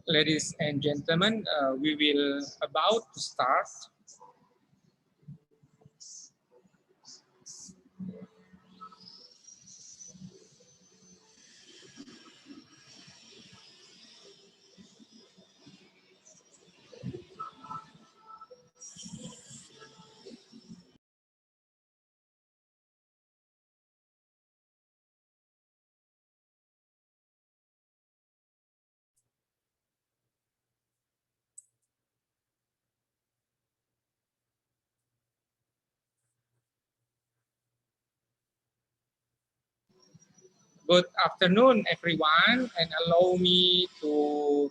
Ladies and gentlemen, we will about to start. Good afternoon, everyone, and allow me to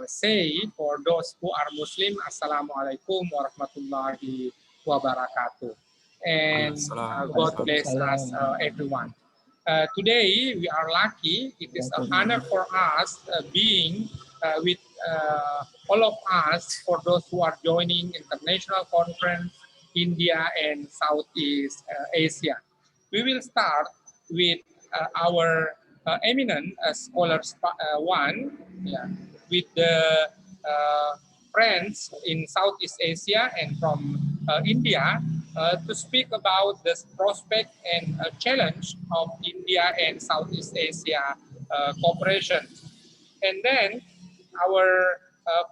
say for those who are Muslim, Assalamualaikum warahmatullahi wabarakatuh. And God bless us, everyone. Today, we are lucky. It is an honor for us being with all of us, for those who are joining International Conference, India and Southeast Asia. We will start with our eminent scholars one, yeah, with the friends in Southeast Asia and from India to speak about the prospect and challenge of India and Southeast Asia cooperation. And then our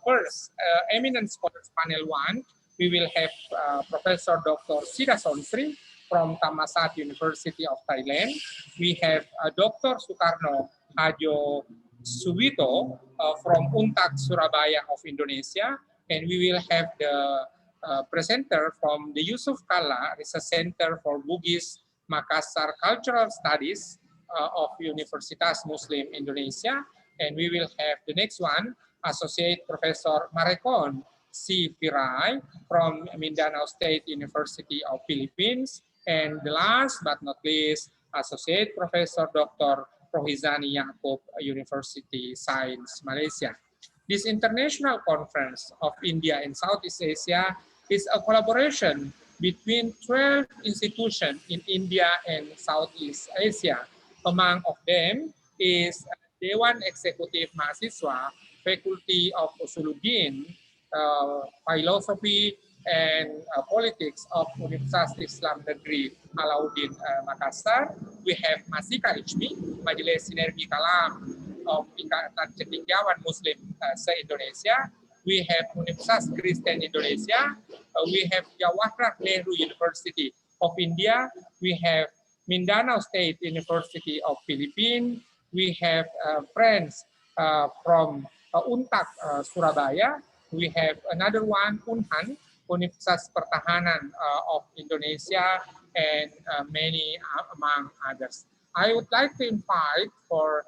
first eminent scholars panel one, we will have Professor Dr. Sida Sonsri from Thammasat University of Thailand. We have Dr. Sukarno Hajo Subito from Untak Surabaya of Indonesia. And we will have the presenter from the Yusuf Kalla Research Center for Bugis Makassar Cultural Studies of Universitas Muslim Indonesia. And we will have the next one, Associate Professor Marekon C. Pirai from Mindanao State University of Philippines. And the last but not least, Associate Professor Dr. Rohizani Yaakob, University Science, Malaysia. This international conference of India and Southeast Asia is a collaboration between 12 institutions in India and Southeast Asia. Among of them is Dewan Eksekutif Mahasiswa, Faculty of Usuluddin, Philosophy and Politics of Universitas Islam Negeri Alauddin Makassar. We have Masika Ijmi, Majelis Sinergi Kalam of Ikatan Cendekiawan Muslim se-Indonesia. We have Universitas Kristen Indonesia. We have Jawaharlal Nehru University of India. We have Mindanao State University of Philippines. We have friends from Untak Surabaya. We have another one, Unhan, Universitas Pertahanan of Indonesia, and many among others. I would like to invite for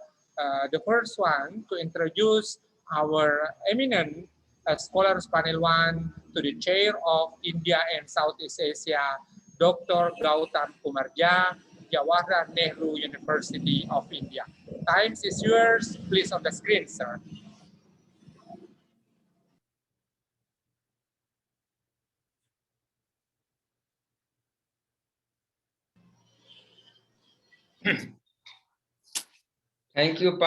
the first one to introduce our eminent Scholars Panel 1 to the Chair of India and Southeast Asia, Dr. Gautam Kumarja, Jawaharlal Nehru University of India. Time is yours. Please on the screen, sir. Thank you,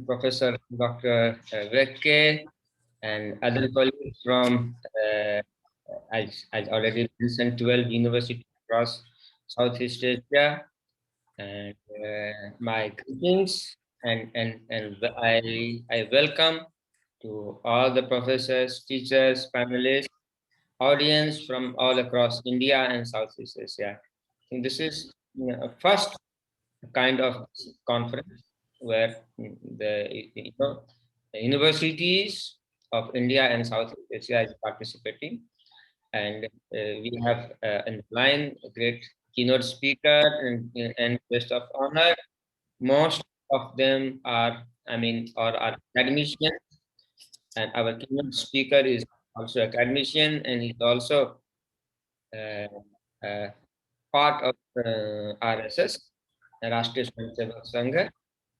Professor Dr. Vekke and other colleagues from, as already mentioned, 12 universities across Southeast Asia. And my greetings and I welcome to all the professors, teachers, panelists, audience from all across India and Southeast Asia. I think this is a first kind of conference where the universities of India and Southeast Asia is participating, and we have in line a great keynote speaker and guest of honor. Most of them are, are academicians, and our keynote speaker is also academician, and he's also uh, uh, part of RSS, Rashtriya Swayamsevak Sangha,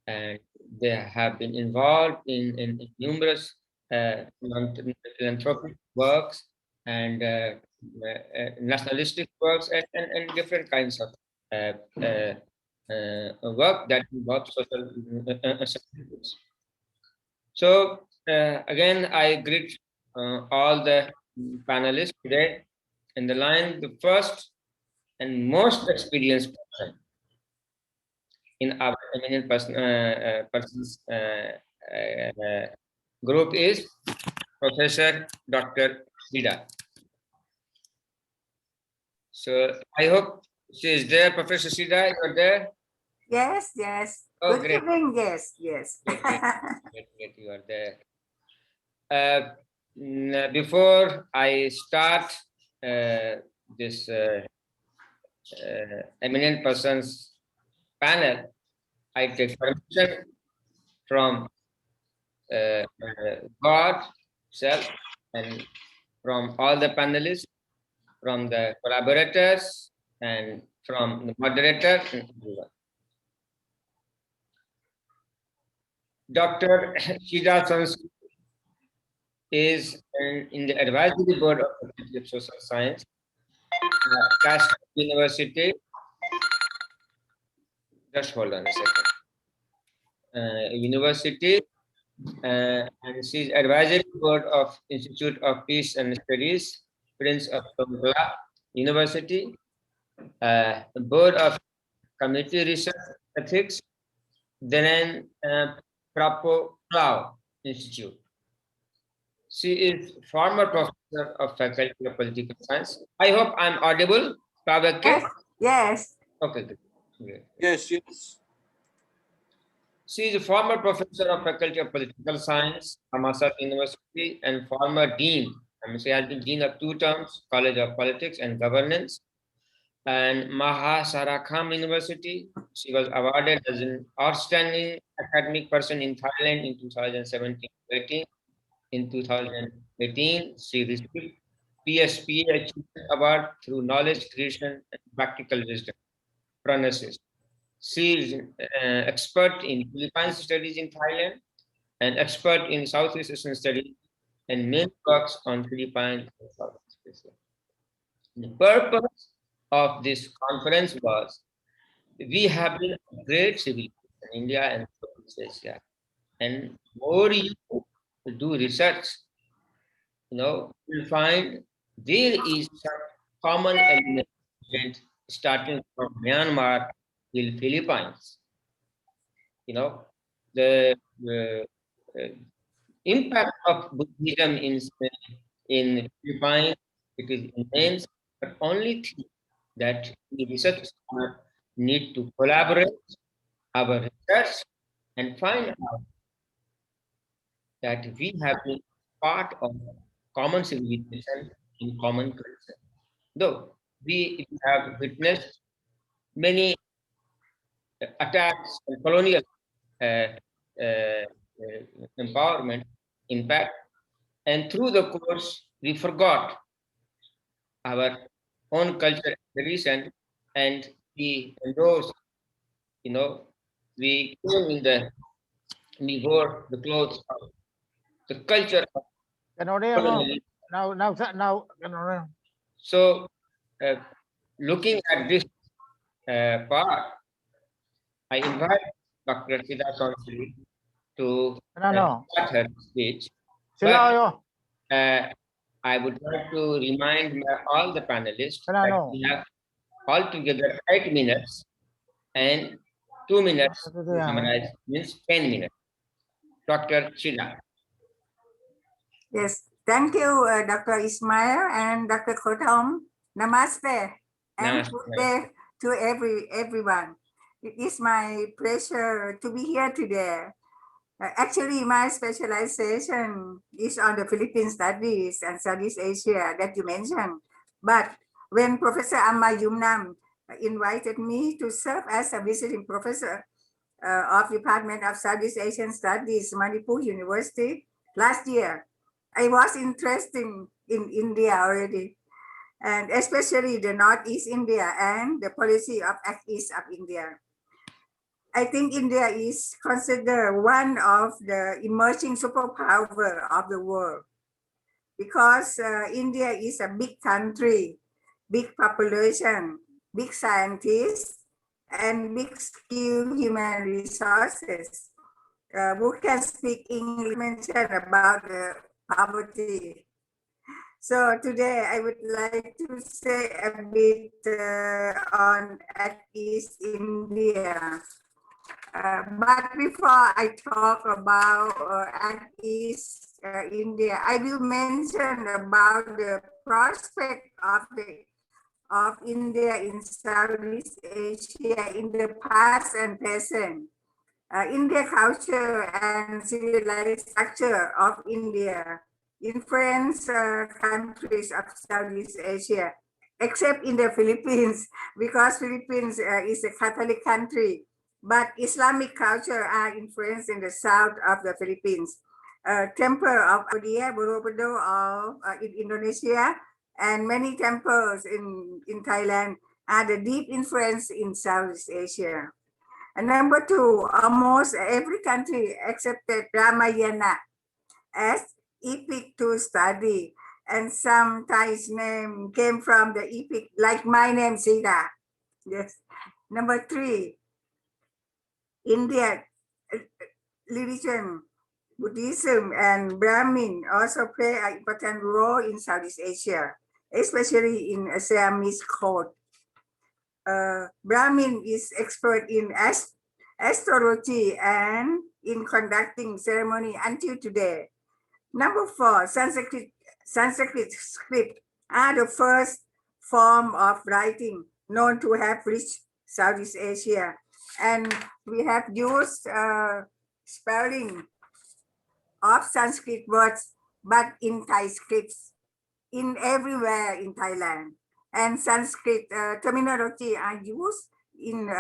and they have been involved in numerous philanthropic works and nationalistic works and different kinds of work that involve social services. So again, I greet all the panelists today. In the line, the first and most experienced person in our eminent persons group is Professor Dr. Sridhar. So I hope she is there, Professor Sridhar. You're there. Yes, yes. Oh, Good great. evening. Yes, yes. Great, you are there. Before I start this eminent persons panel, I take permission from God self and from all the panelists, from the collaborators, and from the moderator and everyone. Dr. Shida Sanskrit is in the advisory board of the Faculty of Social Science, Caste University. Just hold on a second. University, and she is advisory board of Institute of Peace and Studies, Prince of Tongla University, board of Committee Research Ethics, then Prapo Rao Institute. She is former professor of Faculty of Political Science. I hope I'm audible. Yes, yes. Okay, good. Great. Yes, yes. She is a former professor of Faculty of Political Science, Amasat University, and former dean. She has been dean of 2 terms, College of Politics and Governance, and Mahasarakham University. She was awarded as an outstanding academic person in Thailand in 2017-18. In 2018, she received PSPA Achievement Award through Knowledge Creation and Practical Wisdom. Pronounces. She is expert in Philippine studies in Thailand and expert in Southeast Asian studies and main works on Philippines and Southeast Asia. The purpose of this conference was we have been a great civilization in India and Southeast Asia, and more you do research, you'll find there is some common element starting from Myanmar till Philippines. The impact of Buddhism in Philippines, it is immense, but only thing that we research need to collaborate our research and find out that we have been part of common civilization in common culture. Though we have witnessed many attacks and colonial empowerment impact, and through the course we forgot our own culture and tradition, and we endorsed, we came we wore the clothes of the culture of colonialism. Now. So looking at this part, I invite Dr. Sida Sonsri to start her speech. But, I would like to remind all the panelists that we have altogether 8 minutes and 2 minutes to summarize, means 10 minutes. Dr. Sida. Yes. Thank you, Dr. Ismail and Dr. Khothom. Namaste. And good day to everyone. It is my pleasure to be here today. Actually, my specialization is on the Philippine studies and Southeast Asia that you mentioned. But when Professor Amma Yumnam invited me to serve as a visiting professor of Department of Southeast Asian Studies, Manipur University, last year, I was interested in India already, and especially the Northeast India and the policy of Act East of India. I think India is considered one of the emerging superpower of the world because India is a big country, big population, big scientists, and big skilled human resources. who can speak English mention about the poverty. So today I would like to say a bit on at East India. But before I talk about at East India, I will mention about the prospect of India in Southeast Asia in the past and present. India culture and civilized structure of India influence countries of Southeast Asia, except in the Philippines, because Philippines is a Catholic country, but Islamic culture are influenced in the south of the Philippines. Temple of India, Borobudur of in Indonesia, and many temples in Thailand are the deep influence in Southeast Asia. And number two, almost every country accepted Ramayana as epic to study. And some Thai's name came from the epic, like my name, Sita. Yes. Number three, India religion, Buddhism and Brahmin also play an important role in Southeast Asia, especially in Siamese code. Brahmin is expert in astrology and in conducting ceremony until today. Number four, Sanskrit script are the first form of writing known to have reached Southeast Asia. And we have used spelling of Sanskrit words, but in Thai scripts, in everywhere in Thailand. And Sanskrit terminology are used in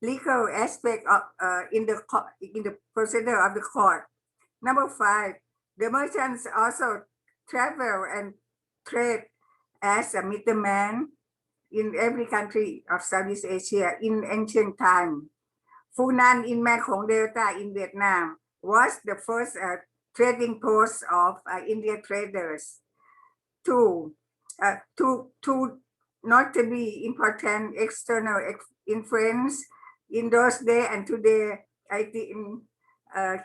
legal aspect of in the procedure of the court. Number five, the merchants also travel and trade as a middleman in every country of Southeast Asia in ancient time. Funan in Mekong Delta in Vietnam was the first trading post of Indian traders. Two notably important external influence in those days and today, I think,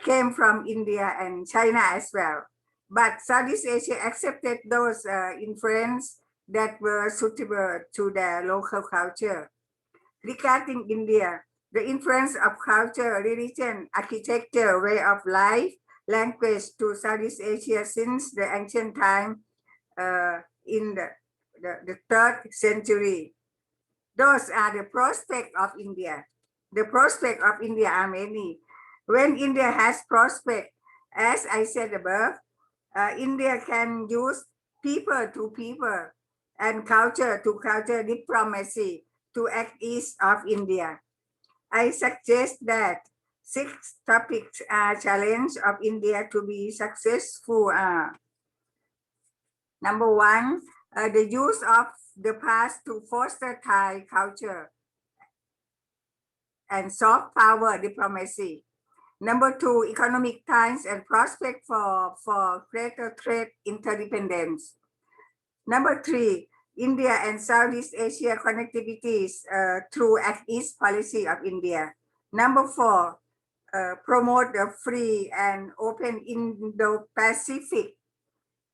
came from India and China as well. But Southeast Asia accepted those influence that were suitable to their local culture. Regarding India, the influence of culture, religion, architecture, way of life, language to Southeast Asia since the ancient time in the 3rd century. Those are the prospects of India. The prospects of India are many. When India has prospect, as I said above, India can use people to people and culture to culture diplomacy to act east of India. I suggest that 6 topics are challenge of India to be successful. Number one, the use of the past to foster Thai culture and soft power diplomacy. Number two, economic ties and prospect for greater trade interdependence. Number three, India and Southeast Asia connectivities through Act East policy of India. Number four, promote the free and open Indo-Pacific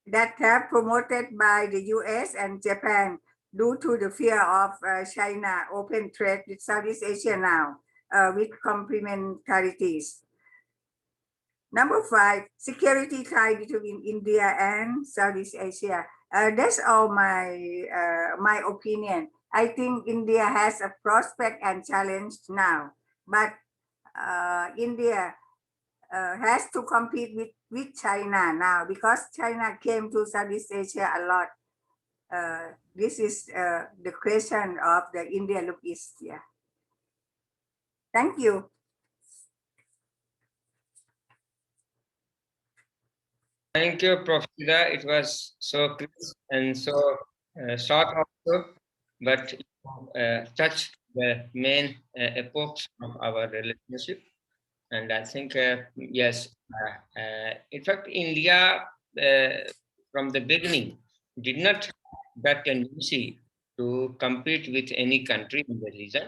that have promoted by the US and Japan due to the fear of China open trade with Southeast Asia now with complementarities. Number five, security tie between India and Southeast Asia. That's all my opinion. I think India has a prospect and challenge now, but India has to compete with China now because China came to Southeast Asia a lot. This is the question of the India look east. Yeah. Thank you. Thank you, Prof. Ida. It was so crisp and so short also, but touched the main epochs of our relationship. And I think, yes, in fact, India from the beginning did not have that tendency to compete with any country in the region.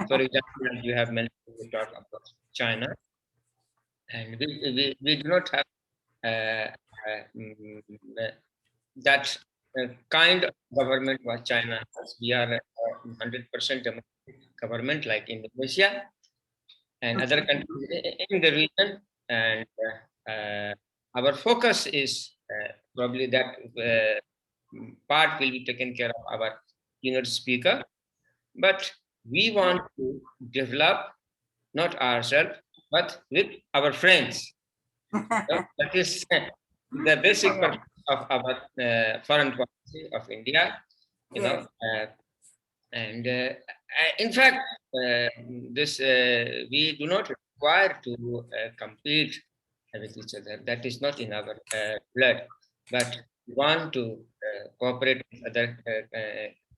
For example, as you have mentioned, we talk about China. And we do not have that kind of government what China has. We are a 100% democratic government like Indonesia and other countries in the region. And our focus is probably that part will be taken care of our keynote speaker. But we want to develop not ourselves, but with our friends. That is the basic purpose of our foreign policy of India, you know. And in fact, this we do not require to compete with each other. That is not in our blood. But we want to cooperate with other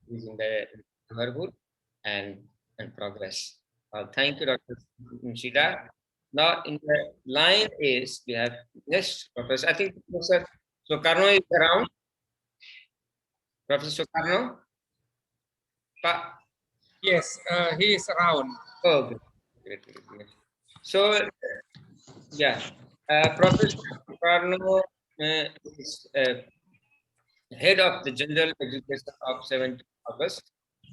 using the neighborhood and progress. Thank you, Dr. Shida. Now, in the line is we have next professor. I think Professor Sukarno is around. Professor Sukarno. Yes, he is around. Oh, great. So, yeah, Professor Sukarno is head of the General Education of 17th August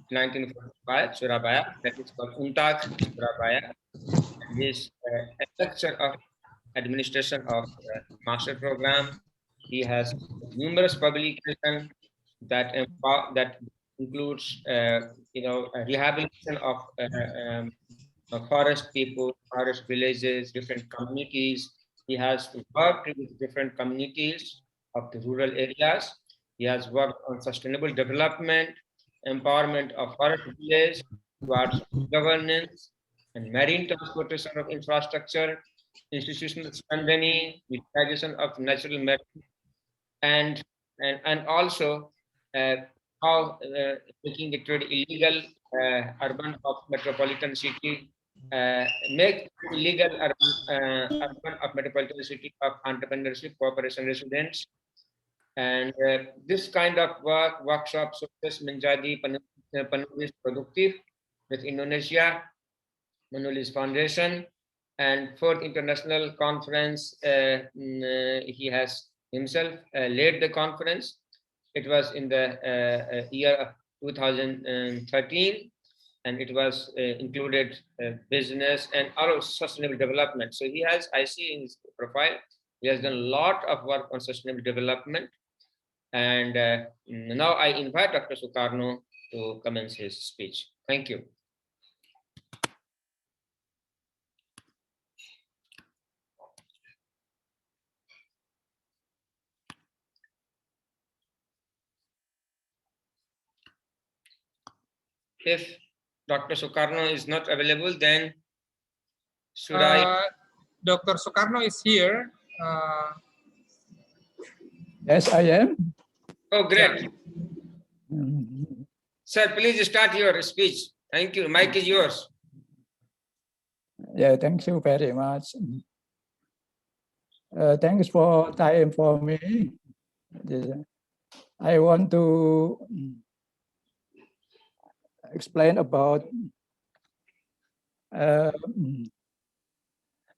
1945, Surabaya. That is called Untitled Surabaya. And he is a lecturer of administration of master program. He has numerous publications that includes rehabilitation of forest people, forest villages, different communities. He has worked with different communities of the rural areas. He has worked on sustainable development, empowerment of forest villages towards governance and marine transportation of infrastructure, institutional strengthening, utilization of natural metals, and also how making it illegal urban of metropolitan city, make illegal urban of metropolitan city of entrepreneurship, cooperation residents, and this kind of workshops such as Menjadi Penulis Produktif with Indonesia, Manulis Foundation, and fourth international conference. He has himself led the conference. It was in the year of 2013, and it was included business and all sustainable development. So he has, I see in his profile, he has done a lot of work on sustainable development. And now I invite Dr. Sukarno to commence his speech. Thank you. If Dr. Sukarno is not available, then should I? Dr. Sukarno is here. Yes, I am. Oh, great. Sir, please start your speech. Thank you. Mic is yours. Yeah, thank you very much. Thanks for time for me. I want to explain about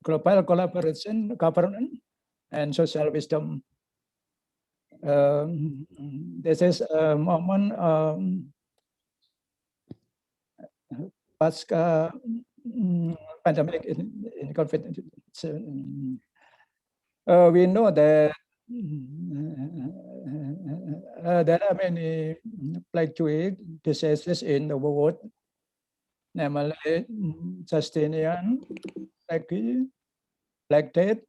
global collaboration, governance, and social wisdom. This is a moment past pandemic in COVID. We know that there are many plague diseases in the world, namely Justinian, plague, Black Death,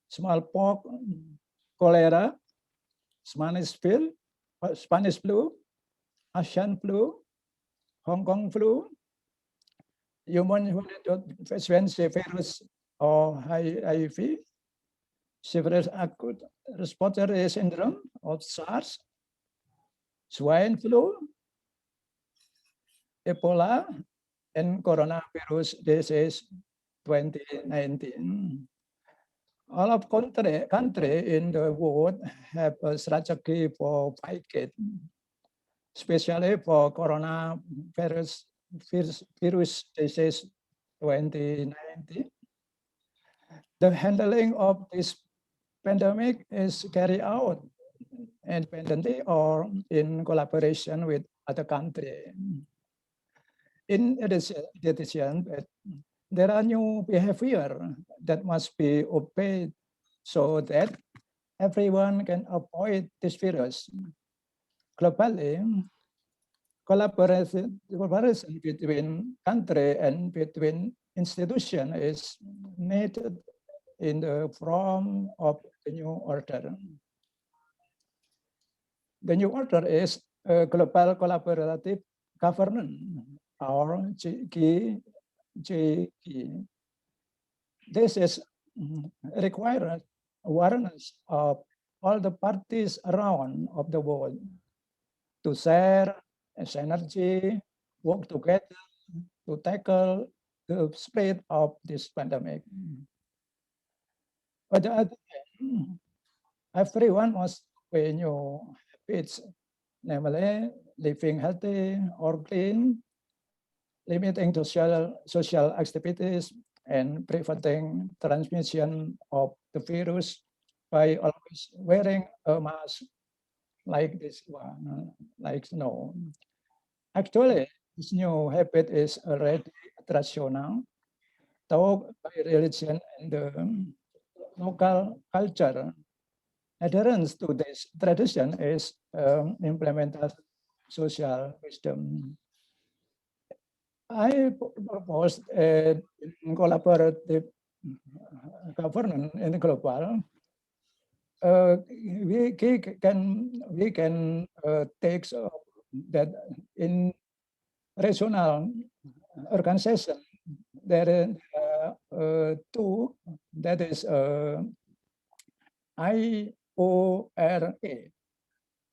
smallpox, cholera, Spanish flu, Asian flu, Hong Kong flu, human influenza virus or HIV, severe acute respiratory syndrome of SARS, swine flu, Ebola, and coronavirus disease 2019. All of country in the world have a strategy for fighting, especially for coronavirus disease 2019. The handling of this pandemic is carried out independently or in collaboration with other countries. In addition, there are new behavior that must be obeyed so that everyone can avoid this virus. Globally, collaboration between country and between institution is needed in the form of the new order. The new order is a global collaborative governance, or GG. This is required awareness of all the parties around of the world to share energy, work together to tackle the spread of this pandemic. On the other hand, everyone must obey new habits, namely living healthy or clean, limiting social activities, and preventing transmission of the virus by always wearing a mask like this one, like snow. Actually, this new habit is already traditional, taught by religion and the local culture. Adherence to this tradition is implemented social wisdom. I proposed a collaborative governance in global. We can take that in regional organization. There are two, that is IORA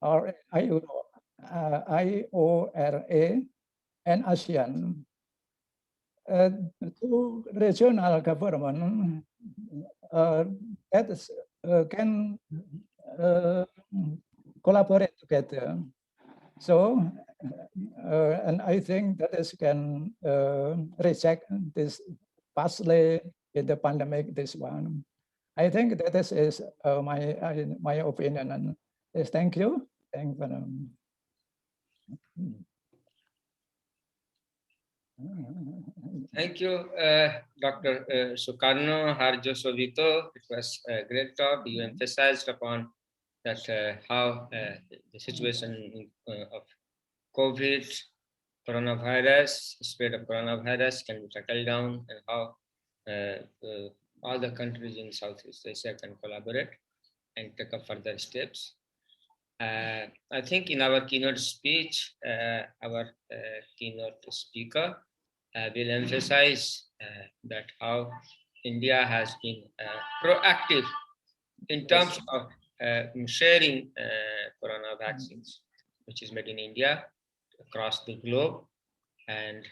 or IORA and ASEAN. Two regional government that can collaborate together. So, and I think that is can reject this partially in the pandemic, this one. I think that is my opinion. And yes, thank you. Thank you. Thank you, Dr. Sukarno Harjo Sovito. It was a great talk. You emphasized upon that how the situation of COVID, coronavirus, spread of coronavirus can be tackled down, and how all the countries in Southeast Asia can collaborate and take up further steps. I think in our keynote speech, our keynote speaker will emphasize that how India has been proactive in terms of sharing corona vaccines, which is made in India across the globe, and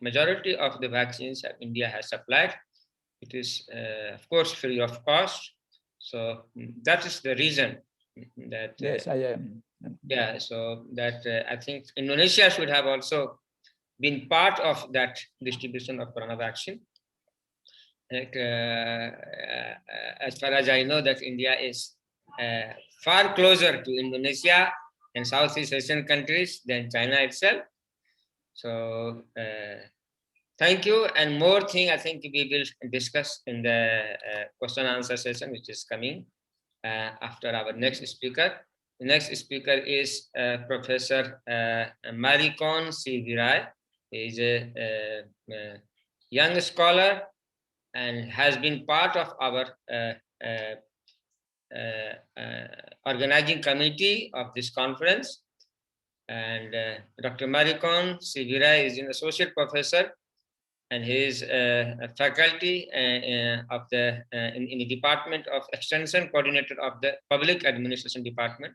majority of the vaccines that India has supplied, it is of course free of cost. So that is the reason that yes, I am. Yeah, so that I think Indonesia should have also been part of that distribution of corona vaccine. Like, as far as I know, that India is far closer to Indonesia and Southeast Asian countries than China itself. So thank you. And more thing, I think we will discuss in the question and answer session, which is coming after our next speaker. The next speaker is Professor Maricon C. Viray. He is a young scholar and has been part of our organizing committee of this conference. And Dr. Maricon C. Viray is an associate professor, and he is a faculty of the in the Department of Extension Coordinator of the Public Administration Department,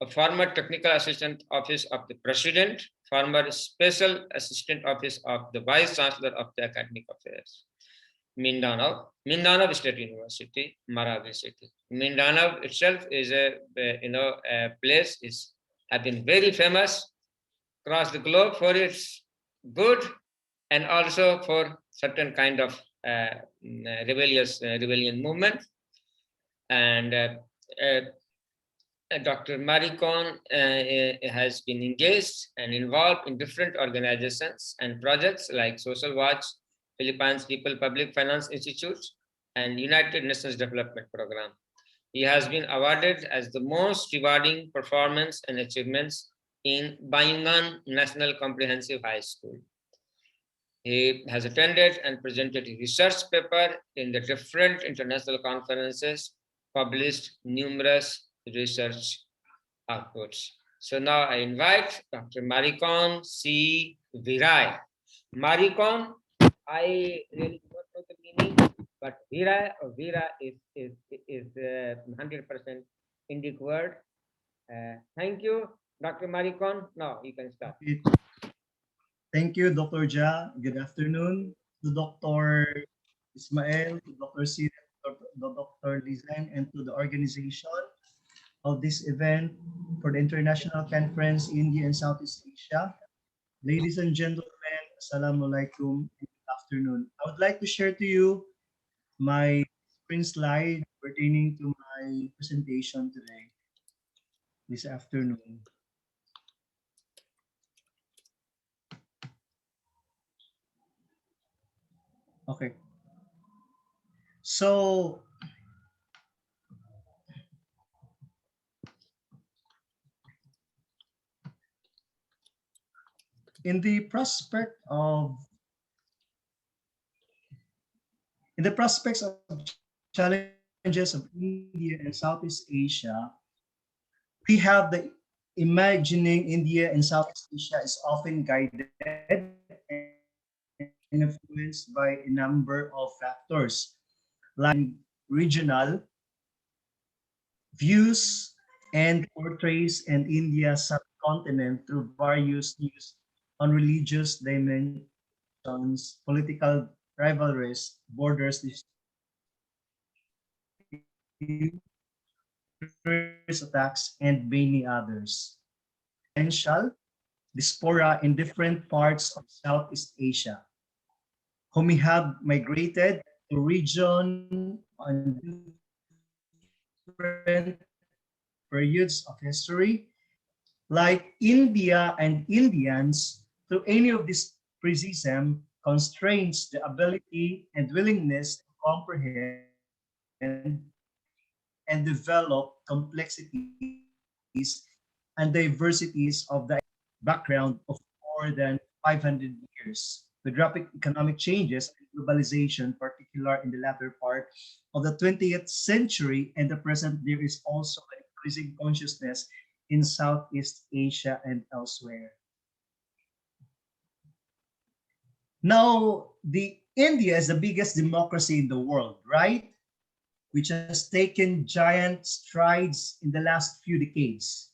a former Technical Assistant Office of the President, former Special Assistant Office of the Vice Chancellor of the Academic Affairs, Mindanao State University, Marawi City. Mindanao itself is a place have been very famous across the globe for its good and also for certain kind of rebellion movement. And Dr. Maricon has been engaged and involved in different organizations and projects like Social Watch, Philippines People Public Finance Institute, and United Nations Development Program. He has been awarded as the most rewarding performance and achievements in Baingan National Comprehensive High School. He has attended and presented his research paper in the different international conferences, published numerous research outputs. So now I invite Dr. Maricon C. Viray. Maricon, I really don't know the meaning, but Viray or Vira is 100% Indic word. Thank you, Dr. Maricon. Now you can start. Thank you, Dr. Ja. Good afternoon to Dr. Ismael, to Dr. Sir, to Dr. Lizen, and to the organization of this event for the International Conference, India and Southeast Asia. Ladies and gentlemen, Assalamu alaikum, and good afternoon. I would like to share to you my screen slide pertaining to my presentation today, this afternoon. Okay. So in the prospects of challenges of India and Southeast Asia, we have the imagining India and Southeast Asia is often guided and influenced by a number of factors like regional views and portrays an India subcontinent through various views on religious dimensions, political rivalries, borders, terrorist attacks, and many others. Potential diaspora in different parts of Southeast Asia, who may have migrated to region on different periods of history, like India and Indians, through any of this precism constrains the ability and willingness to comprehend and develop complexities and diversities of the background of more than 500 years. The rapid economic changes and globalization, particularly in the latter part of the 20th century and the present, there is also an increasing consciousness in Southeast Asia and elsewhere. Now, India is the biggest democracy in the world, right? Which has taken giant strides in the last few decades.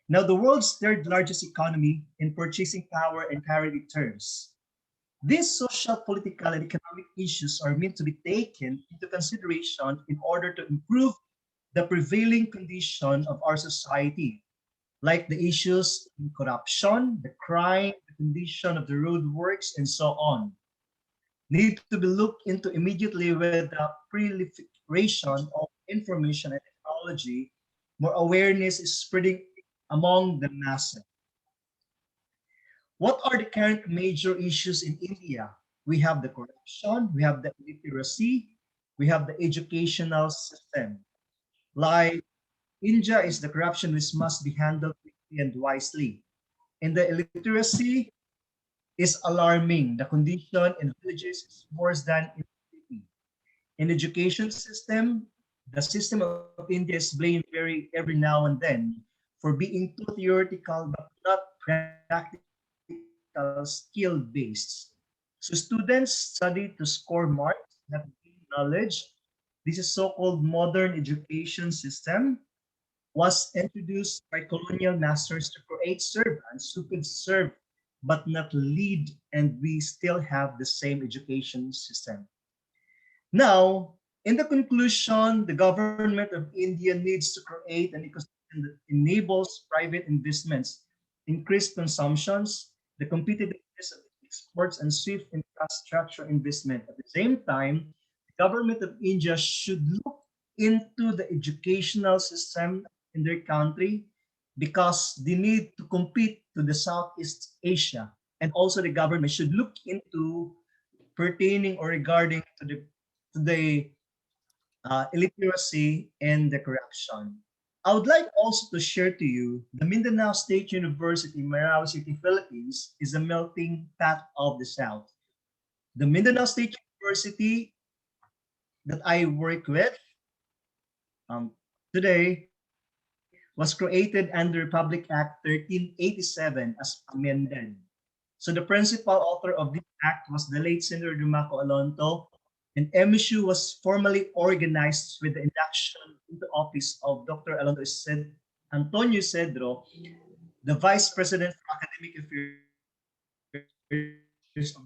Now, the world's third largest economy in purchasing power and parity terms. These social, political, and economic issues are meant to be taken into consideration in order to improve the prevailing condition of our society, like the issues in corruption, the crime, the condition of the roadworks, and so on, need to be looked into immediately with the proliferation of information and technology. More awareness is spreading among the masses. What are the current major issues in India? We have the corruption, we have the illiteracy, we have the educational system. Like India is the corruption which must be handled quickly and wisely. And the illiteracy is alarming. The condition in villages is worse than in the city. In the education system, the system of India is blamed every now and then for being too theoretical but not practical, skill-based. So students study to score marks, not gain knowledge. This is so-called modern education system was introduced by colonial masters to create servants who could serve but not lead, and we still have the same education system. Now, in the conclusion, the government of India needs to create an ecosystem that enables private investments, increased consumptions, the competitiveness of exports and swift infrastructure investment. At the same time, the government of India should look into the educational system in their country because they need to compete to the Southeast Asia. And also the government should look into pertaining or regarding to the illiteracy and the corruption. I would like also to share to you the Mindanao State University, Marawi City, Philippines is a melting pot of the South. The Mindanao State University that I work with today was created under Republic Act 1387 as amended. So the principal author of this act was the late Senator Dumaco Alonto, and MSU was formally organized with the induction into office of Dr. Antonio Cedro, the Vice President for Academic Affairs of the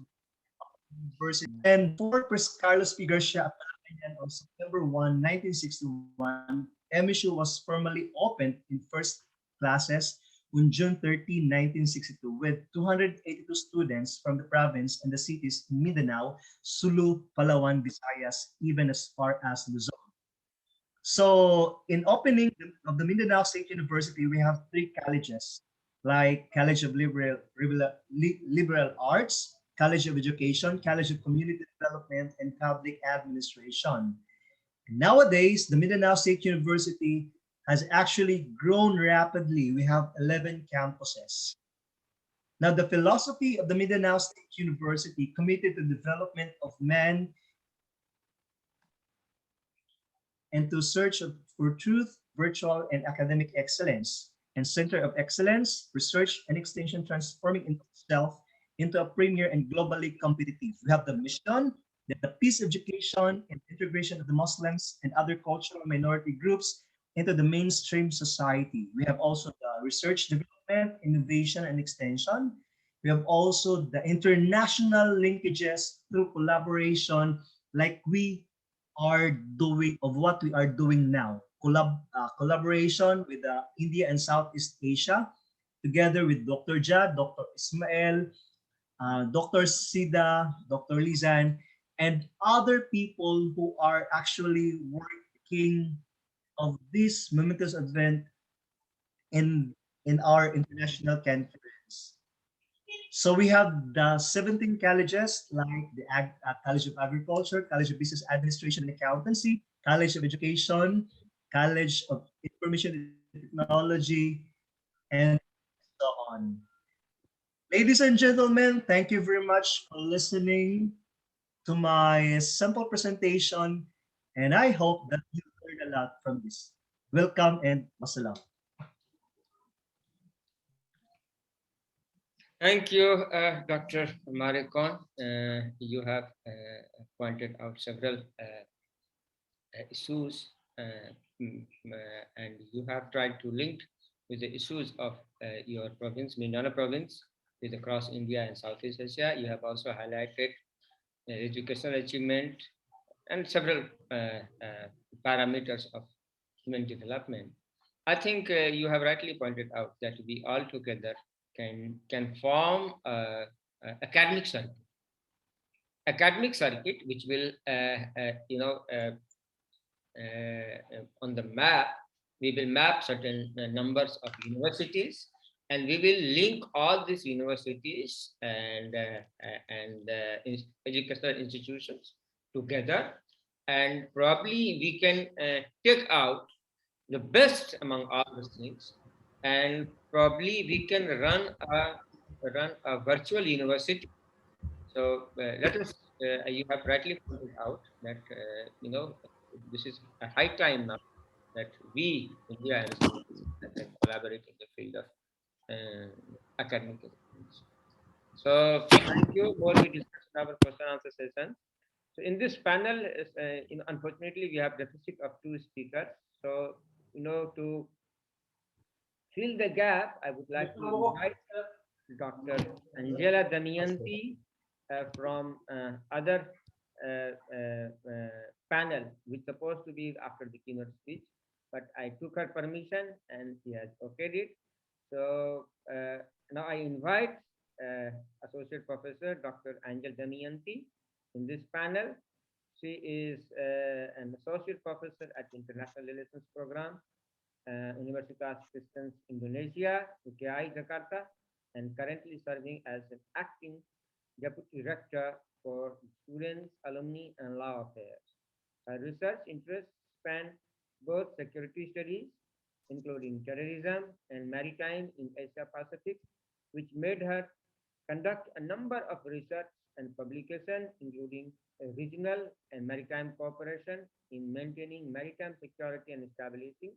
University. And for Carlos P. Garcia on September 1, 1961, MSU was formally opened in first classes on June 13, 1962, with 282 students from the province and the cities in Mindanao, Sulu, Palawan, Visayas, even as far as Luzon. So in opening of the Mindanao State University, we have 3 colleges, like College of Liberal Arts, College of Education, College of Community Development, and Public Administration. And nowadays, the Mindanao State University has actually grown rapidly. We have 11 campuses. Now, the philosophy of the Mindanao State University committed to development of man and to search for truth, virtual, and academic excellence, and Center of Excellence, Research and Extension transforming itself into a premier and globally competitive. We have the mission, the peace education and integration of the Muslims and other cultural minority groups into the mainstream society. We have also the research, development, innovation, and extension. We have also the international linkages through collaboration, like we are doing, of what we are doing now. Collaboration with India and Southeast Asia, together with Dr. Jad, Dr. Ismail, Dr. Sida, Dr. Lizan, and other people who are actually working of this momentous event in our international conference. So we have the 17 colleges, like the College of Agriculture, College of Business Administration and Accountancy, College of Education, College of Information Technology, and so on. Ladies and gentlemen, thank you very much for listening to my simple presentation, and I hope that you learned a lot from this. Welcome and wassalam. Thank you, Dr. Maricon. You have pointed out several issues and you have tried to link with the issues of your province, Mindanao province, with across India and Southeast Asia. You have also highlighted educational achievement and several parameters of human development. I think you have rightly pointed out that we all together can form academic circuit, which will on the map, we will map certain numbers of universities, and we will link all these universities and educational institutions together, and probably we can take out the best among all these things, and probably we can run a virtual university. So let us, you have rightly pointed out that this is a high time now that we, India and Southeast Asia, can collaborate in the field of academic excellence. So thank you. More we discuss in our question answer session. So in this panel, unfortunately, we have deficit of 2 speakers. So to fill the gap, I would like to invite Dr. Angela Damianty from other panel, which is supposed to be after the keynote speech, but I took her permission and she has okayed it. So now I invite Associate Professor Dr. Damianty in this panel. She is an Associate Professor at International Relations Program, Universitas Kristen Indonesia, UKI, Jakarta, and currently serving as an acting Deputy Rector for Students, Alumni, and Law Affairs. Her research interests span both security studies, including terrorism and maritime in Asia Pacific, which made her conduct a number of research and publications, including regional and maritime cooperation in maintaining maritime security and stability,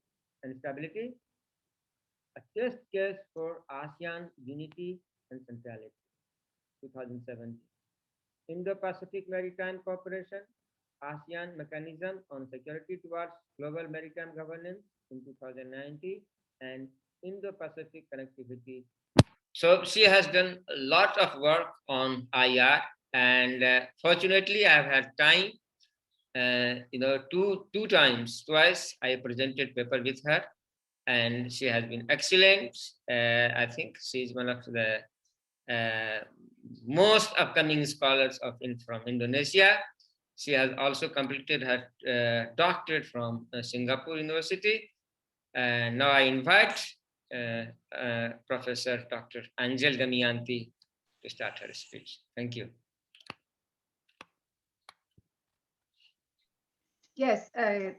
a test case for ASEAN unity and centrality, 2017. Indo-Pacific Maritime Cooperation, ASEAN Mechanism on Security towards Global Maritime Governance in 2019, and Indo-Pacific Connectivity. So she has done a lot of work on IR, and fortunately I have had time, twice I presented paper with her, and she has been excellent. I think she is one of the most upcoming scholars from Indonesia. She has also completed her doctorate from Singapore University. And now I invite Professor Dr. Damianty to start her speech. Thank you. Yes,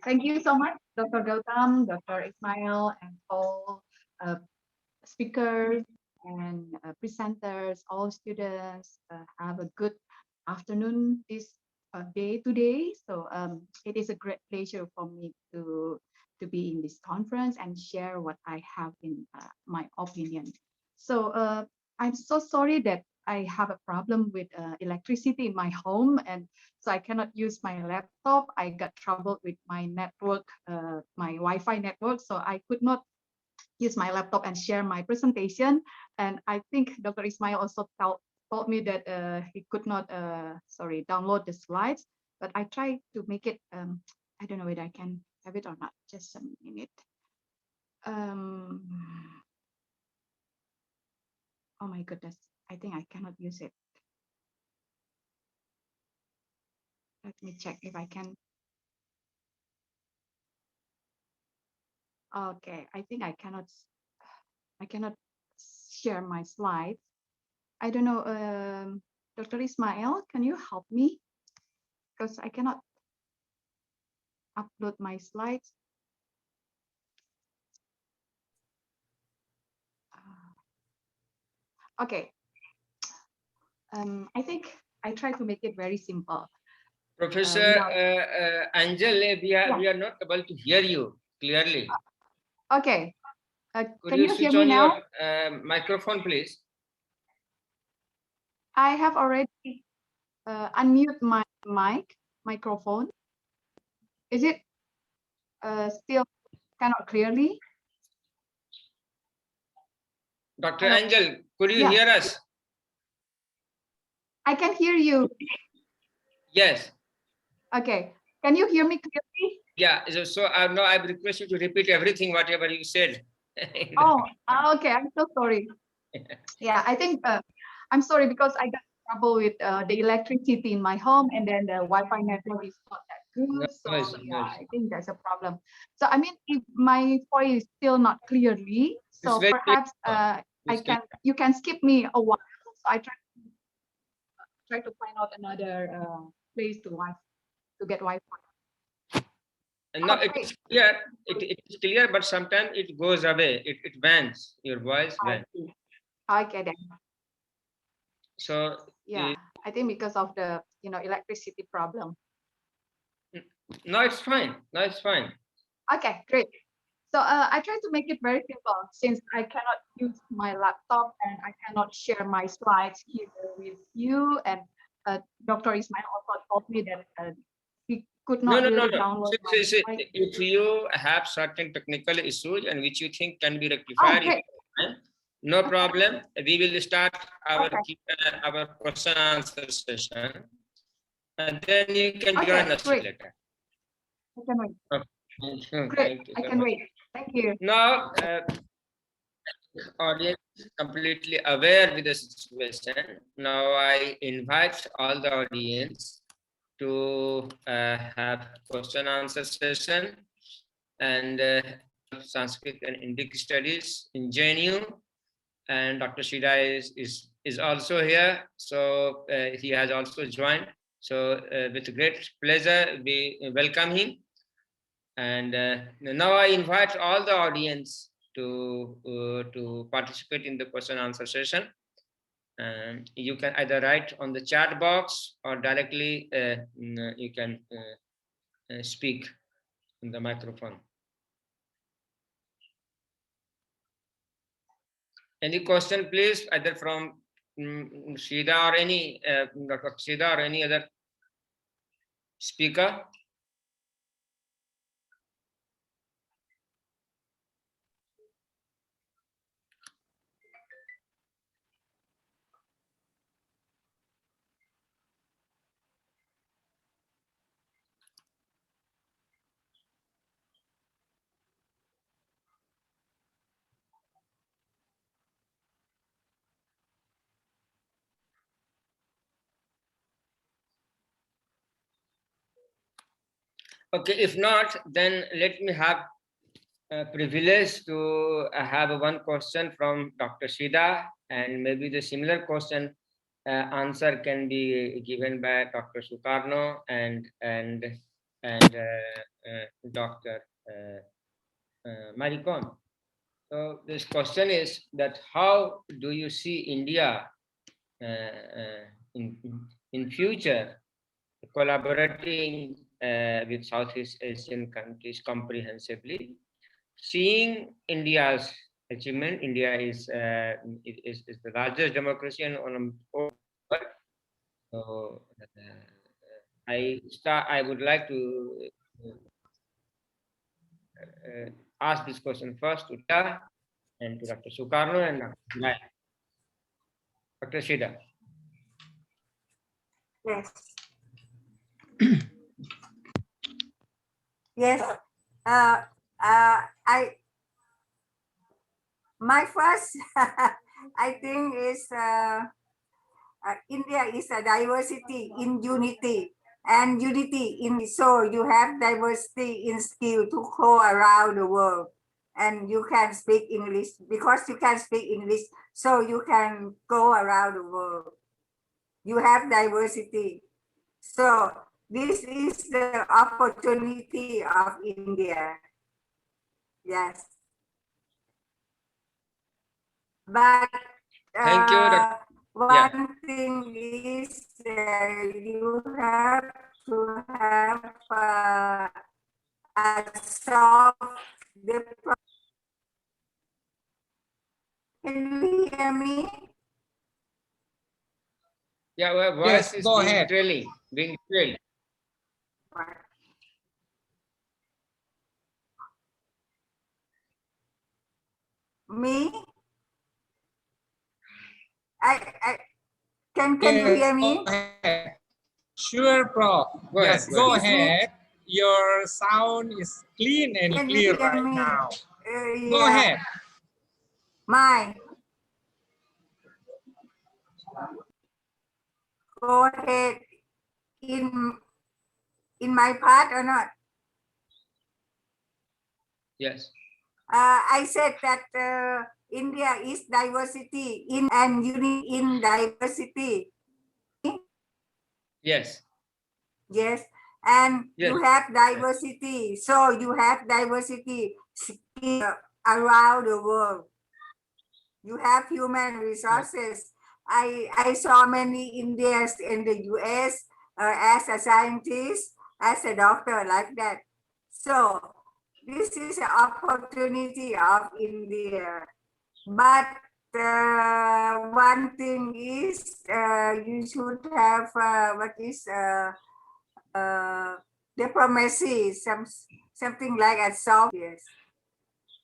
thank you so much, Dr. Gautam, Dr. Ismail, and all speakers and presenters, all students. Have a good afternoon this day today. So it is a great pleasure for me to be in this conference and share what I have in my opinion. So I'm so sorry that I have a problem with electricity in my home, and so I cannot use my laptop. I got trouble with my network, my Wi-Fi network, so I could not use my laptop and share my presentation. And I think Dr. Ismail also told me that he could not, download the slides, but I tried to make it, I don't know whether I can have it or not, just a minute. Oh my goodness, I think I cannot use it. Let me check if I can. Okay, I think I cannot share my slides. I don't know, Dr. Ismail, can you help me? Because I cannot upload my slides. Okay. I think I try to make it very simple. Professor Angel, we are not able to hear you clearly. Okay. Could you hear switch on me now? your microphone, please? I have already unmute my microphone. Is it still cannot clearly? Dr. Angel, could you hear us? I can hear you. Yes. Okay. Can you hear me clearly? Yeah. So now I request you to repeat everything, whatever you said. Oh, okay. I'm so sorry. Yeah, I think I'm sorry because I got trouble with the electricity in my home, and then the Wi-Fi network is not that good. I think that's a problem. So I mean, if my voice is still not clearly, so perhaps you can skip me a while. So I try to find out another place to get Wi-Fi. No, it is clear. It is clear, but sometimes it goes away. It vans. Your voice vans. Okay then. So yeah, I think because of the electricity problem. No, it's fine. No, it's fine. Okay, great. So I try to make it very simple since I cannot use my laptop and I cannot share my slides here with you. And Dr. Ismail also told me that he could not download my slides. If you have certain technical issues and which you think can be rectified, no problem. We will start our question answer session, and then you can join us later. I can wait. Okay. Great. I can wait. Thank you. Now, audience is completely aware with the situation. Now I invite all the audience to have question answer session, and Sanskrit and Indic studies in JNU, and Dr. Shida is also here, so he has also joined. So with great pleasure we welcome him, and now I invite all the audience to participate in the question answer session. And you can either write on the chat box or directly you can speak in the microphone. Any question, please, either from Shida or any Dr. Shida or any other speaker? Okay, if not, then let me have a privilege to have one question from Dr. Shida, and maybe the similar question answer can be given by Dr. Sukarno and Dr. Maricon. So this question is that how do you see India in future collaborating with Southeast Asian countries comprehensively, seeing India's achievement? India is the largest democracy on the world. So I would like to ask this question first to Tia and to Dr. Sukarno and Dr. Shida. Yes. Yes. My first, I think is India is a diversity in unity, and unity in, so you have diversity in skill to go around the world, and you can speak English because you can speak English, so you can go around the world. You have diversity. So this is the opportunity of India. Yes. But Thank you. one thing is you have to have a solve the problem. Can you hear me? Yeah, well, voice is go being ahead. being trailed. Me? I can you hear me? Go ahead. Sure, Prof. Yes, go ahead. Your sound is clean and Can you clear hear right me? now. Yeah. Go ahead. Mine. Go ahead. In my part or not? Yes. I said that India is diversity in and unity in diversity. Yes. Yes, and Yes. you have diversity. So you have diversity around the world. You have human resources. I saw many Indians in the US as a scientist, as a doctor, like that. So this is an opportunity of India. But one thing is you should have diplomacy, something like a soft, yes,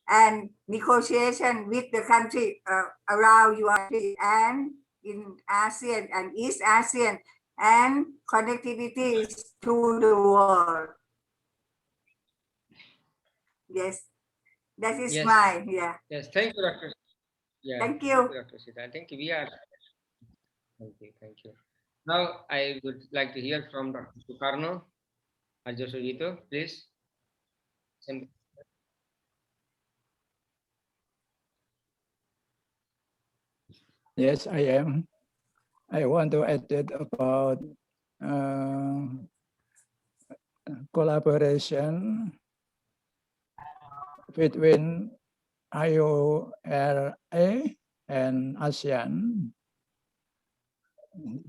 and negotiation with the country around your country and in ASEAN and East ASEAN, and connectivity to the world. Yes, that is Yes. my, yeah. Yes, thank you, Dr. Yeah. Thank you. Dr. Sita. I think we are. Thank you. Thank you. Now I would like to hear from Dr. Sukarno Arjosudito, please. Yes, I am. I want to add that about collaboration between IORA and ASEAN.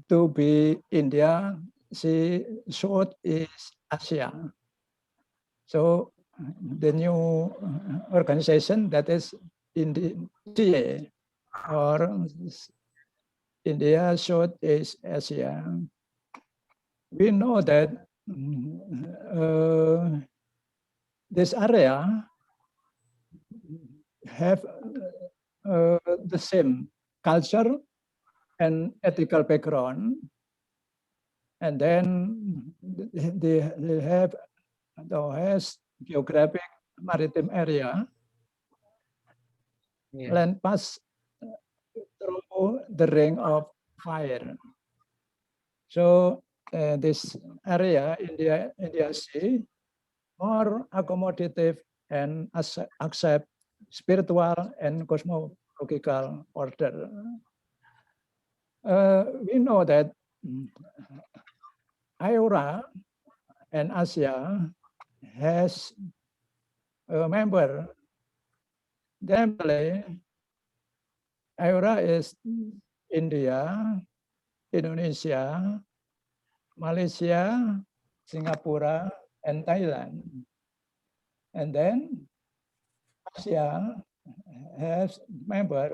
To be India, she short is ASEAN. So the new organization that is India or India short is ASEAN. We know that this area have the same culture and ethical background, and then they have has geographic maritime area, land pass through the ring of fire. So this area, India Sea, more accommodative and accept spiritual and cosmological order. We know that IORA and Asia has a member. Namely, IORA is India, Indonesia, Malaysia, Singapore, and Thailand. And then Asia has member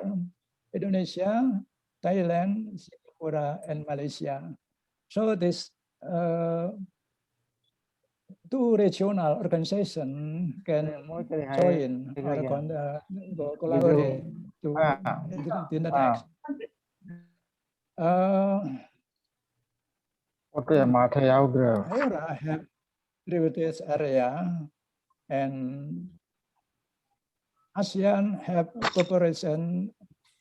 Indonesia, Thailand, Singapore, and Malaysia. So this two regional organizations can join or collaborate to in the next. IORA have privileged area and ASEAN have cooperation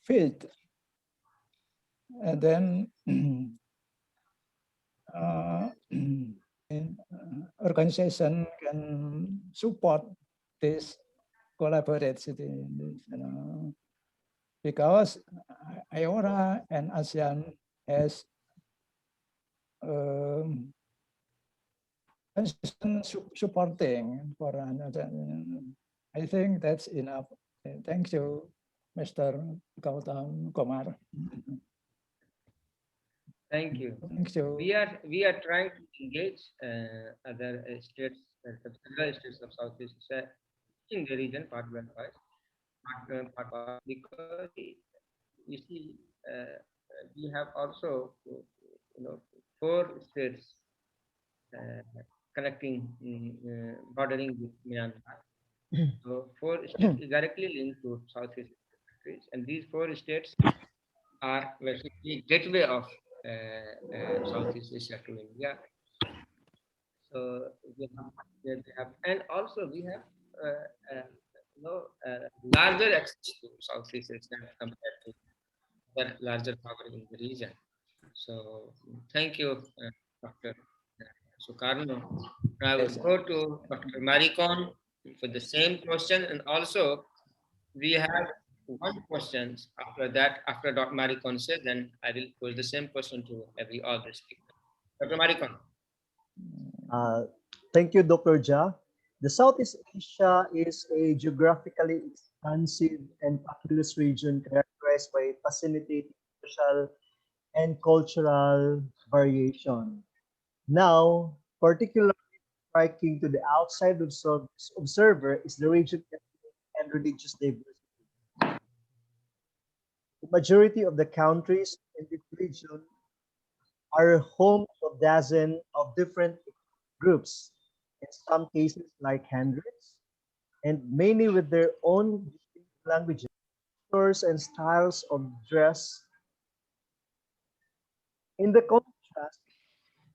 field, and then organization can support this collaboration, because IORA and ASEAN has supporting for another. I think that's enough. Thank you, Mr. Gautam Kumar. Thank you. Thank you. We are trying to engage other states, several states of Southeast Asia in the region, part by part, because you see we have also 4 states connecting, bordering with Myanmar. So 4 states is directly linked to Southeast Asian countries, and these 4 states are basically gateway of Southeast Asia to India. So we have, and also we have larger access to Southeast Asia compared to the larger power in the region. So thank you, Dr. Sukarno. I will go to Dr. Maricon for the same question, and also we have one question after that. After Dr. Maricon says, then I will pose the same question to all the speakers. Dr. Maricon. Thank you, Dr. Ja. The Southeast Asia is a geographically expansive and populous region characterized by fascinating social and cultural variation. Now, particularly striking to the outside observer is the region and religious diversity. The majority of the countries in this region are home to dozens of different groups, in some cases like hundreds, and many with their own distinct languages, cultures, and styles of dress. In the contrast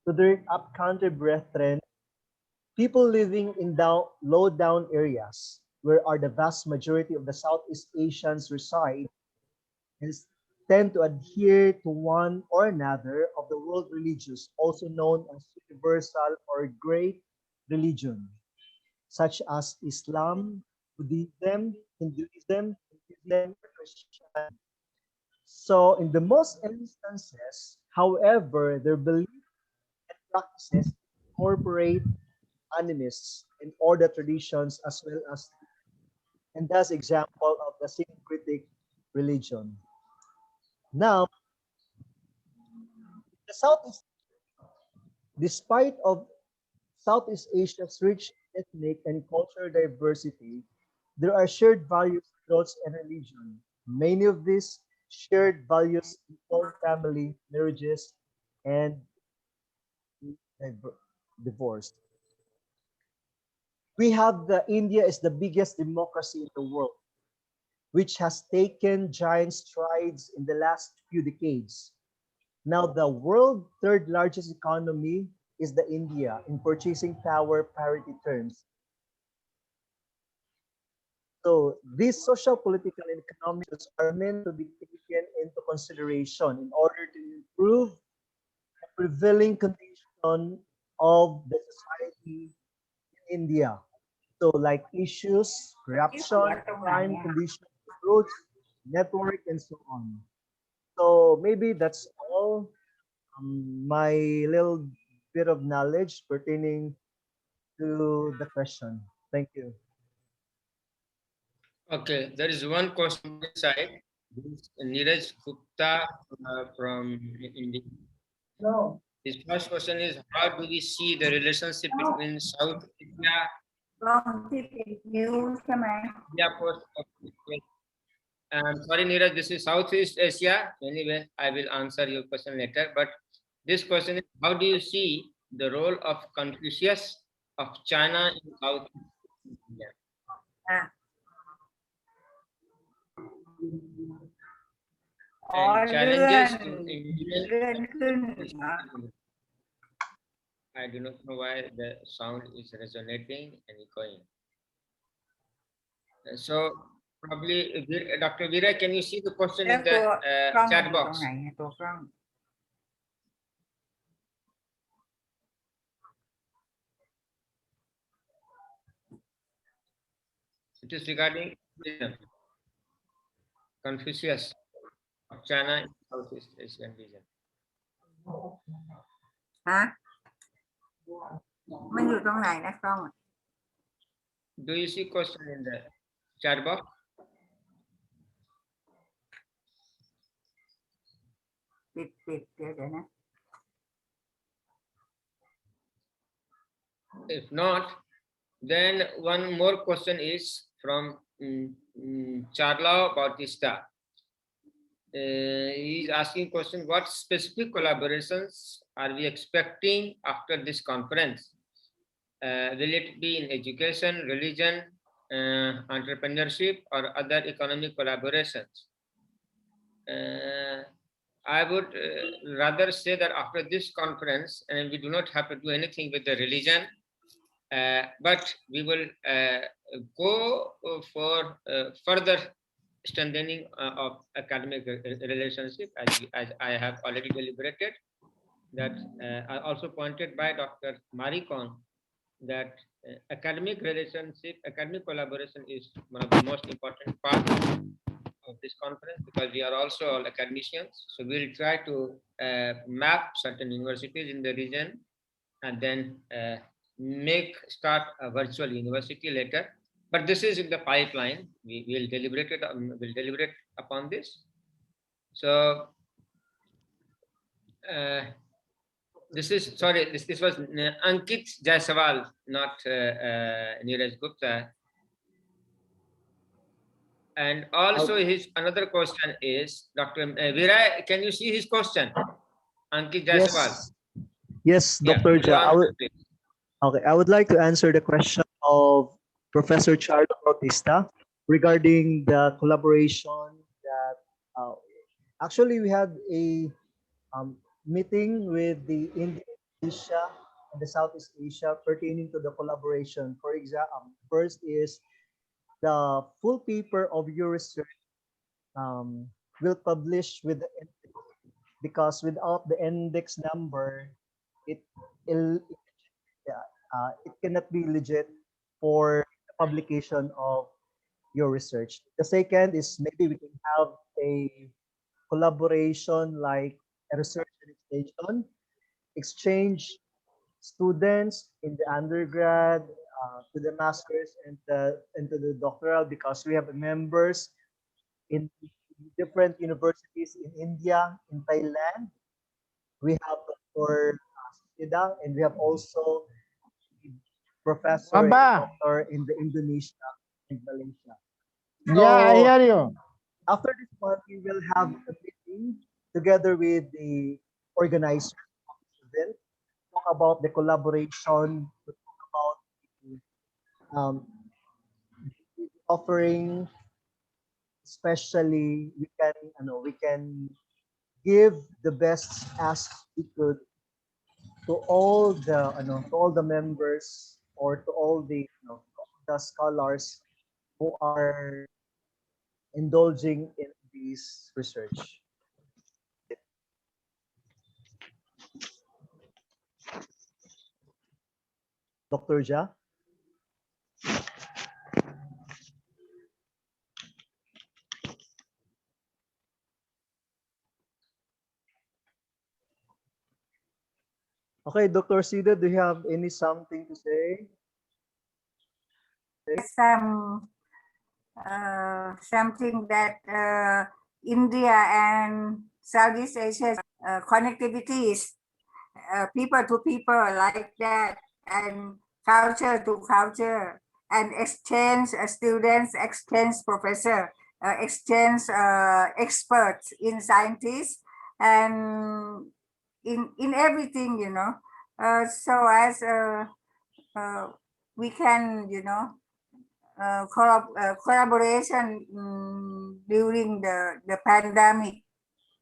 to their upcountry brethren, people living in low-down areas, where are the vast majority of the Southeast Asians reside, and tend to adhere to one or another of the world religions, also known as universal or great religion, such as Islam, Buddhism, Hinduism, or Christianity. So in the most instances, however, their beliefs and practices incorporate animists in all the traditions as well as, and thus example of the syncretic religion. Now, the Southeast, despite of Southeast Asia's rich ethnic and cultural diversity, there are shared values, thoughts, and religion. Many of these shared values involve family, marriages, and divorce. We have the India is the biggest democracy in the world, which has taken giant strides in the last few decades. Now, the world third largest economy is the India in purchasing power parity terms. So these social, political, and economic issues are meant to be taken into consideration in order to improve the prevailing condition of the society in India. So like issues, corruption, crime, conditions, roads, network, and so on. So maybe that's all my little bit of knowledge pertaining to the question. Thank you. Okay, there is one question on this side. This is Neeraj Gupta from India. No. His first question is, how do we see the relationship between South Asia, India post? I'm sorry, Neeraj, this is Southeast Asia. Anyway, I will answer your question later. But this question is, how do you see the role of Confucius of China in South Asia? And challenges in Indian. I do not know why the sound is resonating and echoing. So probably, Dr. Veera, can you see the question in the chat box? It is regarding Confucius of China in Southeast Asian region. Do you see question in the chat box? If not, then one more question is from Charlo Bautista. He is asking question, what specific collaborations are we expecting after this conference? Will it be in education, religion, entrepreneurship, or other economic collaborations? I would rather say that after this conference, and we do not have to do anything with the religion, but we will go for further strengthening of academic relationship, as I have already deliberated. That I also pointed by Dr. Maricon that academic relationship, academic collaboration is one of the most important parts of this conference, because we are also all academicians. So we'll try to map certain universities in the region and then start a virtual university later. But this is in the pipeline. We will deliberate upon this. So this is, sorry, this was Ankit Jaiswal, not Neeraj Gupta. And also his another question is, Dr. Veera, can you see his question? Ankit Jaiswal. Yes, Dr. Ja. Okay, I would like to answer the question of Professor Charlo Bautista regarding the collaboration that actually we had a meeting with the Indonesia and the Southeast Asia pertaining to the collaboration. For example, first is the full paper of your research will publish with the index, because without the index number, it it cannot be legit for publication of your research. The second is maybe we can have a collaboration like a research and extension, exchange students in the undergrad to the masters and to the doctoral, because we have members in different universities in India, in Thailand. We have Dr. Sida, and we have also professor and Aba. doctor in the Indonesia and Malaysia. Yeah, I hear you. After this one, we will have a meeting together with the organizers of this event, talk about the collaboration, to talk about the offering, especially we can give the best as we could to all the members, or to all the scholars who are indulging in this research. Dr. Ja? Okay, Dr. Sida, do you have something to say? Something that India and Southeast Asia connectivity is people to people like that, and culture to culture, and exchange students, exchange professor, exchange experts in scientists, and in everything, so as we can, collaboration during the pandemic.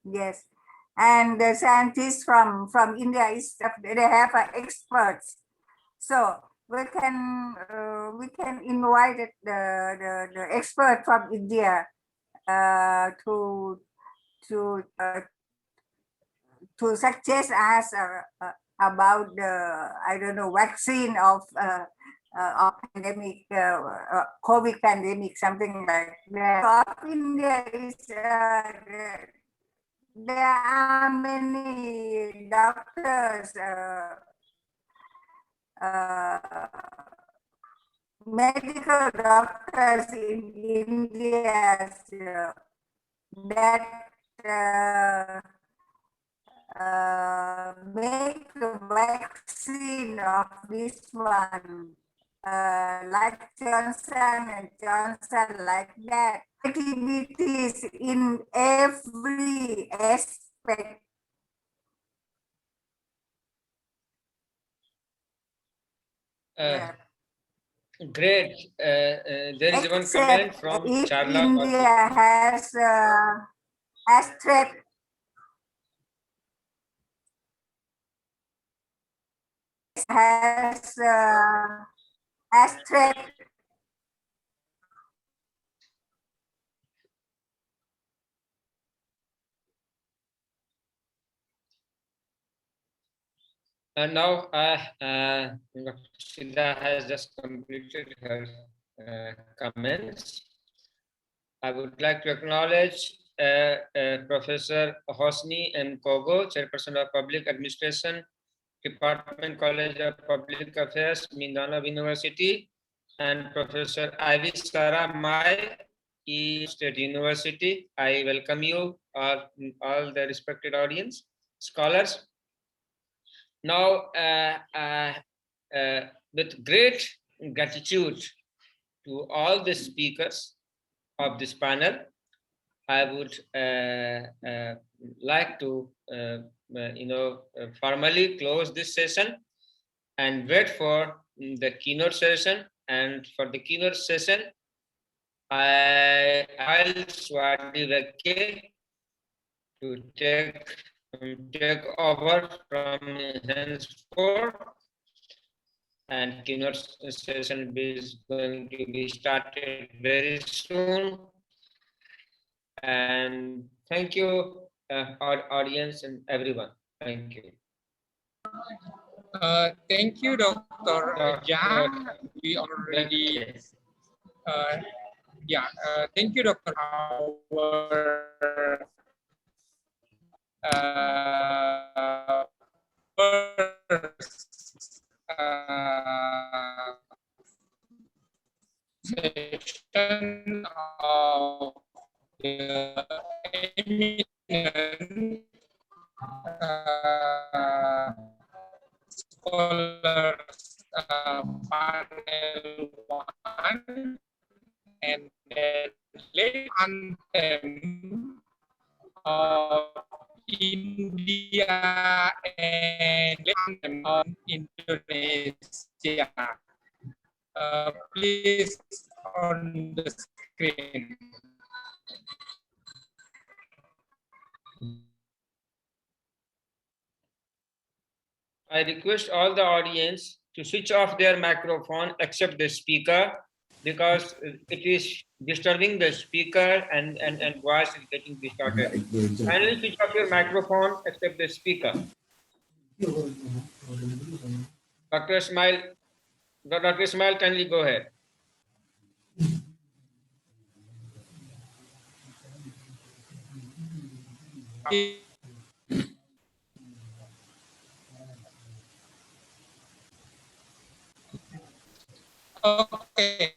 Yes, and the scientists from India they have experts, so we can invite the expert from India to suggest us about the vaccine of pandemic, COVID pandemic, something like that. Of India is there are many doctors, medical doctors in India that make a vaccine of this one, like Johnson and Johnson, like that. Activities in every aspect. Yeah. Great. There is one comment from if Charla. India has threat. Has threat. And now Dr. Sida has just completed her comments. I would like to acknowledge Professor Hosni M. Kogo, Chairperson of Public Administration, Department College of Public Affairs, Mindanao University, and Professor Ivy Sara Mai, State University. I welcome you, all the respected audience, scholars. Now, with great gratitude to all the speakers of this panel, I would like to formally close this session and wait for the keynote session. And for the keynote session, I'll Swati Veke to take over from henceforth, and keynote session is going to be started very soon. And Thank you, our audience and everyone. Thank you. Thank you, Dr. Jah. We already, thank you, Dr. Our first session of the eminent scholars panel 1, and then late anthem of India and late anthem of Indonesia. Please on the screen. I request all the audience to switch off their microphone except the speaker, because it is disturbing the speaker and voice is getting distorted. Finally, switch off your microphone except the speaker. Dr. Ismail, kindly go ahead. Okay.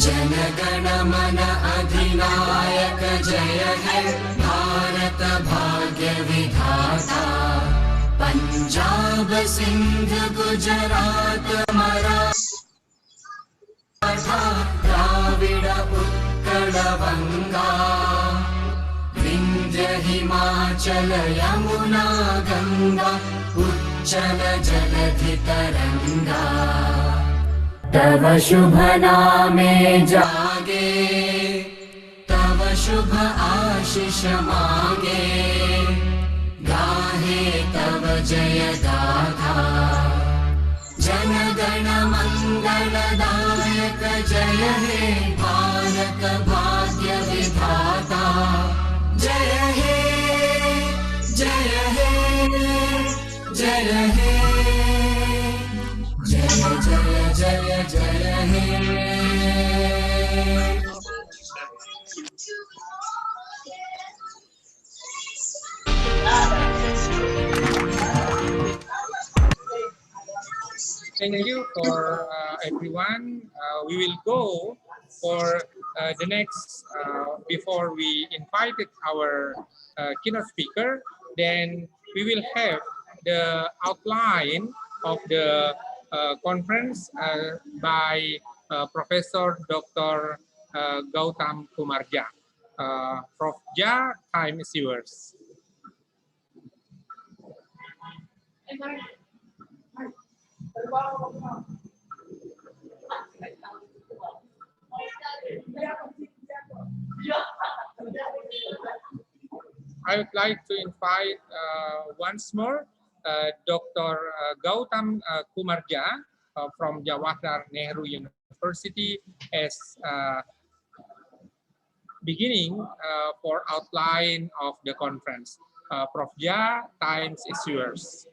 जनगण मन अधिनायक जय हे भारत भाग्य विधाता पंजाब सिंध गुजरात मराठा द्राविड़ उत्कल बंगा विंध्य हिमाचल यमुना गंगा उच्चल जलधि तरंगा तव शुभ नामे जागे तव शुभ आशीष मांगे गाहे तव जय गाथा जनगण मंगलदायक जय हे भारत भाग्य विधाता जय हे जय हे जय हे जय जय जय जय हे Thank you for everyone. We will go for the next, before we invited our keynote speaker, then we will have the outline of the conference by Professor Dr. Gautam Kumarja. Prof. Ja, time is yours. I would like to invite once more Dr. Gautam Kumarja from Jawaharlal Nehru University as beginning for outline of the conference. Prof. Ja, time is yours.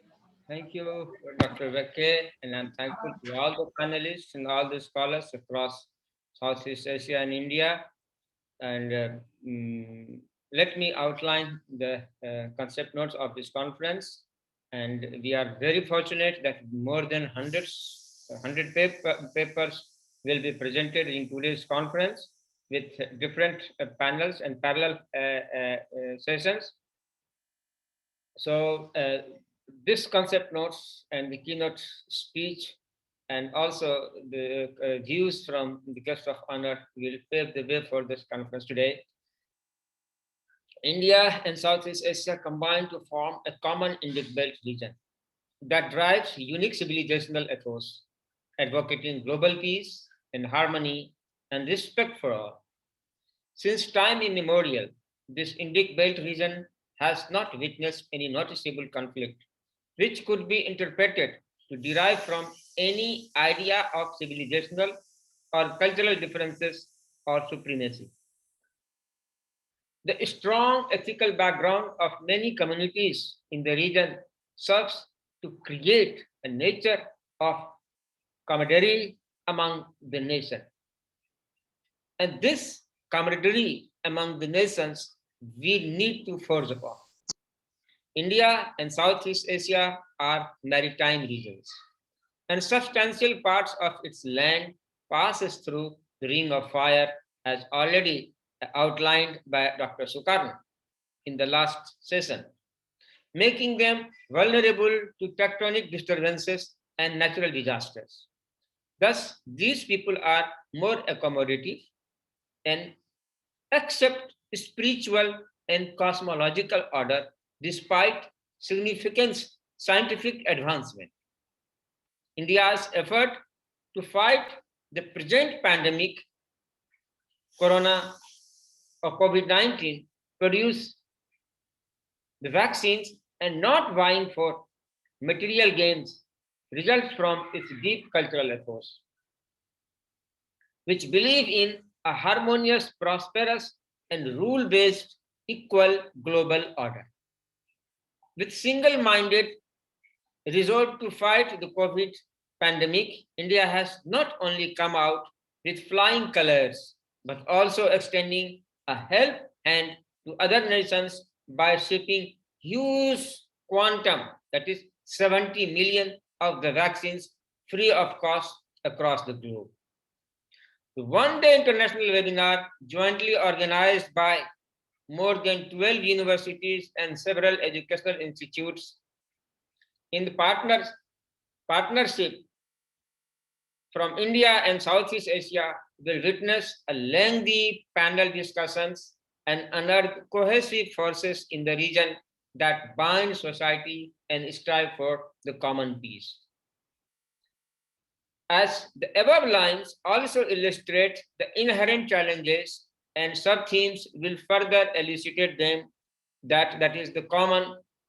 Thank you, Dr. Veke, and I'm thankful to all the panelists and all the scholars across Southeast Asia and India. And let me outline the concept notes of this conference. And we are very fortunate that more than 100 papers will be presented in today's conference with different panels and parallel sessions. So this concept notes and the keynote speech and also the views from the guest of honor will pave the way for this conference today. India and Southeast Asia combine to form a common Indic Belt region that drives unique civilizational ethos, advocating global peace and harmony and respect for all. Since time immemorial, this Indic Belt region has not witnessed any noticeable conflict, which could be interpreted to derive from any idea of civilizational or cultural differences or supremacy. The strong ethical background of many communities in the region serves to create a nature of camaraderie among the nation. And this camaraderie among the nations we need to forge upon. India and Southeast Asia are maritime regions, and substantial parts of its land passes through the Ring of Fire, as already outlined by Dr. Sukarno in the last session, making them vulnerable to tectonic disturbances and natural disasters. Thus, these people are more accommodative and accept spiritual and cosmological order despite significant scientific advancement. India's effort to fight the present pandemic, Corona or COVID-19, produce the vaccines and not vying for material gains results from its deep cultural ethos, which believe in a harmonious, prosperous, and rule-based equal global order. With single-minded resolve to fight the COVID pandemic, India has not only come out with flying colors, but also extending a help hand to other nations by shipping huge quantum, that is 70 million of the vaccines free of cost across the globe. The one-day international webinar jointly organized by more than 12 universities and several educational institutes in the partnership from India and Southeast Asia will witness a lengthy panel discussions and unearth cohesive forces in the region that bind society and strive for the common peace. As the above lines also illustrate the inherent challenges and sub-themes will further elucidate them, that is the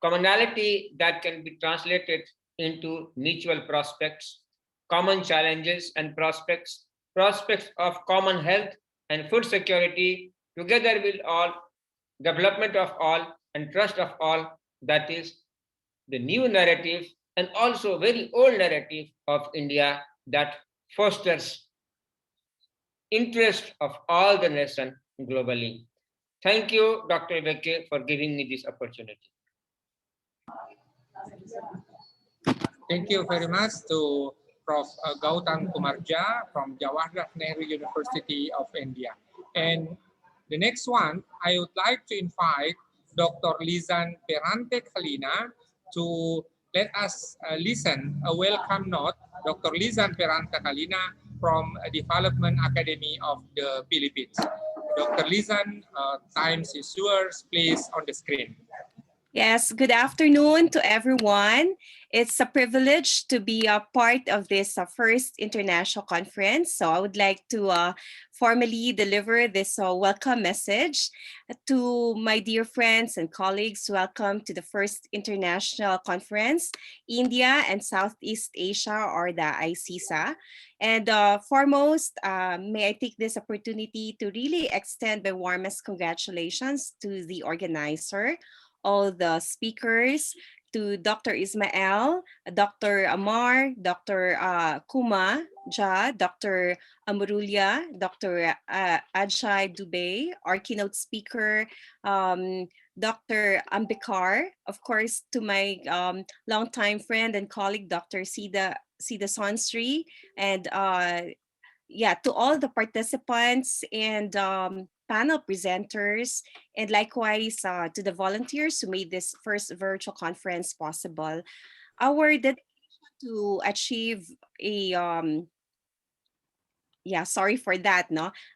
commonality that can be translated into mutual prospects, common challenges and prospects of common health and food security, together with all, development of all and trust of all, that is the new narrative and also very old narrative of India that fosters interest of all the nation globally. Thank you, Dr. Veke, for giving me this opportunity. Thank you very much to Prof. Gautam Kumarja from Jawaharlal Nehru University of India. And the next one, I would like to invite Dr. Lizan Perante Kalina to let us listen a welcome note. Dr. Lizan Perante Kalina from Development Academy of the Philippines. Dr. Lizan, times is yours, please, on the screen. Yes, good afternoon to everyone. It's a privilege to be a part of this first international conference. So I would like to formally deliver this welcome message to my dear friends and colleagues. Welcome to the first international conference, India and Southeast Asia, or the ICISA. And foremost, may I take this opportunity to really extend my warmest congratulations to the organizer, all the speakers, to Dr. Ismail, Dr. Amar, Dr. Kuma Ja, Dr. Amurulia, Dr. Ajay Dubey, our keynote speaker, Dr. Ambikar, of course, to my longtime friend and colleague, Dr. Sida Sonsri, and to all the participants and panel presenters, and likewise to the volunteers who made this first virtual conference possible. Our dedication to achieve a sorry for that.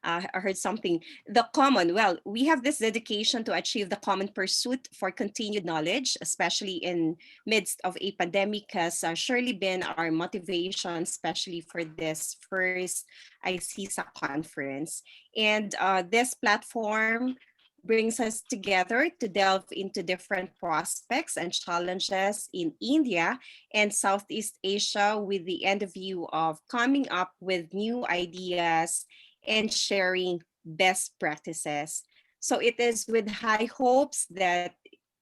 I heard something. The common, well, we have this dedication to achieve the common pursuit for continued knowledge, especially in midst of a pandemic, has surely been our motivation, especially for this first ICISA conference. And this platform brings us together to delve into different prospects and challenges in India and Southeast Asia with the end view of coming up with new ideas and sharing best practices. So it is with high hopes that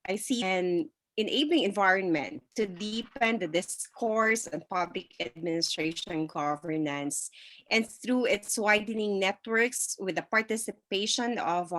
I see an enabling environment to deepen the discourse on public administration governance. And through its widening networks with the participation of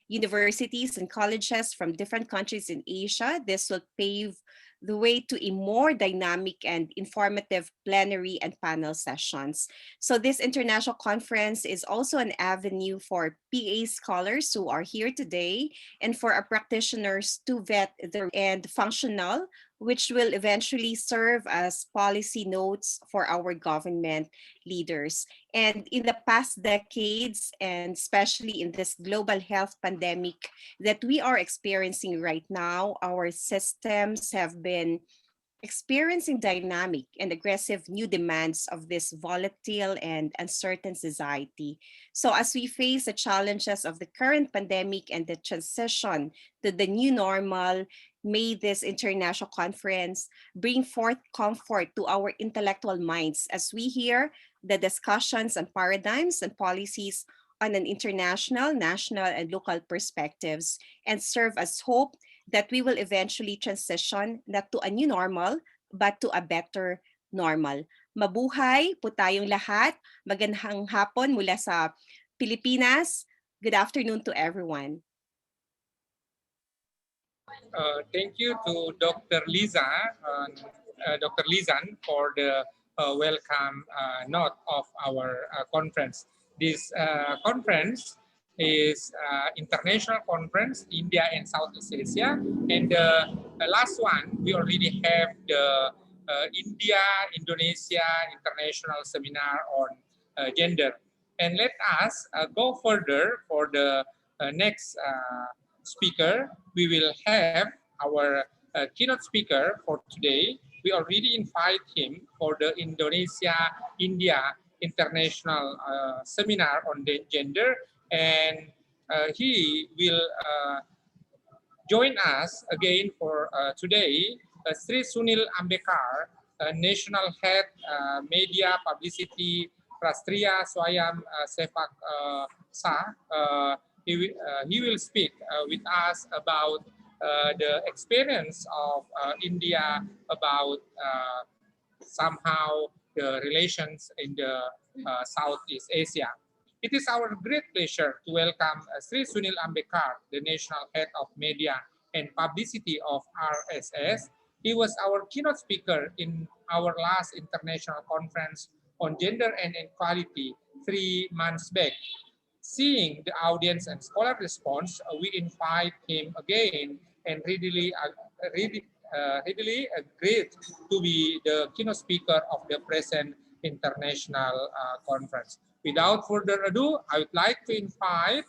universities and colleges from different countries in Asia, this will pave the way to a more dynamic and informative plenary and panel sessions. So this international conference is also an avenue for PA scholars who are here today and for our practitioners to vet their and functional, which will eventually serve as policy notes for our government leaders. And in the past decades, and especially in this global health pandemic that we are experiencing right now, our systems have been experiencing dynamic and aggressive new demands of this volatile and uncertain society. So as we face the challenges of the current pandemic and the transition to the new normal, may this international conference bring forth comfort to our intellectual minds as we hear the discussions and paradigms and policies on an international, national, and local perspectives and serve as hope that we will eventually transition not to a new normal, but to a better normal. Mabuhay po tayong lahat. Magandang hapon mula sa Pilipinas. Good afternoon to everyone. Thank you to Dr. Dr. Lizan for the welcome note of our conference. This conference is international conference, India and Southeast Asia. And the last one, we already have the India-Indonesia International Seminar on Gender. And let us go further for the next speaker. We will have our keynote speaker for today. We already invite him for the Indonesia-India International Seminar on the Gender, and he will join us again for today, Sri Sunil Ambikar, National Head Media Publicity Rastriya Swayam Sepak Sa. He will speak with us about the experience of India about somehow the relations in the Southeast Asia. It is our great pleasure to welcome Sri Sunil Ambikar, the National Head of Media and Publicity of RSS. He was our keynote speaker in our last international conference on gender and equality 3 months back. Seeing the audience and scholar response, we invite him again and readily agreed to be the keynote speaker of the present international conference. Without further ado, I would like to invite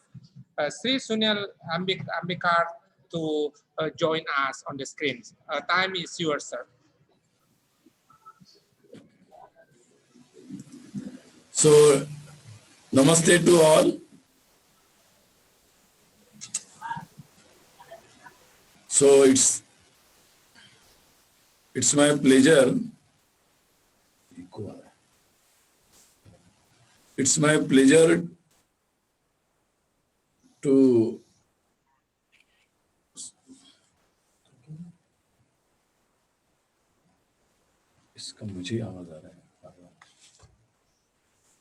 Sri Sunil Ambikar to join us on the screen. Time is yours, sir. So, namaste to all. So it's my pleasure. It's my pleasure to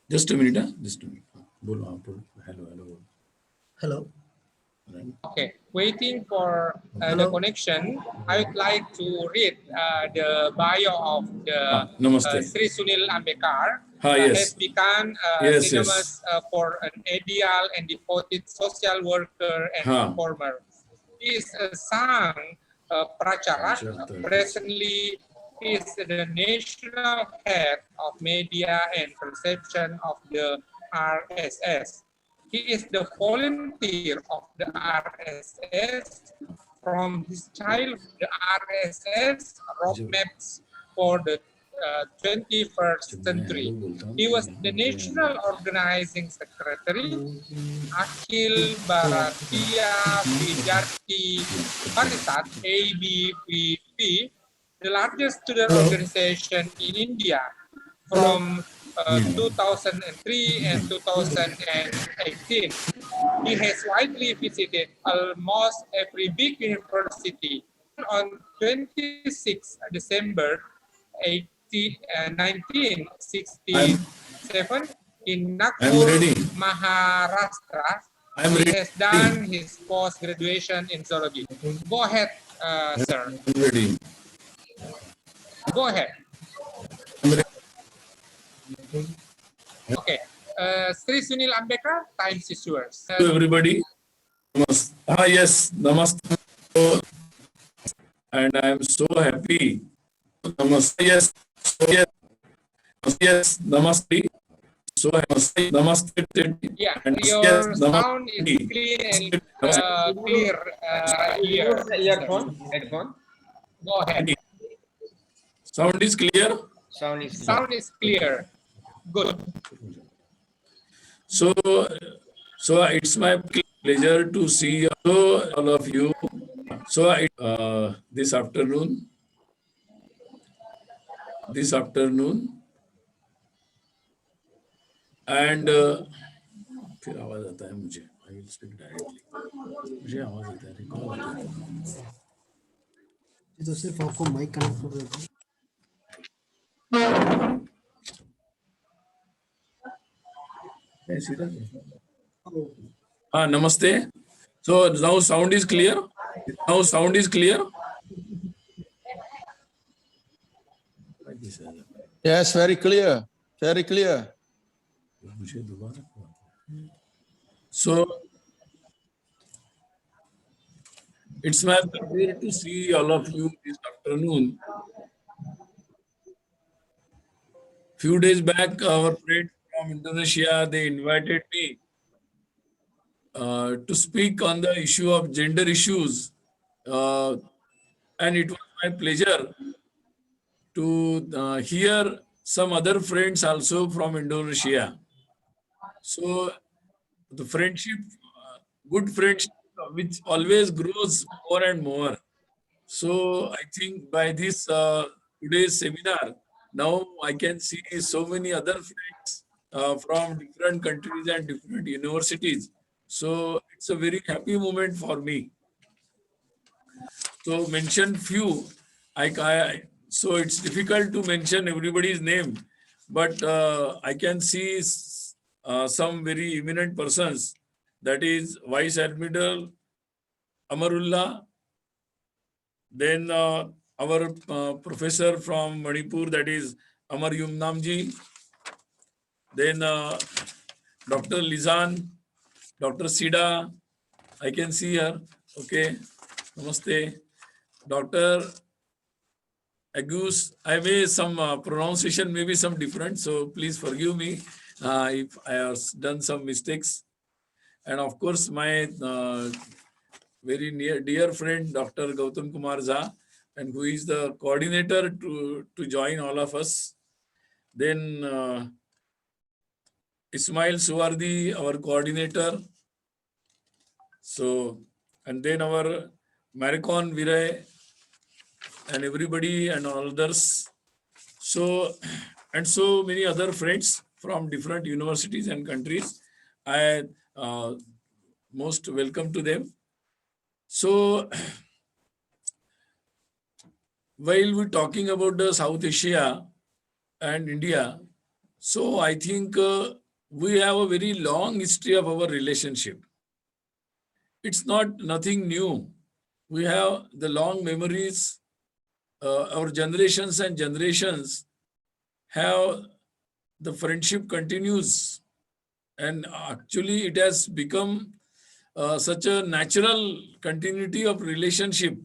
just a minute, just a minute. Hello. Okay, waiting for the connection. I would like to read the bio of the Sri Sunil Ambikar. Yes. Has become synonymous for an ideal and devoted social worker and reformer. He is a Sang Pracharak. Presently, he is the national head of media and perception of the RSS. He is the volunteer of the RSS from his childhood. The RSS roadmaps for the 21st century. He was the national organizing secretary, Akhil Bharatiya Vidyarthi Parisad, ABVP, the largest student organization in India from 2003 and 2018. He has widely visited almost every big university. On 26 December 1967 in Nagpur, Maharashtra, he has done his post-graduation in zoology. Go ahead, sir. I'm ready. Go ahead. Okay. Sri Sunil Ambikar, time is yours. Hello, everybody. Yes, namaste. And I am so happy. Namaste. Yes, namaste. So namaste. Yeah, and your yes, sound is clean and clear here. Earphone, headphone. Go ahead. Sound is clear? Sound is clear. Sound is clear. Good. So it's my pleasure to see all of you. So this afternoon, and फिर आवाज आता है मुझे. I will speak directly. मुझे आवाज आता है, record आता है. ये तो सिर्फ आपको माइक कनेक्ट कर देता हूँ. Namaste. So now sound is clear. Now sound is clear. Yes, very clear. Very clear. So it's my pleasure to see all of you this afternoon. Few days back, our friends from Indonesia, they invited me to speak on the issue of gender issues. And it was my pleasure to hear some other friends also from Indonesia. So the friendship, good friendship, which always grows more and more. So I think by this today's seminar, now I can see so many other friends from different countries and different universities. So it's a very happy moment for me. So mention few, so it's difficult to mention everybody's name, but I can see some very eminent persons, that is Vice Admiral Amarullah, then our professor from Manipur, that is Amar Yumnamji, then Dr. Lizan, Dr. Sida, I can see her, okay, namaste. Dr. Agus, I may some pronunciation may be some different, so please forgive me if I have done some mistakes. And of course, my very dear friend, Dr. Gautam Kumar Jha, and who is the coordinator to join all of us. Then Ismail Suwardi, our coordinator. So, and then our Maricon Viray and everybody and all others. So, and so many other friends from different universities and countries. I most welcome to them. So, while we're talking about the South Asia and India, so I think we have a very long history of our relationship. It's not nothing new. We have the long memories. Our generations and generations have the friendship continues, and actually it has become such a natural continuity of relationship.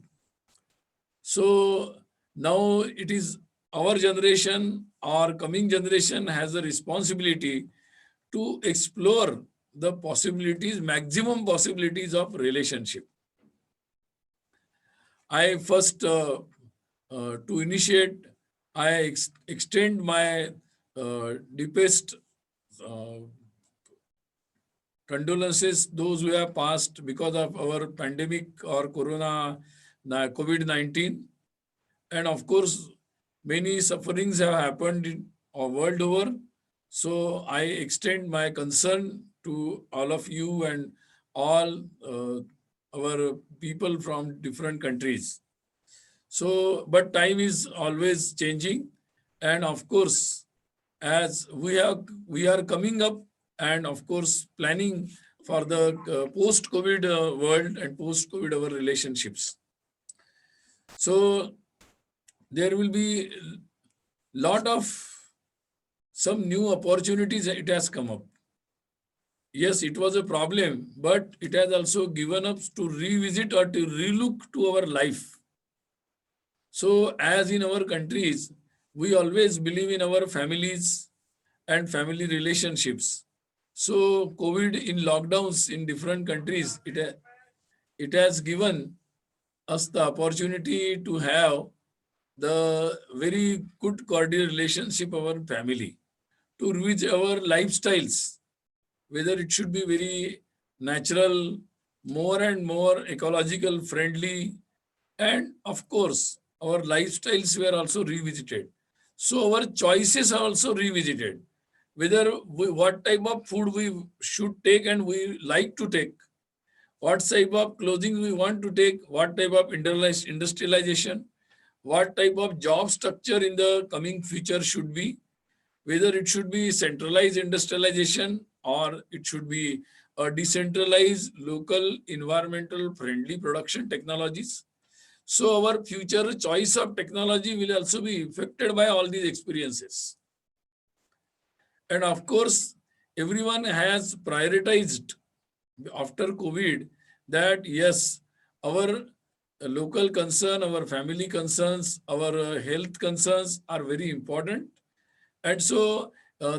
So now it is our generation, our coming generation has a responsibility to explore the possibilities, maximum possibilities of relationship. I first, to initiate, I extend my deepest condolences those who have passed because of our pandemic or COVID-19. And of course, many sufferings have happened in world over. So I extend my concern to all of you and all our people from different countries. So, but time is always changing. And of course, as we are coming up and of course planning for the post-COVID world and post-COVID our relationships. So there will be lot of some new opportunities it has come up. Yes, it was a problem, but it has also given us to revisit or to relook to our life. So as in our countries, we always believe in our families and family relationships. So COVID in lockdowns in different countries, it has given us the opportunity to have the very good cordial relationship of our family, to reach our lifestyles, whether it should be very natural, more and more ecological friendly, and of course, our lifestyles were also revisited. So our choices are also revisited. whether what type of food we should take and we like to take, what type of clothing we want to take, what type of industrialization, what type of job structure in the coming future should be, whether it should be centralized industrialization or it should be a decentralized, local, environmental friendly production technologies. So our future choice of technology will also be affected by all these experiences. And of course, everyone has prioritized after COVID that yes, our local concern, our family concerns, our health concerns are very important. And so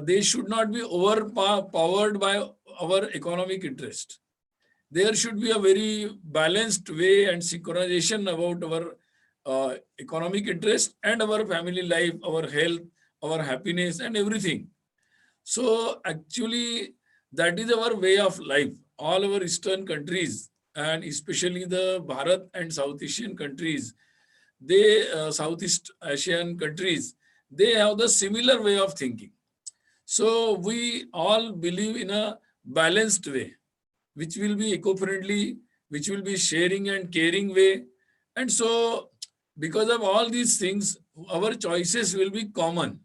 they should not be overpowered by our economic interest. There should be a very balanced way and synchronization about our economic interest and our family life, our health, our happiness and everything. So actually that is our way of life. All our Eastern countries and especially the Bharat and South Asian countries, Southeast Asian countries, they have the similar way of thinking. So we all believe in a balanced way, which will be eco-friendly, which will be sharing and caring way. And so because of all these things, our choices will be common.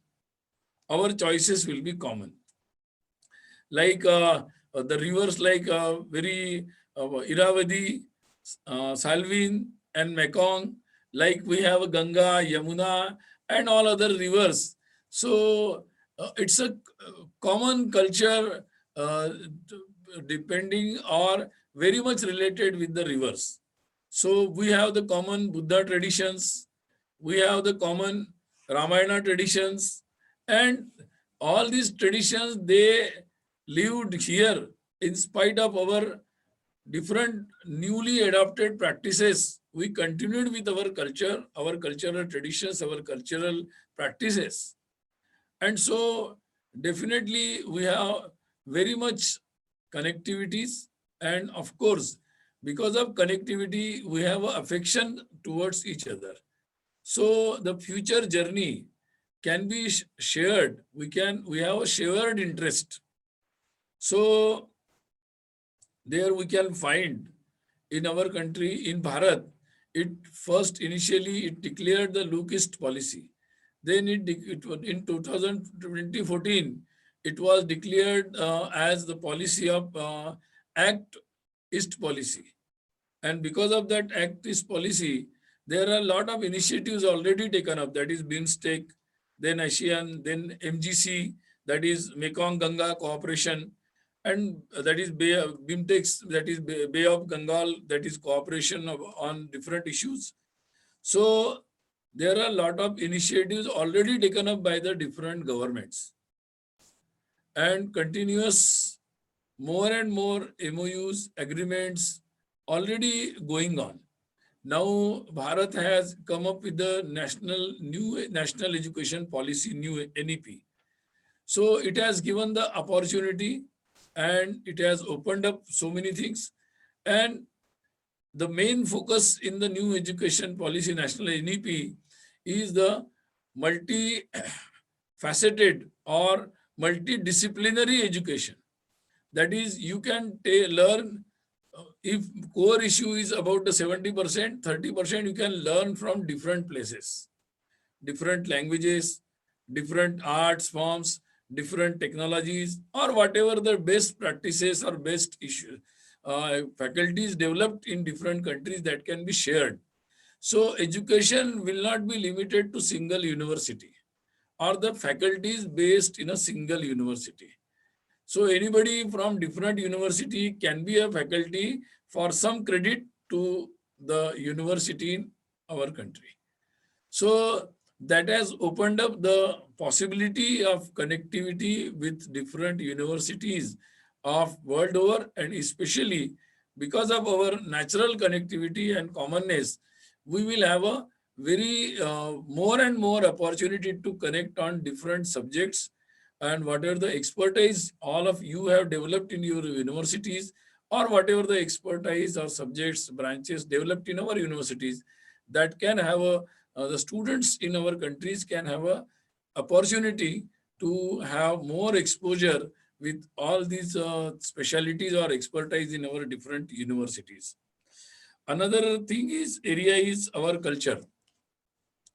Our choices will be common. Like the rivers like Irrawaddy, Salween and Mekong, like we have Ganga, Yamuna and all other rivers. So it's a common culture depending or very much related with the rivers. So we have the common Buddha traditions, we have the common Ramayana traditions, and all these traditions, they lived here in spite of our different newly adopted practices. We continued with our culture, our cultural traditions, our cultural practices. And so definitely we have very much connectivities. And of course, because of connectivity, we have an affection towards each other. So the future journey can be shared. We have a shared interest. So there we can find in our country, in Bharat, it first initially it declared the Look East policy. Then in 2014, it was declared as the policy of Act East policy. And because of that Act East policy, there are a lot of initiatives already taken up. That is BIMSTEC, then ASEAN, then MGC, that is Mekong Ganga cooperation, and that is BIMTEX, that is Bay of Bengal, that is cooperation on different issues. So there are a lot of initiatives already taken up by the different governments and continuous more and more MOUs, agreements already going on. Now Bharat has come up with the new national education policy, new NEP. So it has given the opportunity and it has opened up so many things. And the main focus in the new education policy, national NEP, is the multi-faceted or multidisciplinary education. That is, you can learn, if core issue is about the 70%, 30% you can learn from different places, different languages, different arts forms, different technologies, or whatever the best practices or best issues, faculties developed in different countries that can be shared. So education will not be limited to single university or the faculties based in a single university. So anybody from different university can be a faculty for some credit to the university in our country. So that has opened up the possibility of connectivity with different universities of world over, and especially because of our natural connectivity and commonness, we will have a very more and more opportunity to connect on different subjects, and whatever the expertise all of you have developed in your universities, or whatever the expertise or subjects, branches developed in our universities, that can have the students in our countries can have a opportunity to have more exposure with all these specialties or expertise in our different universities. Another thing is area is our culture,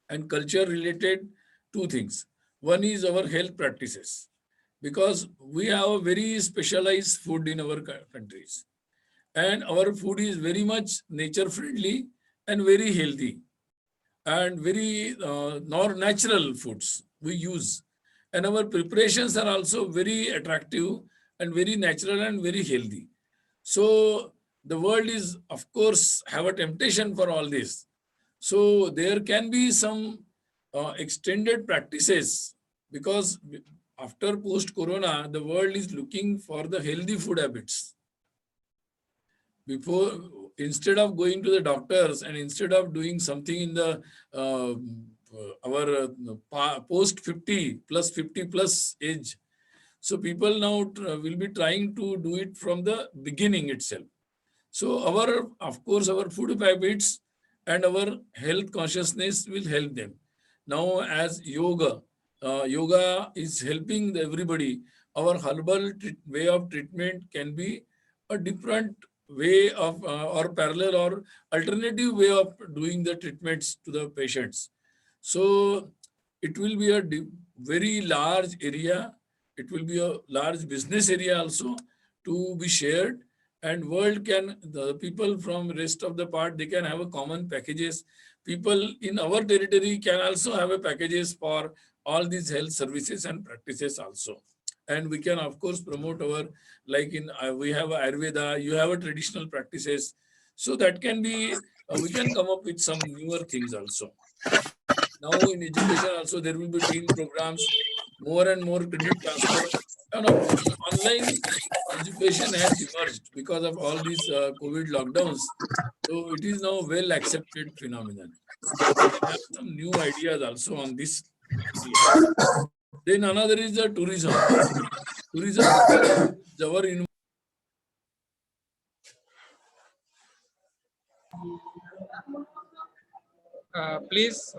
and culture related two things. One is our health practices, because we have a very specialized food in our countries, and our food is very much nature friendly and very healthy and very natural foods we use, and our preparations are also very attractive and very natural and very healthy. So the world is, of course, have a temptation for all this. So there can be some extended practices, because after post-corona, the world is looking for the healthy food habits. Before, instead of going to the doctors and instead of doing something in the post 50 plus age, so people now will be trying to do it from the beginning itself. So of course, our food habits and our health consciousness will help them. Now, as yoga is helping everybody. Our herbal way of treatment can be a different way of or parallel or alternative way of doing the treatments to the patients. So it will be a very large area. It will be a large business area also to be shared, and world can, the people from rest of the part, they can have a common packages. People in our territory can also have a packages for all these health services and practices also. And we can, of course, promote our, like in, we have Ayurveda, you have a traditional practices. So that can be, we can come up with some newer things also. Now in education also, there will be teen programs, more and more credit transfer. And of course, online education has emerged because of all these COVID lockdowns. So it is now well accepted phenomenon. We can have some new ideas also on this. Then another is the tourism. Tourism, our Please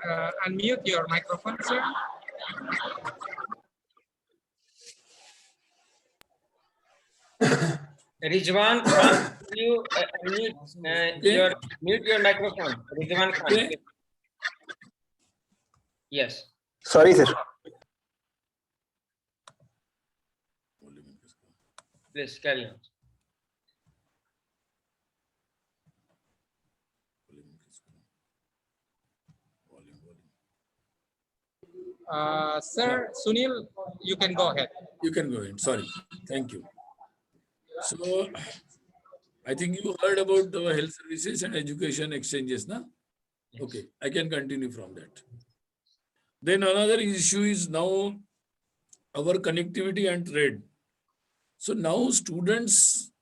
unmute your microphone, sir. Rizwan Khan, you mute your microphone. Rizwan Khan. Okay. Yes. Sorry, sir. Please carry on. Sir Sunil, you can go ahead. You can go ahead. Sorry. Thank you. So I think you heard about the health services and education exchanges, na? Yes. Okay, I can continue from that. Then another issue is now our connectivity and trade. So now students,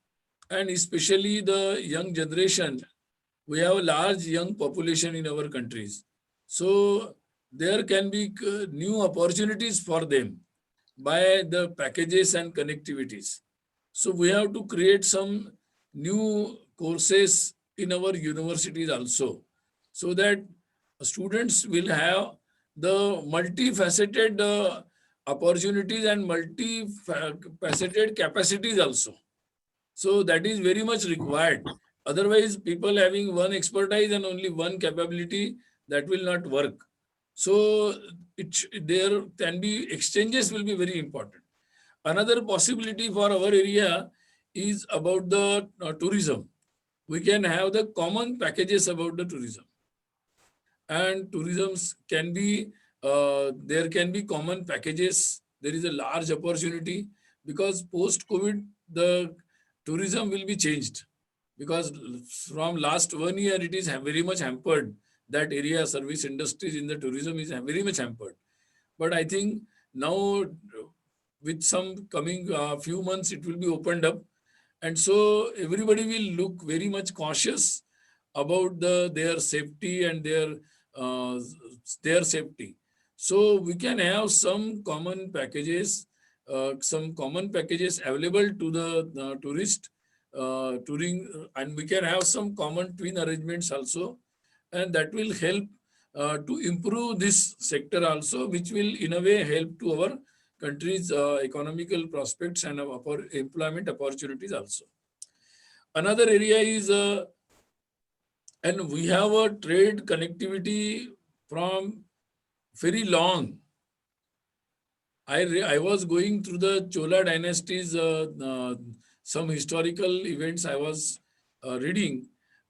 and especially the young generation, we have a large young population in our countries. So there can be new opportunities for them by the packages and connectivities. So we have to create some new courses in our universities also, so that students will have the multifaceted opportunities and multifaceted capacities also. So that is very much required. Otherwise, people having one expertise and only one capability, that will not work. So there can be exchanges will be very important. Another possibility for our area is about the tourism. We can have the common packages about the tourism. And tourisms can be, there can be common packages. There is a large opportunity because post-COVID, the tourism will be changed. Because from last 1 year, it is very much hampered. That area, service industries in the tourism is very much hampered. But I think now with some coming few months, it will be opened up. And so everybody will look very much cautious about their safety and their safety. So we can have some common packages available to the tourist touring, and we can have some common twin arrangements also, and that will help to improve this sector also, which will in a way help to our country's economical prospects and employment opportunities also. Another area is, and we have a trade connectivity from very long. I was going through the Chola dynasties, some historical events I was reading,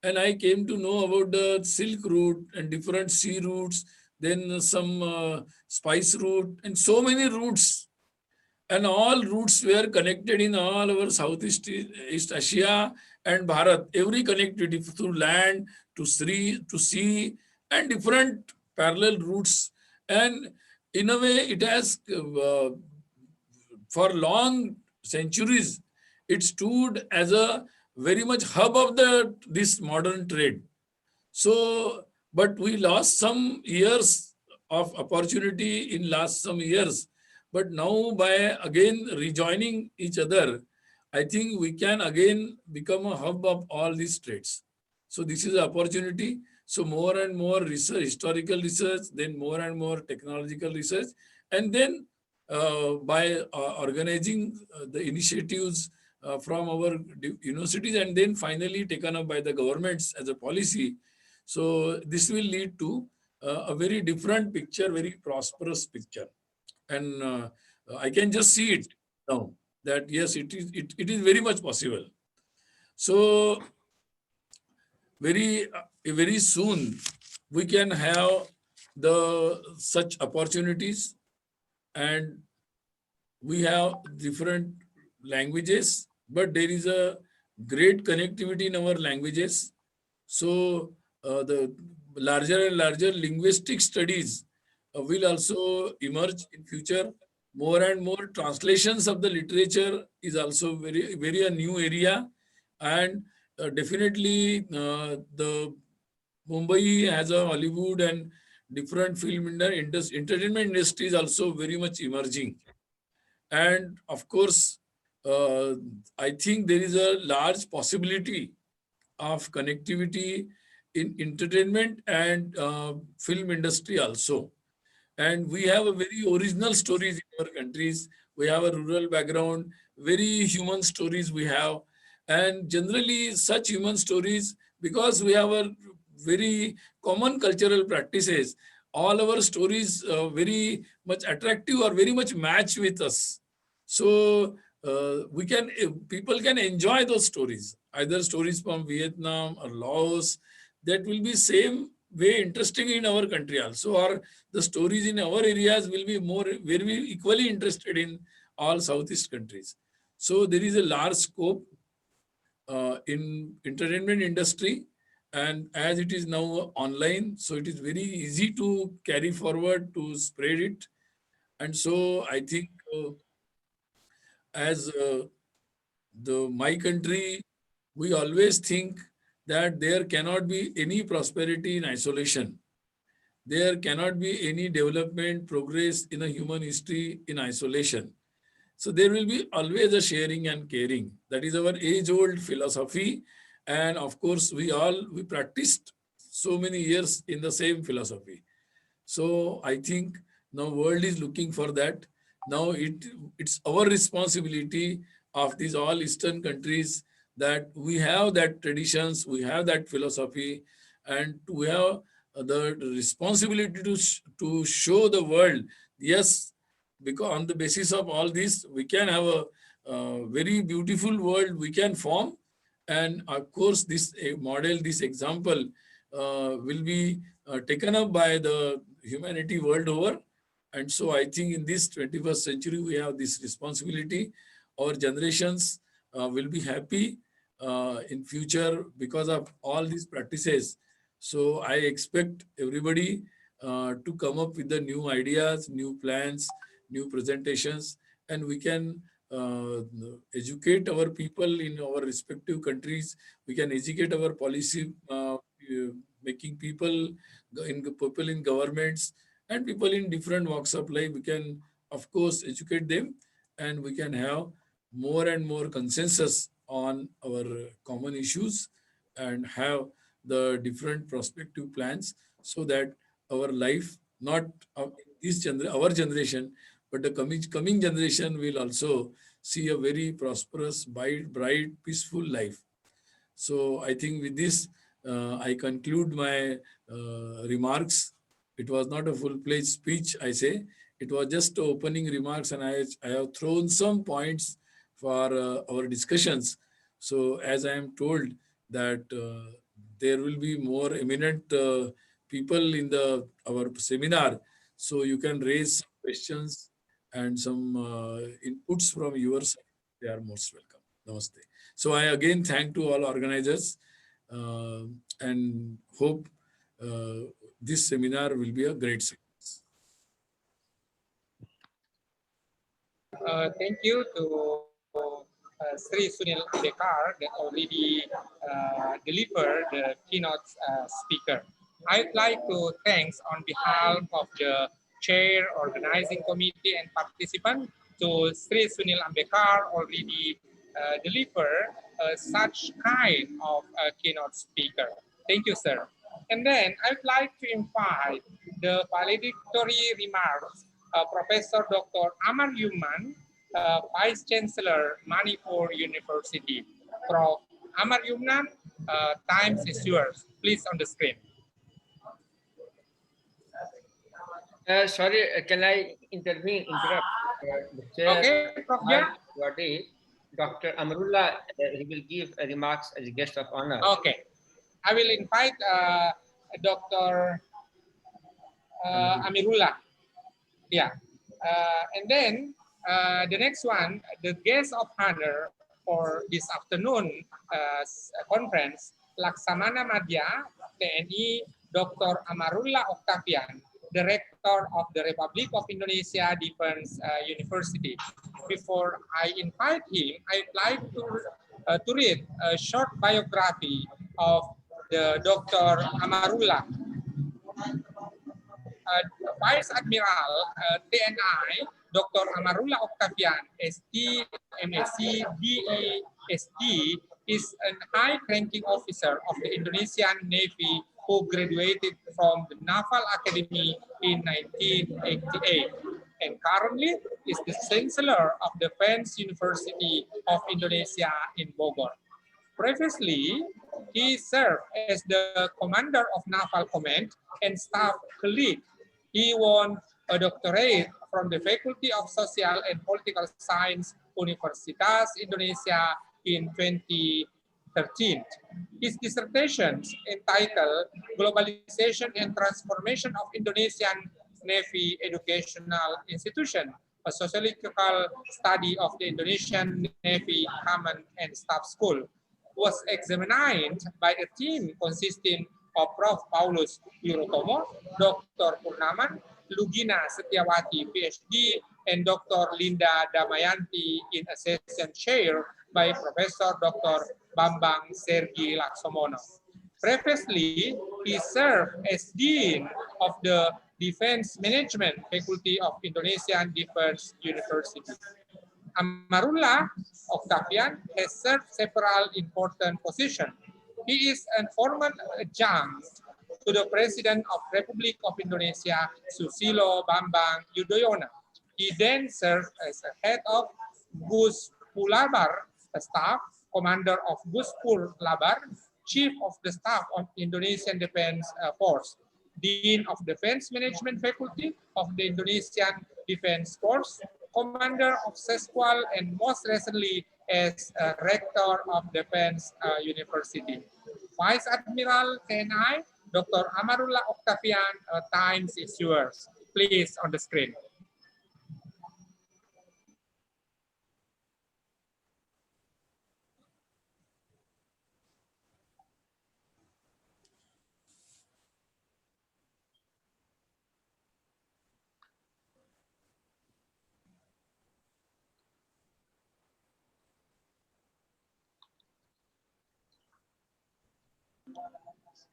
and I came to know about the Silk Route and different sea routes, then some spice route, and so many routes. And all routes were connected in all our Southeast East Asia and Bharat. Every connectivity through land to sea, and different parallel routes. And in a way, it has, for long centuries, it stood as a very much hub of this modern trade. So, but we lost some years of opportunity in last some years. But now by again rejoining each other, I think we can again become a hub of all these trades. So this is an opportunity. So more and more research, historical research, then more and more technological research, and then by organizing the initiatives from our universities, and then finally taken up by the governments as a policy. So this will lead to a very different picture, very prosperous picture. And I can just see it now that yes, it is very much possible. So very soon we can have such opportunities, and we have different languages, but there is a great connectivity in our languages. So the larger and larger linguistic studies will also emerge in future. More and more translations of the literature is also very a new area. And definitely the Mumbai has a Hollywood and different film entertainment industry is also very much emerging. And of course, I think there is a large possibility of connectivity in entertainment and film industry also. And we have a very original stories in our countries. We have a rural background, very human stories we have. And generally such human stories, because we have a very common cultural practices, all our stories very much attractive or very much match with us. So people can enjoy those stories, either stories from Vietnam or Laos, that will be same way interesting in our country also, or the stories in our areas will be very equally interested in all Southeast countries. So there is a large scope in entertainment industry, and as it is now online, so it is very easy to carry forward, to spread it. And so I think as my country, we always think that there cannot be any prosperity in isolation. There cannot be any development, progress in a human history in isolation. So there will be always a sharing and caring. That is our age-old philosophy. And of course, we practiced so many years in the same philosophy. So I think now world is looking for that. Now it's our responsibility of these all Eastern countries that we have that traditions, we have that philosophy, and we have the responsibility to show the world, yes, because on the basis of all this, we can have a very beautiful world we can form. And of course, this model, this example will be taken up by the humanity world over. And so I think in this 21st century, we have this responsibility. Our generations will be happy in future because of all these practices. So I expect everybody to come up with the new ideas, new plans, new presentations, and we can educate our people in our respective countries. We can educate our policy making people in governments and people in different walks of life. We can, of course, educate them, and we can have more and more consensus on our common issues and have the different prospective plans, so that our life, not our generation, but the coming generation will also see a very prosperous, bright, peaceful life. So I think with this, I conclude my remarks. It was not a full-fledged speech, I say. It was just opening remarks, and I have thrown some points for our discussions. So as I am told that there will be more eminent people in our seminar, so you can raise some questions and some inputs from your side. They are most welcome. Namaste. So I again thank to all organizers and hope this seminar will be a great success. Thank you to Sri Sunil Ambikar that already delivered the keynote speaker. I'd like to thanks on behalf of the chair, organizing committee, and participant to Sri Sunil Ambikar already deliver such kind of keynote speaker. Thank you, sir. And then I'd like to invite the valedictory remarks Professor Dr. Amar Yuman, Vice Chancellor, Manipur University. Prof. Amar Yuman, times is yours. Please on the screen. Sorry, can I interrupt? The chair, okay, Prof. Dr. Amarullah, he will give remarks as a guest of honor. Okay. I will invite Dr. Amirullah. Yeah. And then the next one, the guest of honor for this afternoon conference, Laksamana Madya, TNI, Dr. Amarullah Octavian, Director of the Republic of Indonesia Defense University. Before I invite him, I'd like to read a short biography of the Dr. Amarullah. Vice Admiral TNI Dr. Amarullah Octavian, SD, MSc, DESD, is a high-ranking officer of the Indonesian Navy who graduated from the Naval Academy in 1988 and currently is the Chancellor of Defense University of Indonesia in Bogor. Previously, he served as the Commander of Naval Command and Staff Colleague. He won a doctorate from the Faculty of Social and Political Science, Universitas Indonesia in 2013. His dissertation entitled Globalization and Transformation of Indonesian Navy Educational Institution, a sociological study of the Indonesian Navy Command and Staff School, was examined by a team consisting of Prof. Paulus Wirotomo, Dr. Purnaman, Lugina Setiawati, PhD, and Dr. Linda Damianty in Assistant Chair by Professor Dr. Bambang Sergi Laksomono. Previously, he served as Dean of the Defense Management Faculty of Indonesian Defense University. Amarullah Octavian has served several important positions. He is a former adjunct to the President of Republic of Indonesia, Susilo Bambang Yudhoyono. He then served as a head of Gus Pulabar Staff, Commander of Gus Pulabar, Chief of the Staff of Indonesian Defense Force, Dean of Defense Management Faculty of the Indonesian Defense Force, Commander of Sesqual, and most recently as Rector of Defense University. Vice Admiral TNI, Dr. Amarullah Octavian, times is yours. Please on the screen.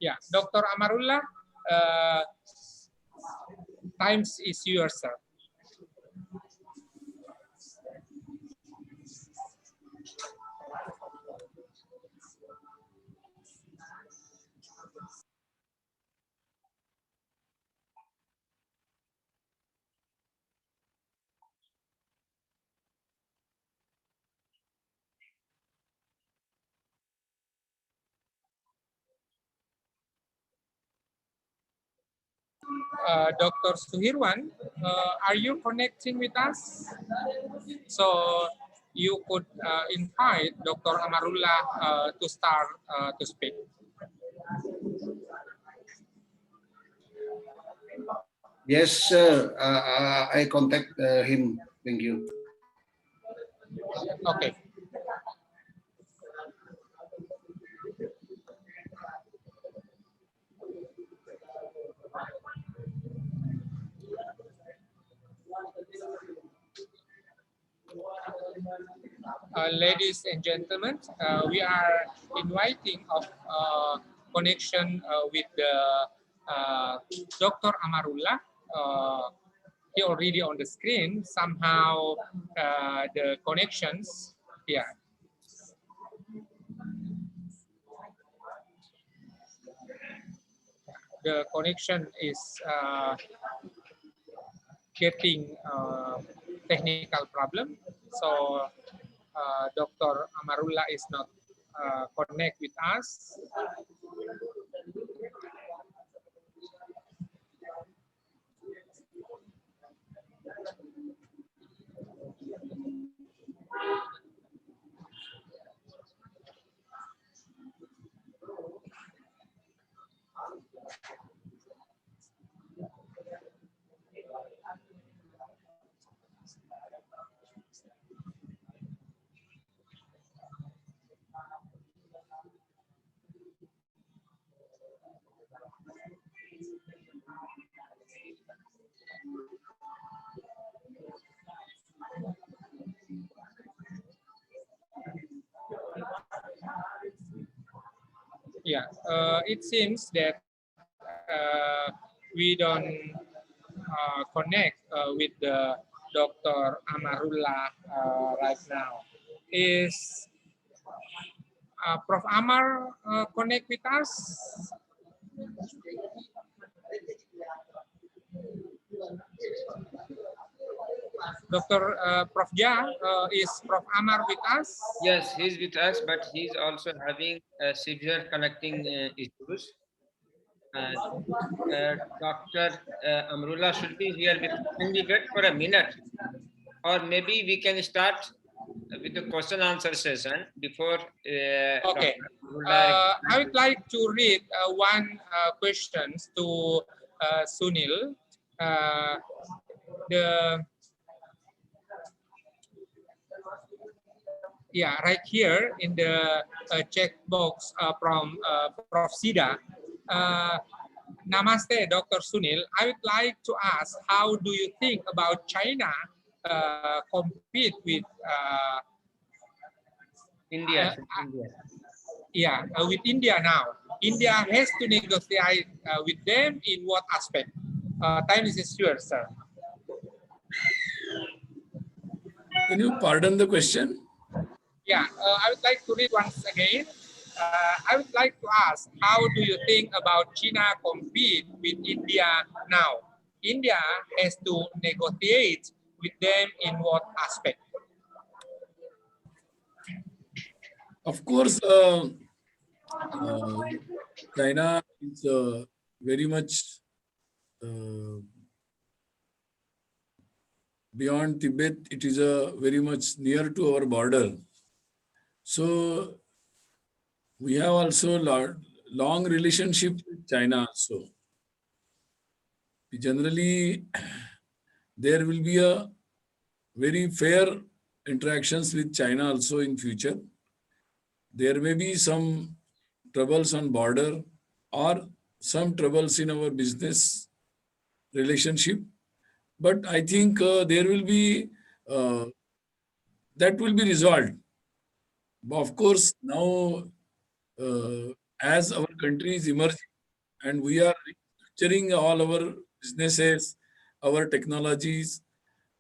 Yeah, Dr. Amarullah, times is yours, sir. Dr. Suhirwan, are you connecting with us? So you could invite Dr. Amarullah to start to speak. Yes, sir. I contact him. Thank you. Okay. Ladies and gentlemen, we are inviting of connection with the Dr. Amarullah. He already on the screen. Somehow the connections, yeah. The connection is getting technical problem. So Dr. Amarullah is not connect with us. Yeah, it seems that we don't connect with the Dr. Amarullah right now. Is Prof. Amar connect with us? Dr. Prof. Ja, is Prof. Amar with us? Yes, he's with us, but he's also having severe connecting issues. Dr. Amrullah should be here with us. Can we wait for a minute? Or maybe we can start with the question answer session before. Okay. I would like to read one question to Sunil. Yeah, right here in the check box from Prof. Sida. Namaste, Dr. Sunil. I would like to ask, how do you think about China compete with India? Yeah, with India now. India has to negotiate with them in what aspect? Time is yours, sir. Can you pardon the question? Yeah, I would like to read once again. I would like to ask, how do you think about China compete with India now? India has to negotiate with them in what aspect? Of course, China is very much beyond Tibet. It is very much near to our border. So we have also long relationship with China also. Generally, there will be a very fair interactions with China also in future. There may be some troubles on border or some troubles in our business relationship, but I think there will be that will be resolved. Of course, now as our country is emerging and we are restructuring all our businesses, our technologies,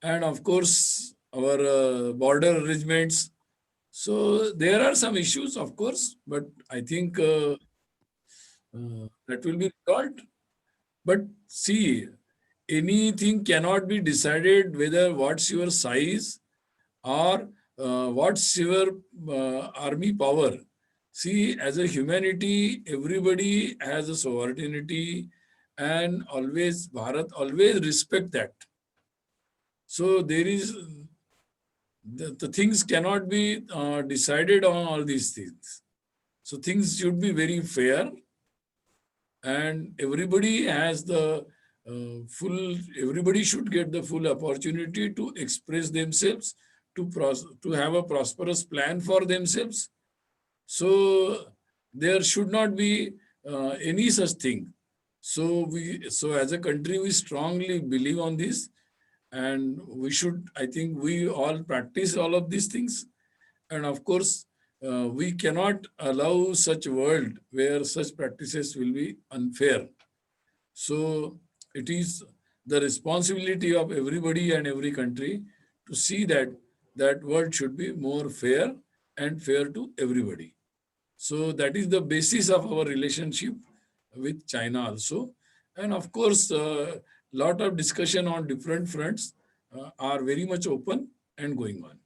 and of course our border arrangements. So there are some issues, of course, but I think that will be resolved. But see, anything cannot be decided whether what's your size or what's your army power. See, as a humanity, everybody has a sovereignty and always Bharat always respect that. So there is the things cannot be decided on all these things. So things should be very fair, and everybody has the everybody should get the full opportunity to express themselves, to have a prosperous plan for themselves. So there should not be any such thing. So as a country, we strongly believe on this, and we should, I think we all practice all of these things. And of course, we cannot allow such a world where such practices will be unfair. So it is the responsibility of everybody and every country to see that that world should be more fair and fair to everybody. So that is the basis of our relationship with China also. And of course, lot of discussion on different fronts are very much open and going on.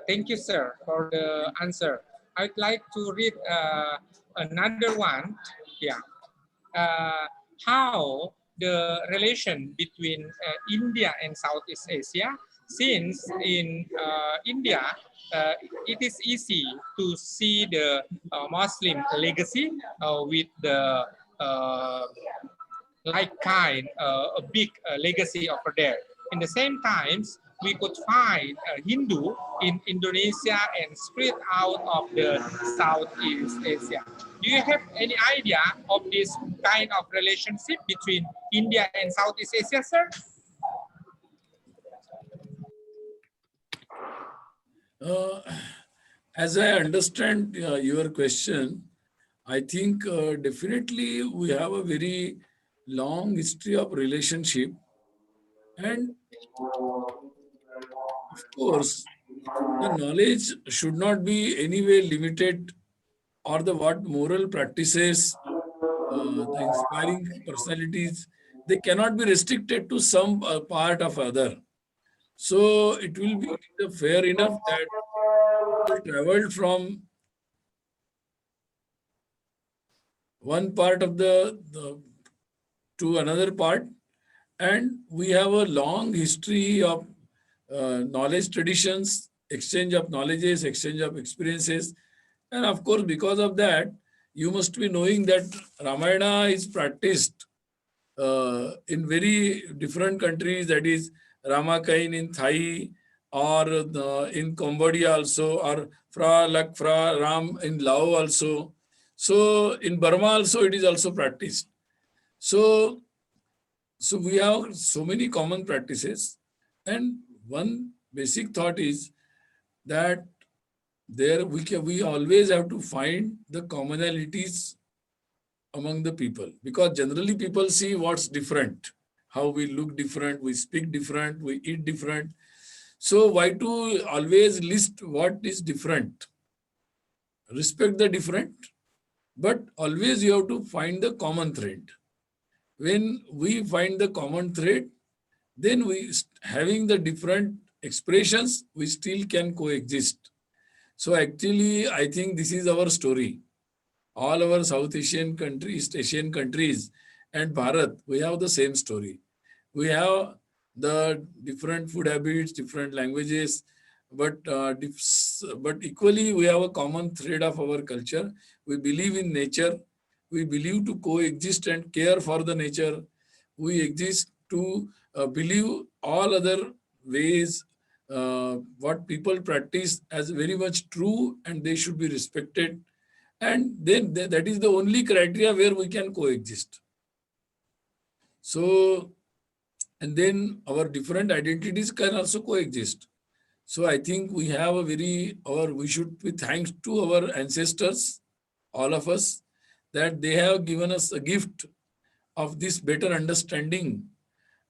Thank you, sir, for the answer. I'd like to read another one. Yeah. How the relation between India and Southeast Asia, since in India, it is easy to see the Muslim legacy with the like kind, a big legacy over there. In the same times, we could find Hindu in Indonesia and spread out of the Southeast Asia. Do you have any idea of this kind of relationship between India and Southeast Asia, sir? As I understand your question, I think definitely we have a very long history of relationship, and of course, the knowledge should not be anyway limited, or the what moral practices, the inspiring personalities, they cannot be restricted to some part of other. So it will be fair enough that people traveled from one part of the to another part, and we have a long history of knowledge traditions, exchange of knowledges, exchange of experiences. And of course, because of that, you must be knowing that Ramayana is practiced in very different countries, that is Ramakain in Thai, or in Cambodia also, or Fra Lak Fra Ram in Lao also. So in Burma also it is also practiced. So we have so many common practices, and one basic thought is that we always have to find the commonalities among the people, because generally people see what's different, how we look different, we speak different, we eat different. So why to always list what is different? Respect the different, but always you have to find the common thread. When we find the common thread, then we, having the different expressions, we still can coexist. So actually, I think this is our story. All our South Asian countries, East Asian countries, and Bharat, we have the same story. We have the different food habits, different languages, but equally we have a common thread of our culture. We believe in nature. We believe to coexist and care for the nature. We exist to believe all other ways what people practice as very much true, and they should be respected. And then that is the only criteria where we can coexist. So, and then our different identities can also coexist. So I think we have a we should be thanks to our ancestors, all of us, that they have given us a gift of this better understanding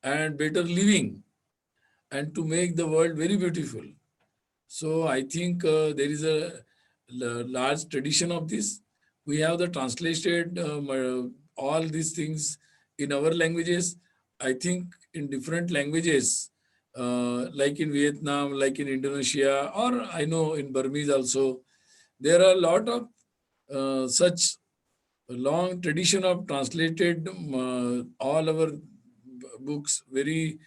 and better living, and to make the world very beautiful. So I think there is a large tradition of this. We have the translated all these things in our languages. I think in different languages, like in Vietnam, like in Indonesia, or I know in Burmese also, There are a lot of such long tradition of translated all our books, very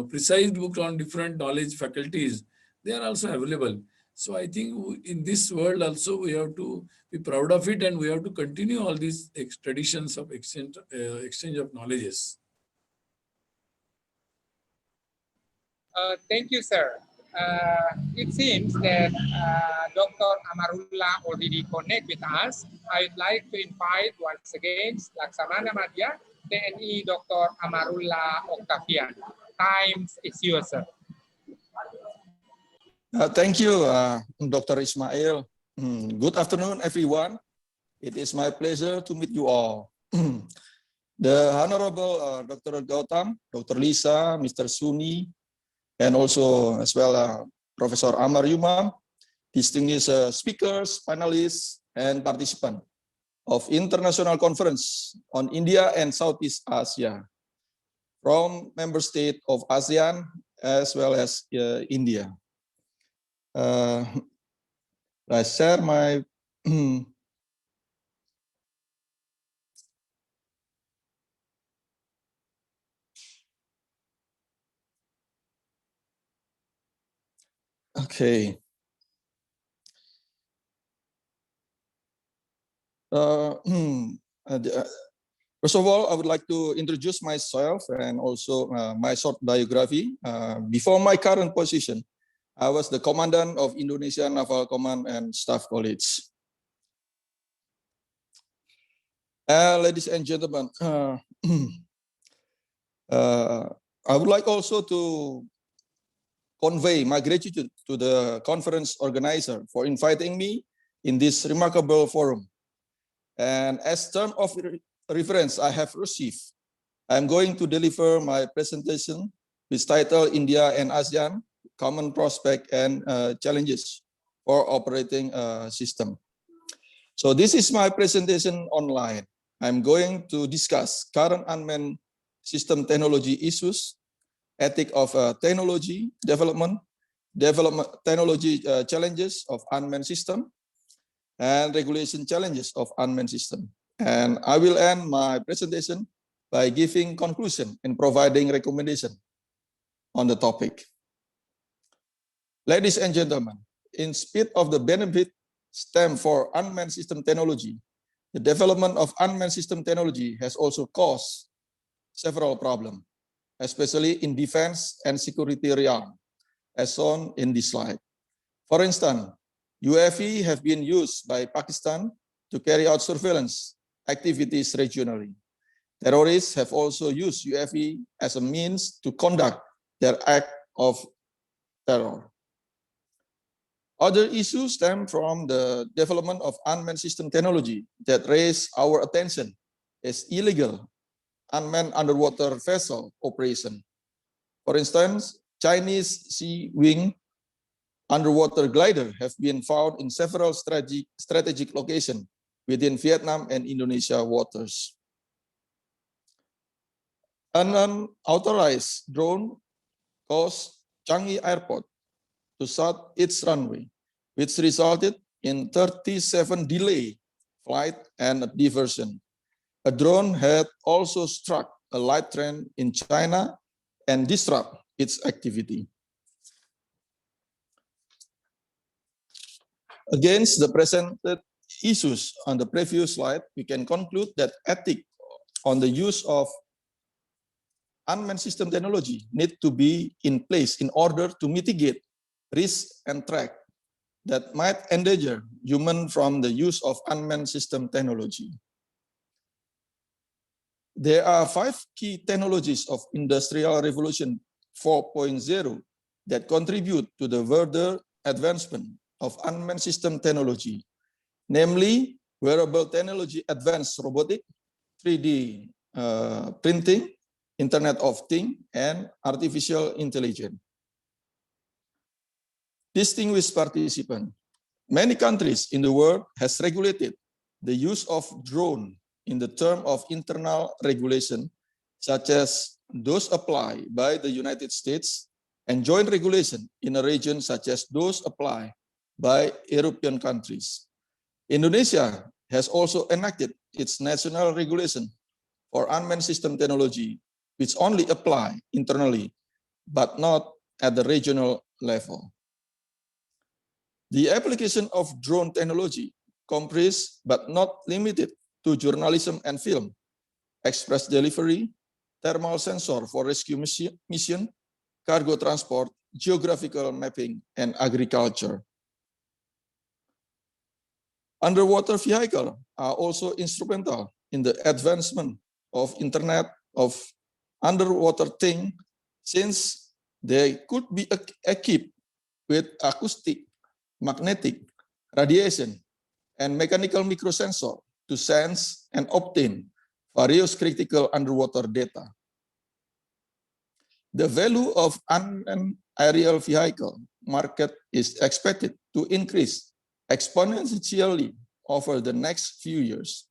precise books on different knowledge faculties. They are also available. So I think in this world also we have to be proud of it, and we have to continue all these traditions of exchange of knowledges. Thank you, sir. It seems that Dr. Amarullah already connect with us. I would like to invite once again Laksamana Madya, TNI Dr. Amarullah Octavian. Time is yours, sir. Thank you, Dr. Ismail. Good afternoon, everyone. It is my pleasure to meet you all. The Honorable Dr. Gautam, Dr. Lisa, Mr. Suni, and also as well Professor Amar Yumam, distinguished speakers, panelists, and participants of International Conference on India and Southeast Asia from member state of ASEAN as well as India. I share my okay. First of all, I would like to introduce myself and also my short biography. Before my current position, I was the Commandant of Indonesian Naval Command and Staff College. Ladies and gentlemen, I would like also to convey my gratitude to the conference organizer for inviting me in this remarkable forum. And as term of reference I have received, I'm going to deliver my presentation with title India and ASEAN, Common Prospect and Challenges for Operating System. So this is my presentation online. I'm going to discuss current unmanned system technology issues, ethic of technology development, technology challenges of unmanned system, and regulation challenges of unmanned system. And I will end my presentation by giving conclusion and providing recommendation on the topic. Ladies and gentlemen, in spite of the benefit stem for unmanned system technology, the development of unmanned system technology has also caused several problems, especially in defense and security realm, as shown in this slide. For instance, UAV have been used by Pakistan to carry out surveillance activities regionally. Terrorists have also used UAV as a means to conduct their act of terror. Other issues stem from the development of unmanned system technology that raise our attention is illegal unmanned underwater vessel operation. For instance, Chinese Sea Wing underwater glider have been found in several strategic locations within Vietnam and Indonesia waters. An unauthorized drone caused Changi Airport to shut its runway, which resulted in 37 delay flight and a diversion. A drone had also struck a light train in China and disrupt its activity. Against the presented issues on the previous slide, we can conclude that ethics on the use of unmanned system technology need to be in place in order to mitigate risk and threat that might endanger humans from the use of unmanned system technology. There are 5 key technologies of Industrial Revolution 4.0 that contribute to the further advancement of unmanned system technology, namely wearable technology, advanced robotic, 3D printing, Internet of Things, and artificial intelligence. Distinguished participants, many countries in the world has regulated the use of drone in the term of internal regulation, such as those applied by the United States and joint regulation in a region such as those applied by European countries. Indonesia has also enacted its national regulation for unmanned system technology, which only apply internally, but not at the regional level. The application of drone technology comprises but not limited to journalism and film, express delivery, thermal sensor for rescue mission, cargo transport, geographical mapping, and agriculture. Underwater vehicles are also instrumental in the advancement of Internet of Underwater Things, since they could be equipped with acoustic, magnetic, radiation, and mechanical microsensor to sense and obtain various critical underwater data. The value of unmanned aerial vehicle market is expected to increase exponentially over the next few years.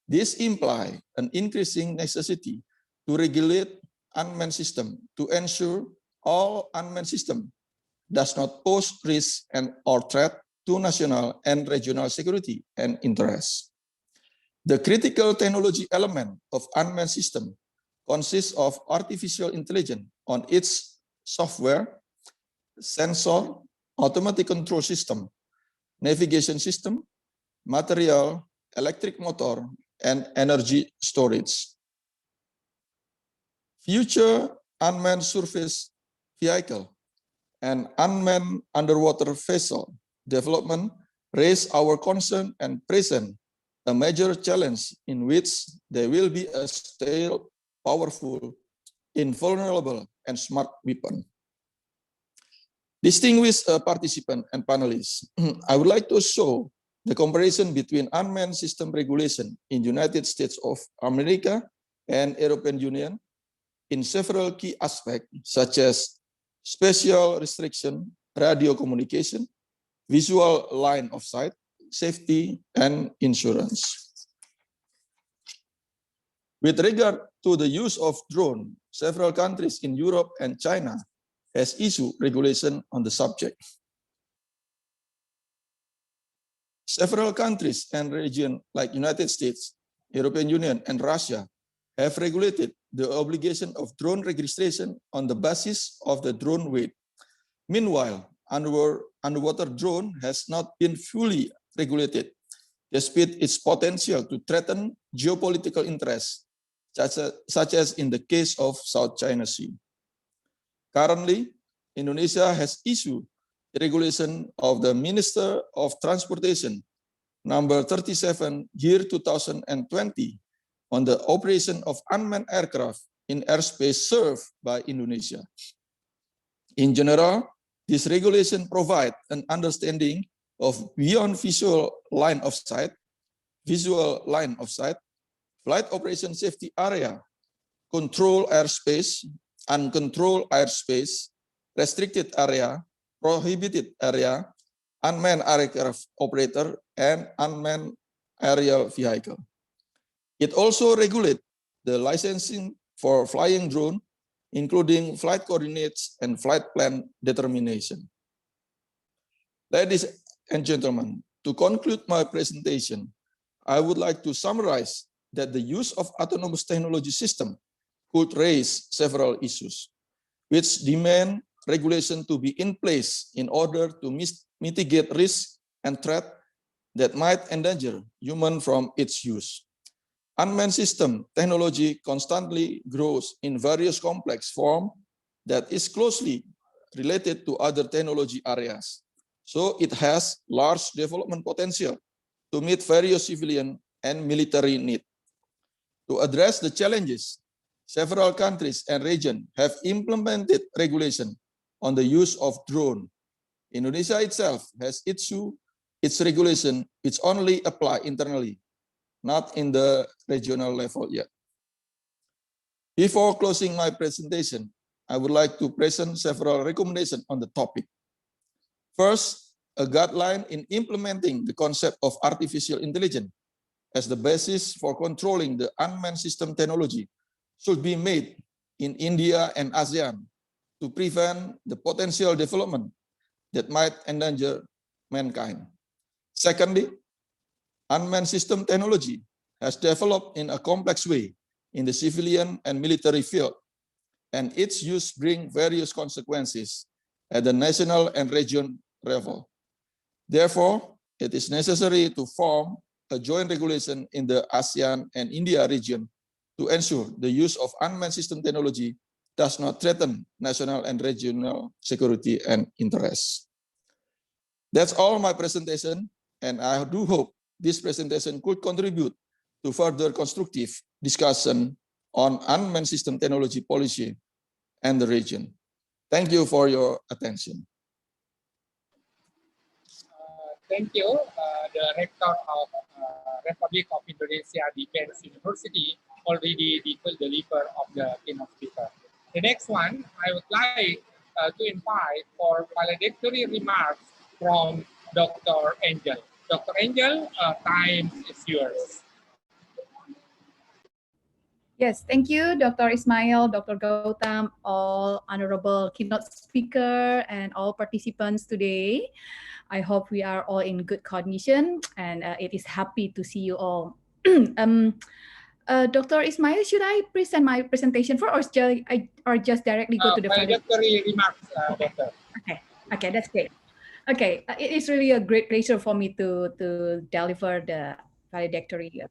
This implies an increasing necessity to regulate unmanned system to ensure all unmanned system does not pose risk and or threat to national and regional security and interests. The critical technology element of unmanned system consists of artificial intelligence on its software, sensor, automatic control system, navigation system, material, electric motor, and energy storage. Future unmanned surface vehicle and unmanned underwater vessel development raise our concern and present a major challenge in which there will be a still powerful, invulnerable, and smart weapon. Distinguished participants and panelists, I would like to show the comparison between unmanned system regulation in United States of America and European Union in several key aspects, such as spatial restriction, radio communication, visual line of sight, safety, and insurance. With regard to the use of drone, several countries in Europe and China has issued regulation on the subject. Several countries and regions like United States, European Union, and Russia have regulated the obligation of drone registration on the basis of the drone weight. Meanwhile, underwater drone has not been fully regulated, despite its potential to threaten geopolitical interests, such as in the case of South China Sea. Currently, Indonesia has issued the regulation of the Minister of Transportation number 37 year 2020 on the operation of unmanned aircraft in airspace served by Indonesia. In general, this regulation provides an understanding of beyond visual line of sight, flight operation safety area, control airspace, uncontrolled airspace, restricted area, prohibited area, unmanned aircraft operator, and unmanned aerial vehicle. It also regulates the licensing for flying drone, including flight coordinates and flight plan determination. Ladies and gentlemen, to conclude my presentation, I would like to summarize that the use of autonomous technology system could raise several issues, which demand regulation to be in place in order to mitigate risk and threat that might endanger humans from its use. Unmanned system technology constantly grows in various complex forms that is closely related to other technology areas. So it has large development potential to meet various civilian and military needs. To address the challenges, several countries and regions have implemented regulation on the use of drone. Indonesia itself has issued its regulation, which only apply internally, not in the regional level yet. Before closing my presentation, I would like to present several recommendations on the topic. First, a guideline in implementing the concept of artificial intelligence as the basis for controlling the unmanned system technology should be made in India and ASEAN to prevent the potential development that might endanger mankind. Secondly, unmanned system technology has developed in a complex way in the civilian and military field, and its use brings various consequences at the national and regional level. Therefore, it is necessary to form a joint regulation in the ASEAN and India region to ensure the use of unmanned system technology does not threaten national and regional security and interests. That's all my presentation, and I do hope this presentation could contribute to further constructive discussion on unmanned system technology policy and the region. Thank you for your attention. Thank you, the Rector of Republic of Indonesia Defense University already delivered of the keynote speaker. The next one, I would like to invite for valedictory remarks from Dr. Angel. Dr. Angel, time is yours. Yes, thank you, Dr. Ismail, Dr. Gautam, all honorable keynote speaker, and all participants today. I hope we are all in good condition, and it is happy to see you all. Dr. Ismail, should I present my presentation first, or just directly go to the valedictory remarks, Doctor? Okay, that's great. Okay, it is really a great pleasure for me to deliver the valedictory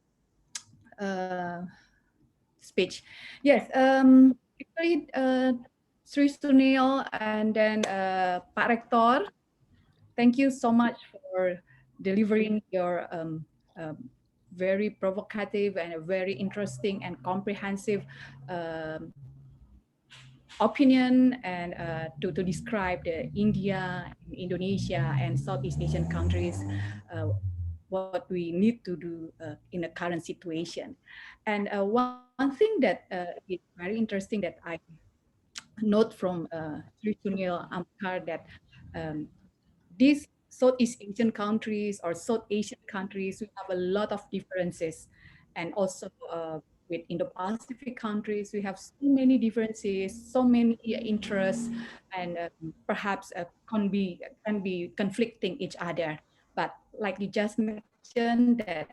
speech. Yes, actually, Sri Sunil and then Pak Rektor, thank you so much for delivering your very provocative and a very interesting and comprehensive opinion and to describe the India, Indonesia, and Southeast Asian countries, what we need to do in the current situation. And one thing that is very interesting that I note from Sri Sunil Ambikar that these Southeast Asian countries or South Asian countries, we have a lot of differences. And also with Indo-Pacific countries, we have so many differences, so many interests, and perhaps can be conflicting each other. But like you just mentioned, that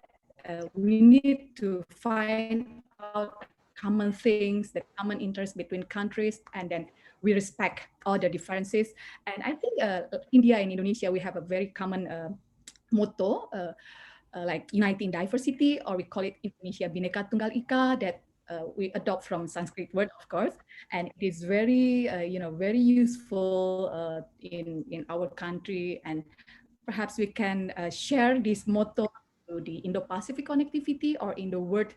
we need to find out common things, the common interests between countries, and then we respect all the differences. And I think India and Indonesia, we have a very common motto, like uniting diversity, or we call it Indonesia Bhinneka Tunggal Ika, that we adopt from Sanskrit word, of course, and it is very, very useful in our country. And perhaps we can share this motto to the Indo-Pacific connectivity or in the world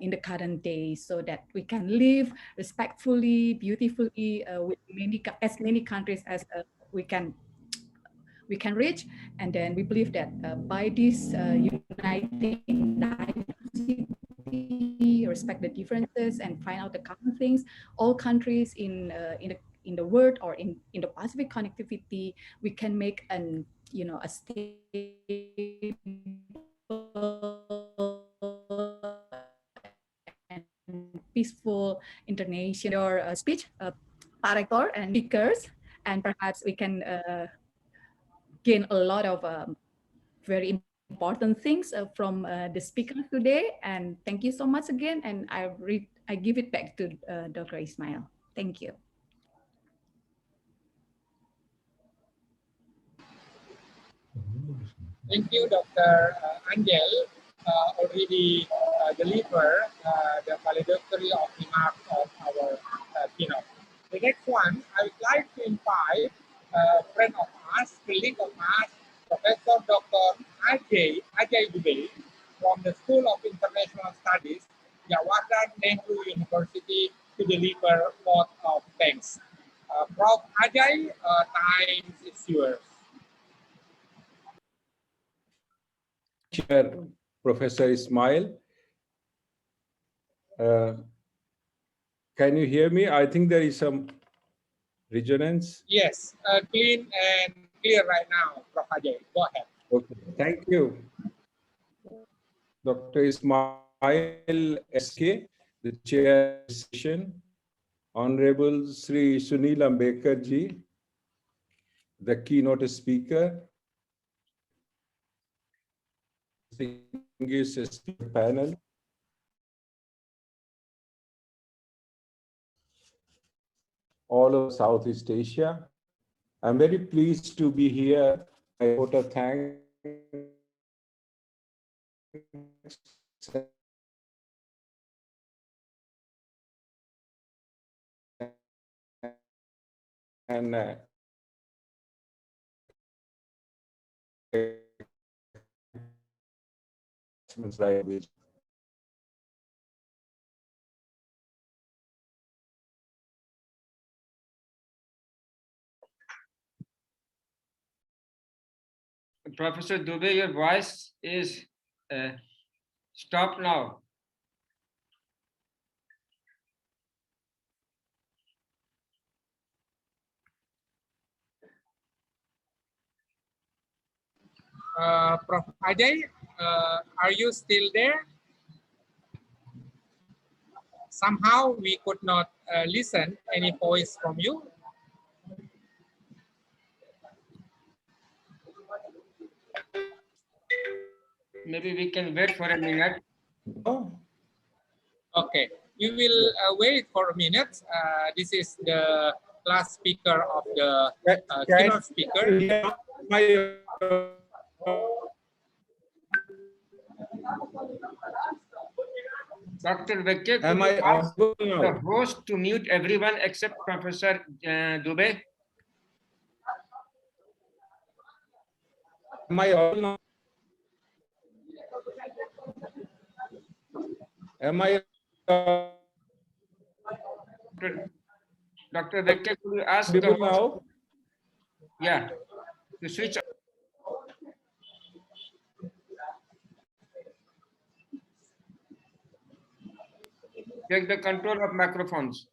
in the current day, so that we can live respectfully, beautifully with as many countries as we can reach. And then we believe that by this uniting diversity, respect the differences, and find out the common things, all countries in the world or in the Pacific connectivity, we can make a stable and peaceful international speech, Pak Rektor and speakers, and perhaps we can gain a lot of very important things from the speakers today. And thank you so much again. And I give it back to Dr. Ismail. Thank you. Thank you, Dr. Angel, already delivered the valedictory of remarks of our keynote. The next one, I would like to invite a friend of us, colleague of us, Professor Dr. Ajay Dubey from the School of International Studies, Jawaharlal Nehru University, to deliver vote of thanks. Prof. Ajay, time is yours. Chair Professor Ismail. Can you hear me? I think there is some resonance. Yes, clean and clear right now, Prof. Ajay. Go ahead. Okay, thank you. Dr. Ismail SK, the chair session. Honorable Sri Sunil Ambikar ji, the keynote speaker. distinguished speaker panel. All of Southeast Asia. I'm very pleased to be here. I vote of thanks and language. Professor Dubey, your voice is stopped now. Prof. Ajay, are you still there? Somehow we could not listen any voice from you. Maybe we can wait for a minute. Oh. Okay, we will wait for a minute. This is the last speaker of the keynote speaker. Dr. Vekke, Am I ask audible now? the host to mute everyone except Professor Dubey? Am I audible now? Am I? Dr. Vekke, could you ask the host? Now? Yeah, to switch. Take the control of microphones.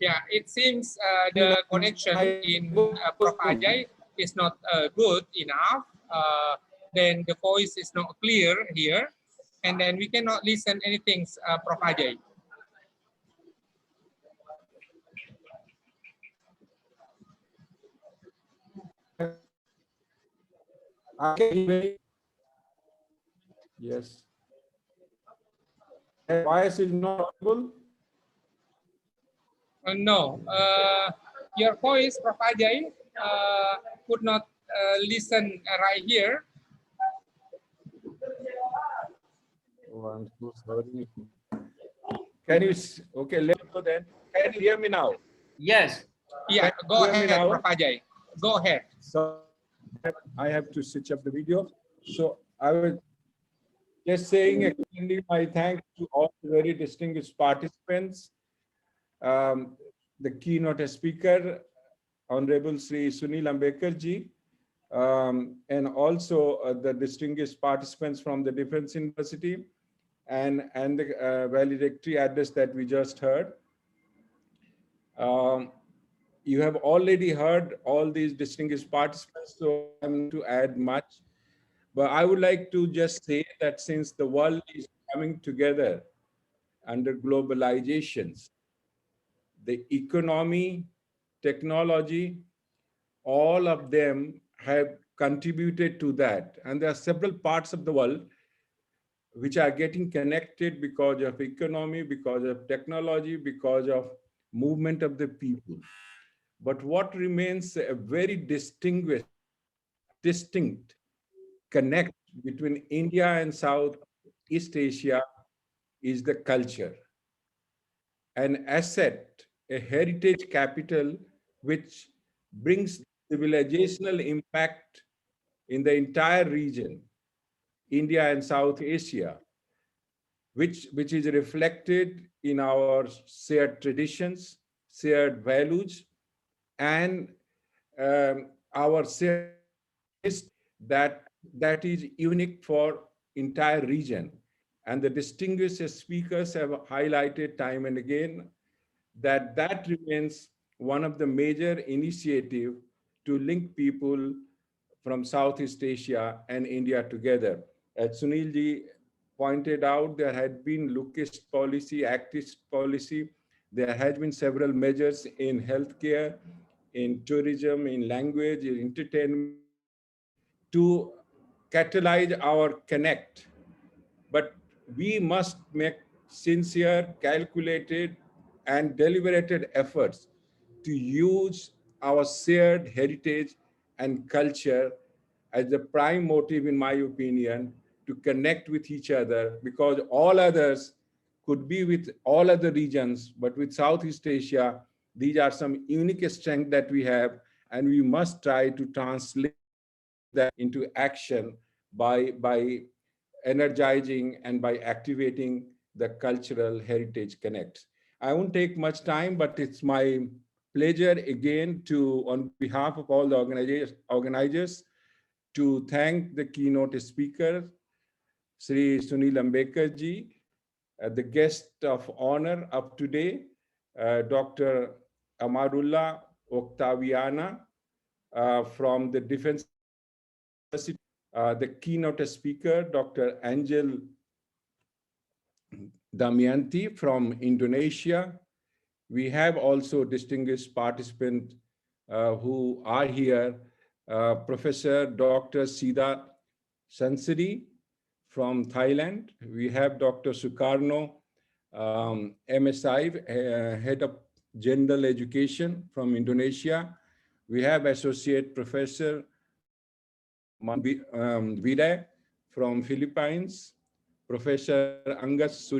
Yeah, it seems the connection in Prof. Ajay is not good enough. Then the voice is not clear here, and then we cannot listen anything, Prof. Ajay. Yes. Voice is not audible? No, your voice, Prof. Ajay, could not listen right here. Can you, okay, let's go then. Can you hear me now? Yes. Yeah, go ahead, Prof. Ajay. Go ahead. So I have to switch up the video. So I was just saying, extending my thanks to all the very distinguished participants, the keynote speaker, Honorable Sri Sunil Ambikar ji, and also the distinguished participants from the Defense University and the valedictory address that we just heard. You have already heard all these distinguished participants, so I'm not to add much. But I would like to just say that since the world is coming together under globalizations, the economy, technology, all of them have contributed to that. And there are several parts of the world which are getting connected because of economy, because of technology, because of movement of the people. But what remains a very distinct connect between India and Southeast Asia is the culture. An asset, a heritage capital, which brings civilizational impact in the entire region, India and South Asia, which is reflected in our shared traditions, shared values, and our shared that is unique for entire region. And the distinguished speakers have highlighted time and again that remains one of the major initiatives to link people from Southeast Asia and India together. As Sunil ji pointed out, there had been lookist policy, activist policy. There has been several measures in healthcare, in tourism, in language, in entertainment, to catalyze our connect. But we must make sincere, calculated, and deliberated efforts to use our shared heritage and culture as the prime motive, in my opinion, to connect with each other, because all others could be with all other regions, but with Southeast Asia, these are some unique strengths that we have, and we must try to translate that into action by energizing and by activating the cultural heritage connects. I won't take much time, but it's my pleasure again to, on behalf of all the organizers, to thank the keynote speaker, Sri Sunil Ambikar ji, the guest of honor of today, Dr. Amarullah Octaviana from the Defense University, the keynote speaker, Dr. Angel Damianty from Indonesia. We have also distinguished participants who are here, Professor Dr. Sida Sansari from Thailand. We have Dr. Sukarno, MSI, Head of General Education from Indonesia. We have Associate Professor Vida from Philippines, Professor Angas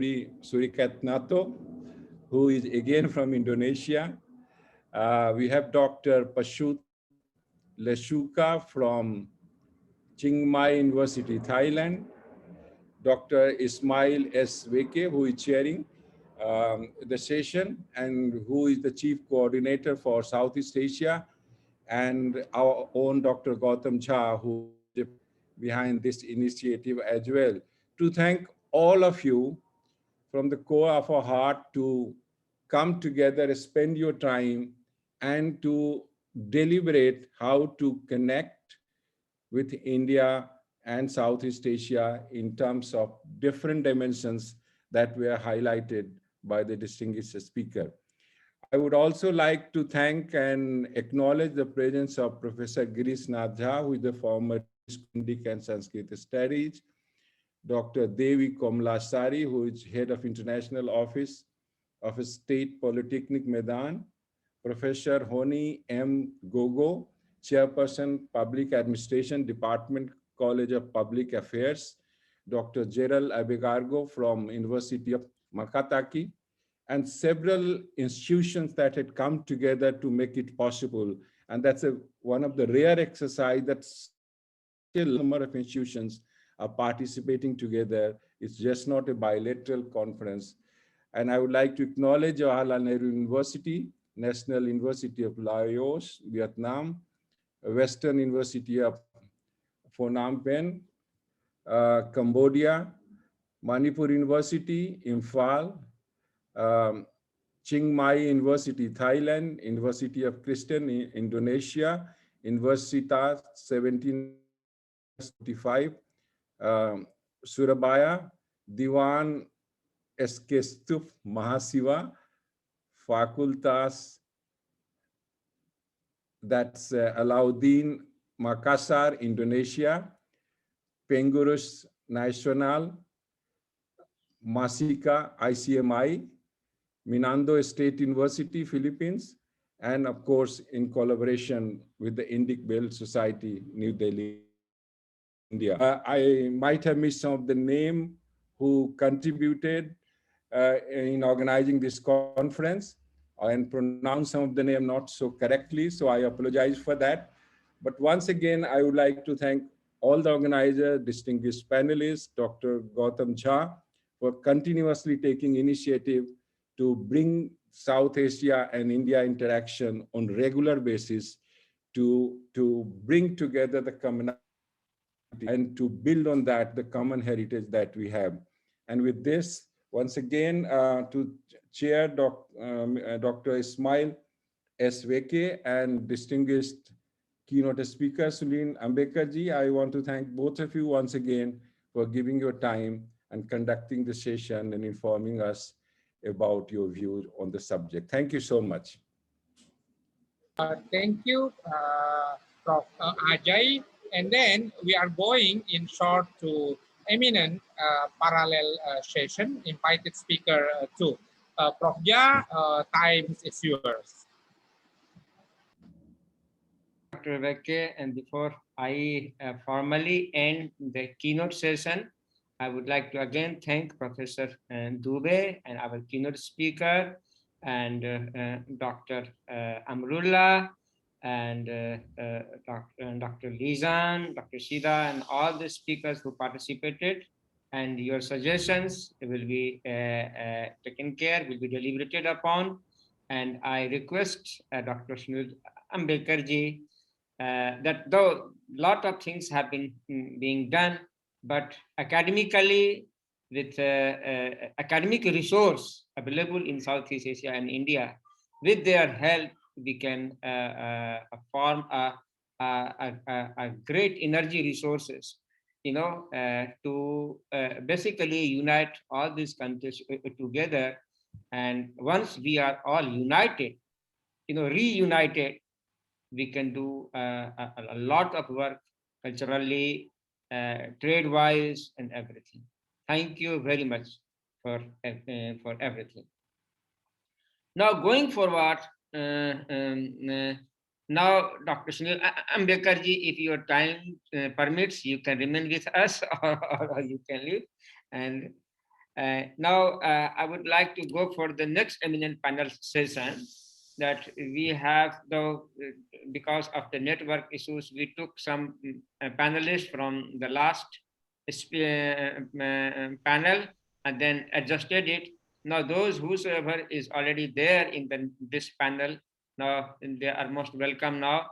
Surikatnato, who is again from Indonesia. We have Dr. Pashut Leshuka from Chiang Mai University, Thailand. Dr. Ismail S. Weke, who is chairing the session and who is the Chief Coordinator for Southeast Asia, and our own Dr. Gautam Jha, who is behind this initiative as well. To thank all of you from the core of our heart to come together, spend your time, and to deliberate how to connect with India and Southeast Asia in terms of different dimensions that were highlighted by the distinguished speaker. I would also like to thank and acknowledge the presence of Professor Girish Nath Jha, who is the former Indic and Sanskrit Studies, Dr. Devi Komlasari, who is Head of International Office of State Polytechnic Medan, Professor Honi M. Gogo, Chairperson, Public Administration Department, College of Public Affairs, Dr. Gerald Abegargo from University of Makataki, and several institutions that had come together to make it possible. And that's one of the rare exercises that still a number of institutions are participating together. It's just not a bilateral conference. And I would like to acknowledge Jawaharlal Nehru University, National University of Laos, Vietnam, Western University of Phnom Penh, Cambodia, Manipur University, Imphal, Chiang Mai University, Thailand, University of Christian, Indonesia, Universitas 1745, Surabaya, Diwan Eskestuf Mahasiva, Facultas, that's Alauddin Makassar, Indonesia, Pengurus Nasional, Masika, ICMI, Mindanao State University, Philippines, and of course, in collaboration with the Indic Bell Society, New Delhi, India. I might have missed some of the name who contributed in organizing this conference and pronounce some of the name not so correctly, so I apologize for that. But once again, I would like to thank all the organizers, distinguished panelists, Dr. Gautam Jha, for continuously taking initiative to bring South Asia and India interaction on regular basis to bring together the community and to build on that, the common heritage that we have. And with this, once again, to chair Dr. Ismail S. Weke and distinguished keynote speaker Sunil Ambikar ji, I want to thank both of you once again for giving your time and conducting the session and informing us about your views on the subject. Thank you so much. Thank you, Prof. Ajay. And then we are going in short to eminent parallel session, invited speaker 2. Prof. Ja, time is yours. Dr. Veke, and before I formally end the keynote session, I would like to again thank Professor Dube and our keynote speaker and Dr. Amrullah and Dr. Lizan, Dr. Shida, and all the speakers who participated. And your suggestions will be taken care, will be deliberated upon. And I request Dr. Sunil Ambikar ji that though a lot of things have been being done, but academically, with academic resource available in Southeast Asia and India, with their help, we can form a great energy resources, to basically unite all these countries together. And once we are all united, reunited, we can do a lot of work culturally, trade-wise, and everything. Thank you very much for everything. Now, going forward, now, Dr. Sunil Ambikar ji, if your time permits, you can remain with us or you can leave. And now I would like to go for the next eminent panel session that we have, though, because of the network issues, we took some panelists from the last panel and then adjusted it. Now, those whosoever is already there in this panel, now they are most welcome now.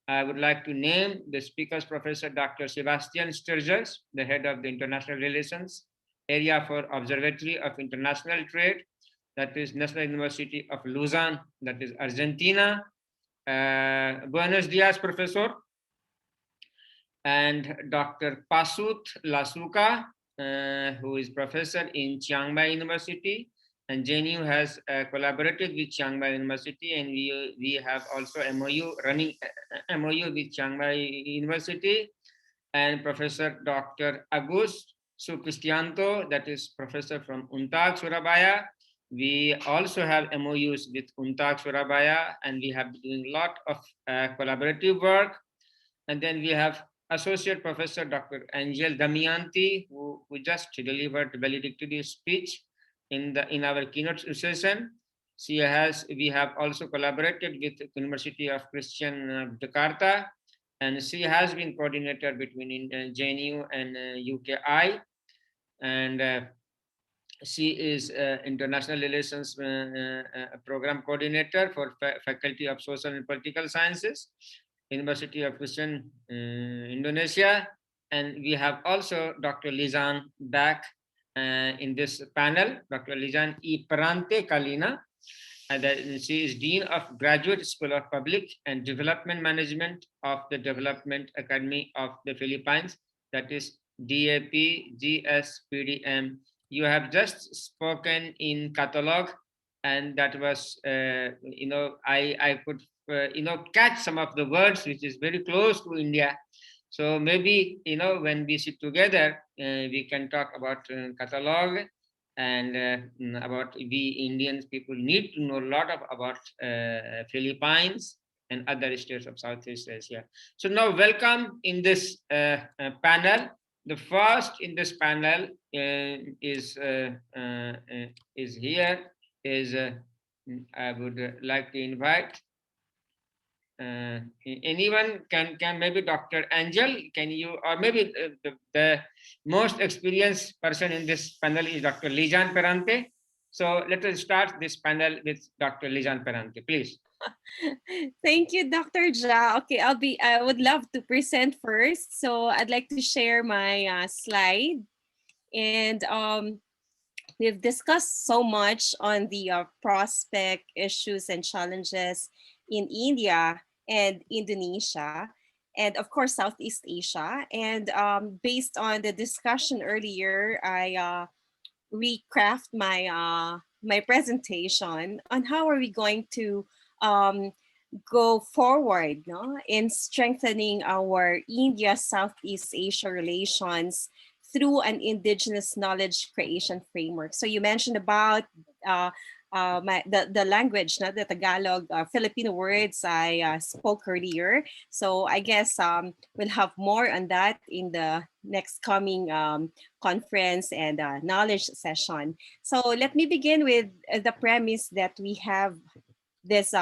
I would like to name the speakers, Professor Dr. Sebastian Sturges, the head of the International Relations Area for Observatory of International Trade, that is National University of Lausanne, that is Argentina. Buenos dias, Professor. And Dr. Pasut Lasuka, who is professor in Chiang Mai University. And JNU has collaborated with Chiang Mai University, and we have also running MOU with Chiang Mai University. And Professor Dr. Agus Sucristianto, that is professor from UNTAG Surabaya. We also have MOUs with UNTAG Surabaya, and we have been doing a lot of collaborative work. And then we have Associate Professor Dr. Angel Damianty, who just delivered valedictory speech in our keynote session. We have also collaborated with the University of Christian Jakarta, and she has been coordinator between JNU and UKI, and she is International Relations Program Coordinator for Faculty of Social and Political Sciences, University of Christian Indonesia. And we have also Dr. Lizan back in this panel, Dr. Lizan E. Perante Kalina. She is Dean of Graduate School of Public and Development Management of the Development Academy of the Philippines, that is DAP GSPDM. You have just spoken in catalog, and that was, I could, catch some of the words, which is very close to India. So maybe, when we sit together, we can talk about catalog, and about we Indians people need to know a lot about Philippines and other states of Southeast Asia. So now welcome in this panel. The first in this panel is here. I would like to invite anyone. Can maybe Dr. Angel, can you, or maybe the most experienced person in this panel is Dr. Lizan Perante. So let us start this panel with Dr. Lizan Perante, please. Thank you, Dr. Ja. Okay, I would love to present first. So I'd like to share my slide. And we've discussed so much on the prospect, issues, and challenges in India and Indonesia, and of course, Southeast Asia. And based on the discussion earlier, I recraft my my presentation on how are we going to go forward, no, in strengthening our India-Southeast Asia relations through an indigenous knowledge creation framework. So you mentioned about the language, no, the Tagalog, Filipino words I spoke earlier. So I guess we'll have more on that in the next coming conference and knowledge session. So let me begin with the premise that we have this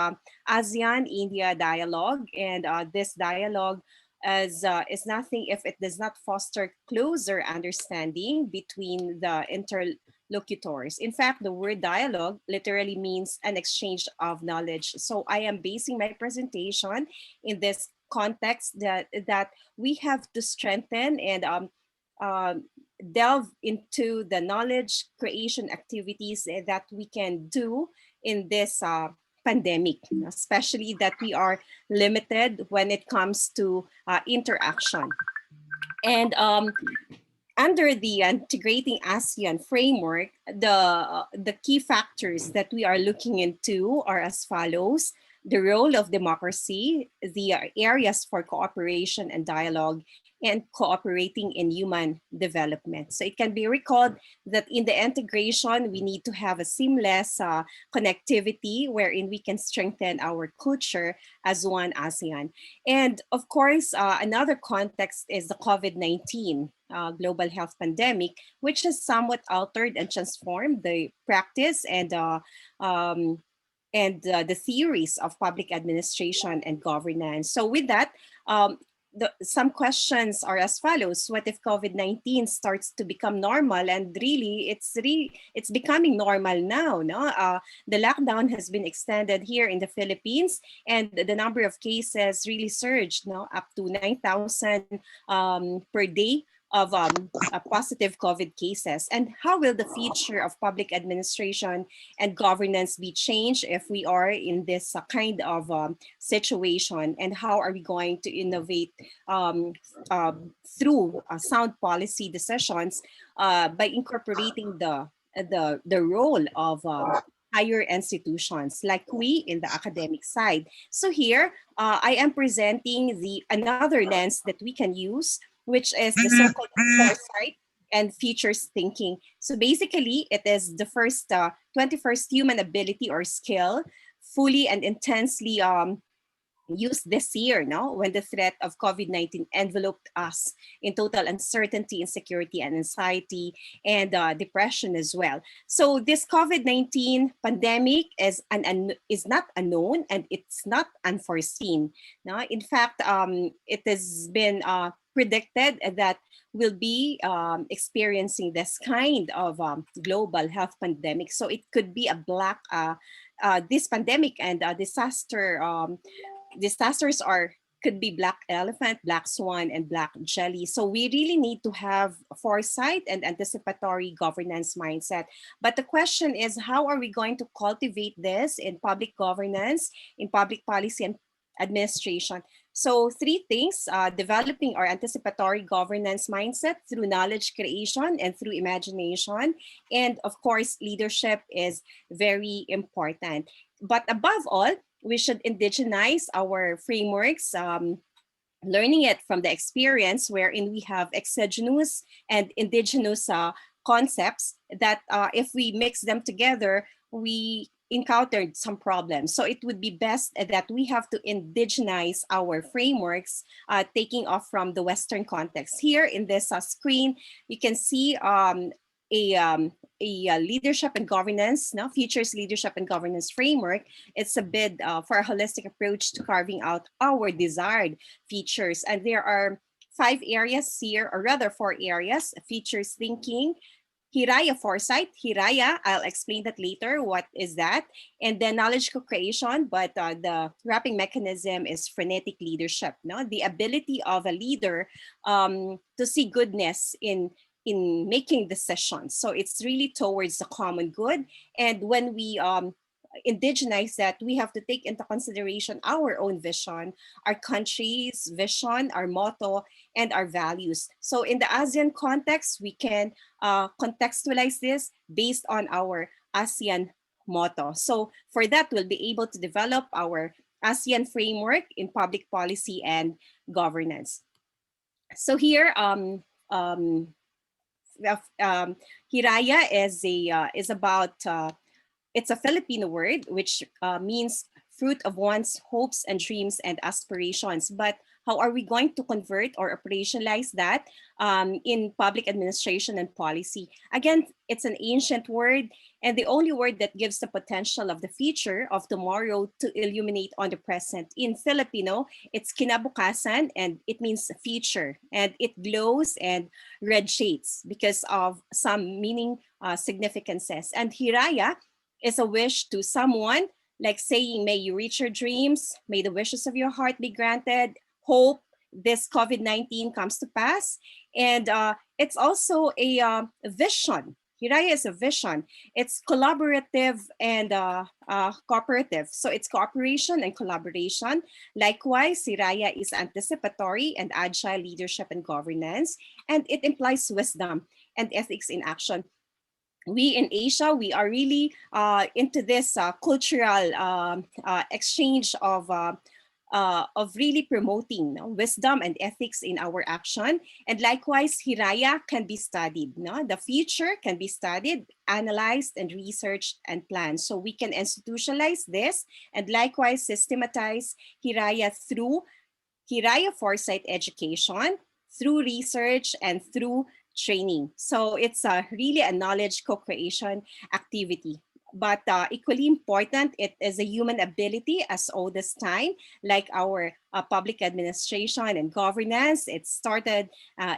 ASEAN-India dialogue, and this dialogue is nothing if it does not foster closer understanding between the interlocutors. In fact, the word dialogue literally means an exchange of knowledge. So I am basing my presentation in this context that we have to strengthen and delve into the knowledge creation activities that we can do in this pandemic, especially that we are limited when it comes to interaction. And under the integrating ASEAN framework, the key factors that we are looking into are as follows: the role of democracy, the areas for cooperation and dialogue, and cooperating in human development. So it can be recalled that in the integration, we need to have a seamless connectivity wherein we can strengthen our culture as one ASEAN. And of course, another context is the COVID-19 global health pandemic, which has somewhat altered and transformed the practice and the theories of public administration and governance. So with that, some questions are as follows: what if COVID-19 starts to become normal? And really, it's becoming normal now. No, the lockdown has been extended here in the Philippines, and the number of cases really surged, no, up to 9,000 per day of positive COVID cases. And how will the future of public administration and governance be changed if we are in this kind of situation? And how are we going to innovate through sound policy decisions by incorporating the role of higher institutions like we in the academic side? So here, I am presenting another lens that we can use, which is the so-called foresight and futures thinking. So basically, it is the first 21st human ability or skill, fully and intensely used this year, no, when the threat of COVID-19 enveloped us in total uncertainty, insecurity, and anxiety, and depression as well. So this COVID-19 pandemic is not unknown, and it's not unforeseen. No, in fact, it has been predicted that we'll be experiencing this kind of global health pandemic. So it could be this pandemic and disasters could be black elephant, black swan, and black jelly. So we really need to have foresight and anticipatory governance mindset. But the question is, how are we going to cultivate this in public governance, in public policy and administration? So 3 things: developing our anticipatory governance mindset through knowledge creation and through imagination. And of course, leadership is very important. But above all, we should indigenize our frameworks, learning it from the experience wherein we have exogenous and indigenous concepts that if we mix them together, we encountered some problems. So it would be best that we have to indigenize our frameworks, taking off from the Western context. Here in this screen, you can see a leadership and governance, no, futures leadership and governance framework. It's a bid for a holistic approach to carving out our desired features. And there are 5 areas here, or rather 4 areas: features thinking, Hiraya foresight. Hiraya, I'll explain that later. What is that? And then knowledge co-creation, but the wrapping mechanism is frenetic leadership. No, the ability of a leader to see goodness in making decisions. So it's really towards the common good. And when we indigenize that, we have to take into consideration our own vision, our country's vision, our motto, and our values. So in the ASEAN context, we can contextualize this based on our ASEAN motto. So for that, we'll be able to develop our ASEAN framework in public policy and governance. So here, Hiraya is about, it's a Filipino word which means fruit of one's hopes and dreams and aspirations. But how are we going to convert or operationalize that in public administration and policy? Again, it's an ancient word, and the only word that gives the potential of the future of tomorrow to illuminate on the present. In Filipino, it's kinabukasan, and it means future, and it glows and radiates because of some meaning significances. And Hiraya is a wish to someone, like saying, may you reach your dreams, may the wishes of your heart be granted, hope this COVID-19 comes to pass. And it's also a vision. Hiraya is a vision. It's collaborative and cooperative. So it's cooperation and collaboration. Likewise, Hiraya is anticipatory and agile leadership and governance. And it implies wisdom and ethics in action. We in Asia, we are really into this cultural exchange of really promoting wisdom and ethics in our action. And likewise, Hiraya can be studied. The future can be studied, analyzed, and researched and planned. So we can institutionalize this and likewise systematize Hiraya through Hiraya foresight education, through research, and through training. So it's really a knowledge co-creation activity. But equally important, it is a human ability as old as time, like our public administration and governance. It started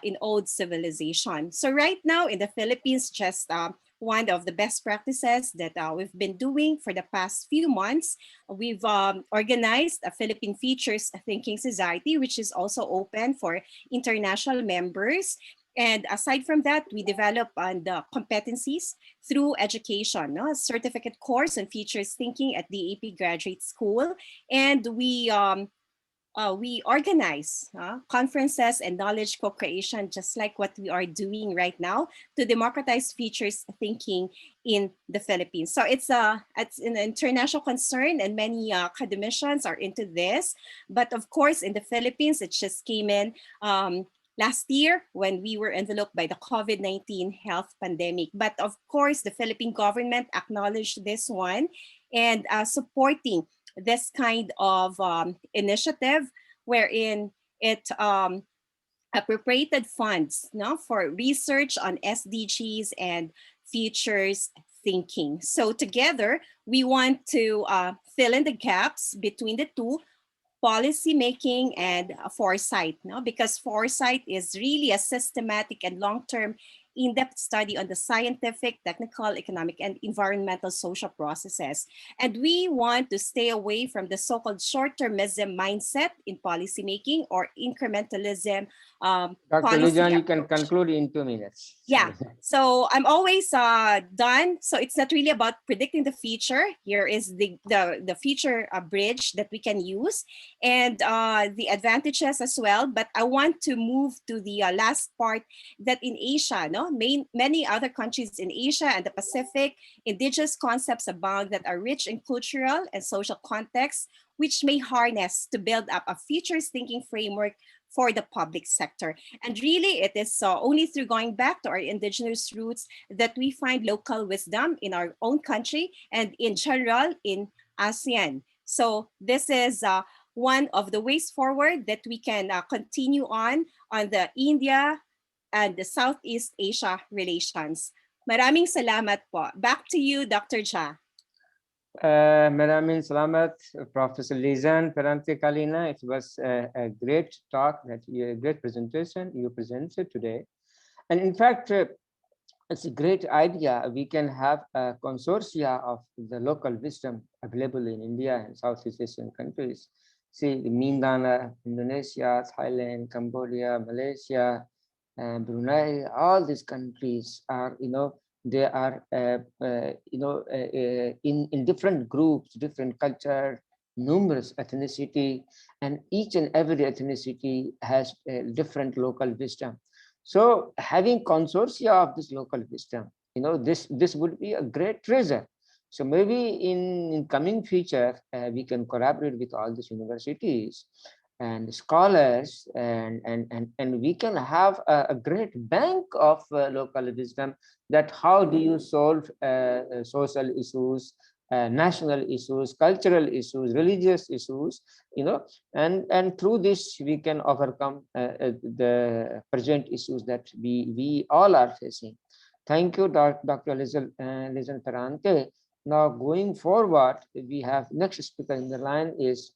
in old civilization. So right now in the Philippines, just one of the best practices that we've been doing for the past few months, we've organized a Philippine Futures Thinking Society, which is also open for international members. And aside from that, we develop the competencies through education, a certificate course on futures thinking at the AP Graduate School. And we organize conferences and knowledge co-creation, just like what we are doing right now, to democratize futures thinking in the Philippines. So it's an international concern, and many academicians are into this. But of course, in the Philippines, it just came in last year when we were enveloped by the COVID-19 health pandemic. But of course, the Philippine government acknowledged this one and supporting this kind of initiative wherein it appropriated funds for research on SDGs and futures thinking. So together, we want to fill in the gaps between the two, policy making and foresight, because foresight is really a systematic and long-term in-depth study on the scientific, technical, economic, and environmental social processes. And we want to stay away from the so-called short-termism mindset in policymaking or incrementalism. Dr. Lijan, you can conclude in 2 minutes. Yeah, so I'm always done. So it's not really about predicting the future. Here is the future bridge that we can use and the advantages as well. But I want to move to the last part, that in Asia, many other countries in Asia and the Pacific, indigenous concepts abound that are rich in cultural and social contexts, which may harness to build up a futures thinking framework for the public sector. And really, it is only through going back to our indigenous roots that we find local wisdom in our own country and in general in ASEAN. So this is one of the ways forward that we can continue on the India and the Southeast Asia relations. Maraming salamat po. Back to you, Dr. Ja. Maraming salamat, Professor Lijan Perante Kalina. It was a great talk, a great presentation you presented today. And in fact, it's a great idea. We can have a consortia of the local wisdom available in India and Southeast Asian countries. See, Mindanao, Indonesia, Thailand, Cambodia, Malaysia, and Brunei, all these countries are, they are, in different groups, different culture, numerous ethnicity, and each and every ethnicity has a different local wisdom. So having consortia of this local wisdom, this would be a great treasure. So maybe in coming future, we can collaborate with all these universities and scholars, and we can have a great bank of local wisdom, that how do you solve social issues, national issues, cultural issues, religious issues, and through this we can overcome the present issues that we all are facing. Thank you, Dr. Lizen Ferrante. Now going forward, we have next speaker in the line is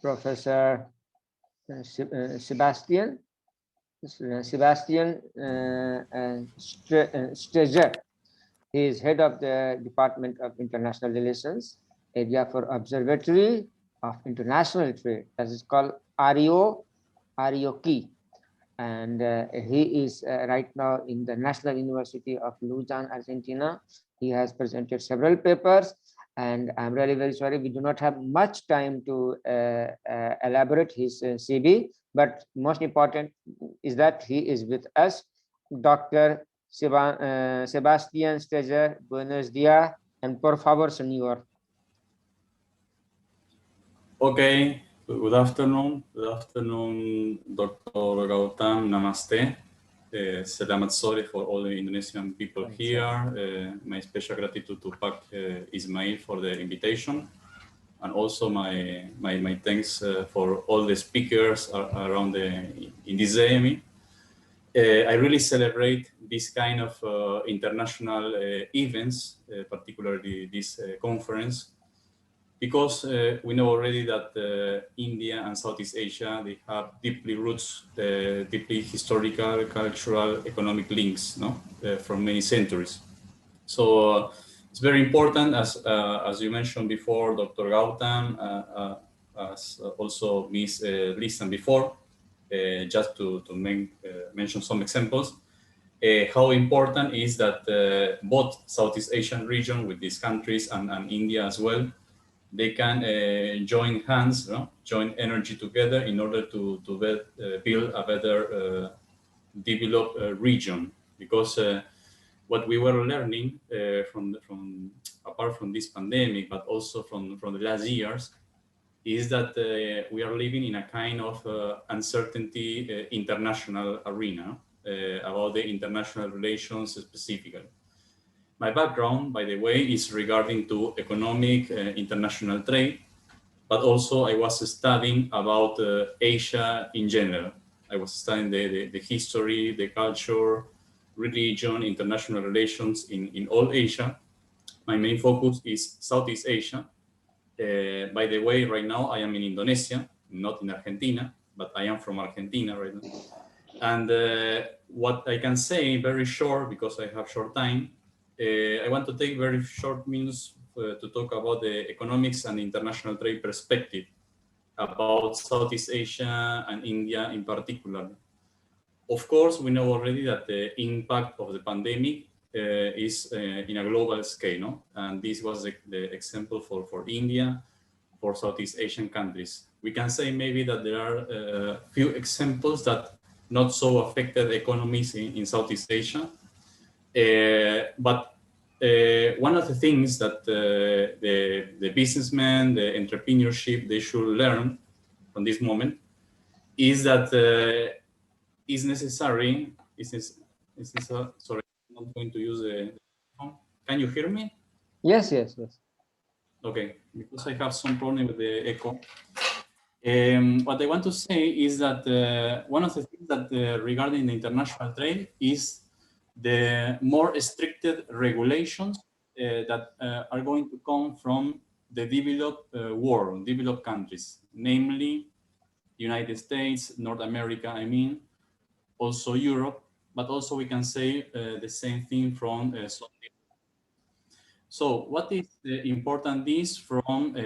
Professor Sebastian Steger. He is head of the Department of International Relations, area for Observatory of International Trade. That is called RIOK. And he is right now in the National University of Luzon, Argentina. He has presented several papers, and I'm really very sorry we do not have much time to elaborate his CV, but most important is that he is with us. Dr. Sebastian Steger, buenos días, and por favor, señor. Okay, good afternoon. Good afternoon, Dr. Gautam. Namaste. Selamat sore for all the Indonesian people here. My special gratitude to Pak Ismail for the invitation, and also my thanks for all the speakers around in this day. I really celebrate this kind of international events, particularly this conference, because we know already that India and Southeast Asia, they have deeply roots, deeply historical, cultural, economic links, from many centuries. So it's very important, as you mentioned before, Dr. Gautam, as also Ms. Lisan before, just to mention some examples, how important is that both Southeast Asian region with these countries and India as well, they can join hands, join energy together in order to build a better developed region. Because what we were learning from apart from this pandemic, but also from the last years, is that we are living in a kind of uncertainty international arena about the international relations specifically. My background, by the way, is regarding to economic international trade, but also I was studying about Asia in general. I was studying the history, the culture, religion, international relations in all Asia. My main focus is Southeast Asia. By the way, right now I am in Indonesia, not in Argentina, but I am from Argentina right now. And what I can say very short, because I have short time, I want to take very short minutes to talk about the economics and international trade perspective about Southeast Asia and India in particular. Of course, we know already that the impact of the pandemic is in a global scale, no? And this was the example for India, for Southeast Asian countries. We can say maybe that there are a few examples that not so affected economies in Southeast Asia. But one of the things that the businessmen, the entrepreneurship, they should learn from this moment is that it's necessary. Sorry, I'm not going to use the phone. Can you hear me? Yes. Okay, because I have some problem with the echo. What I want to say is that one of the things that regarding the international trade is the more restricted regulations that are going to come from the developed world, developed countries, namely United States, North America, I mean, also Europe, but also we can say the same thing from So what is important is from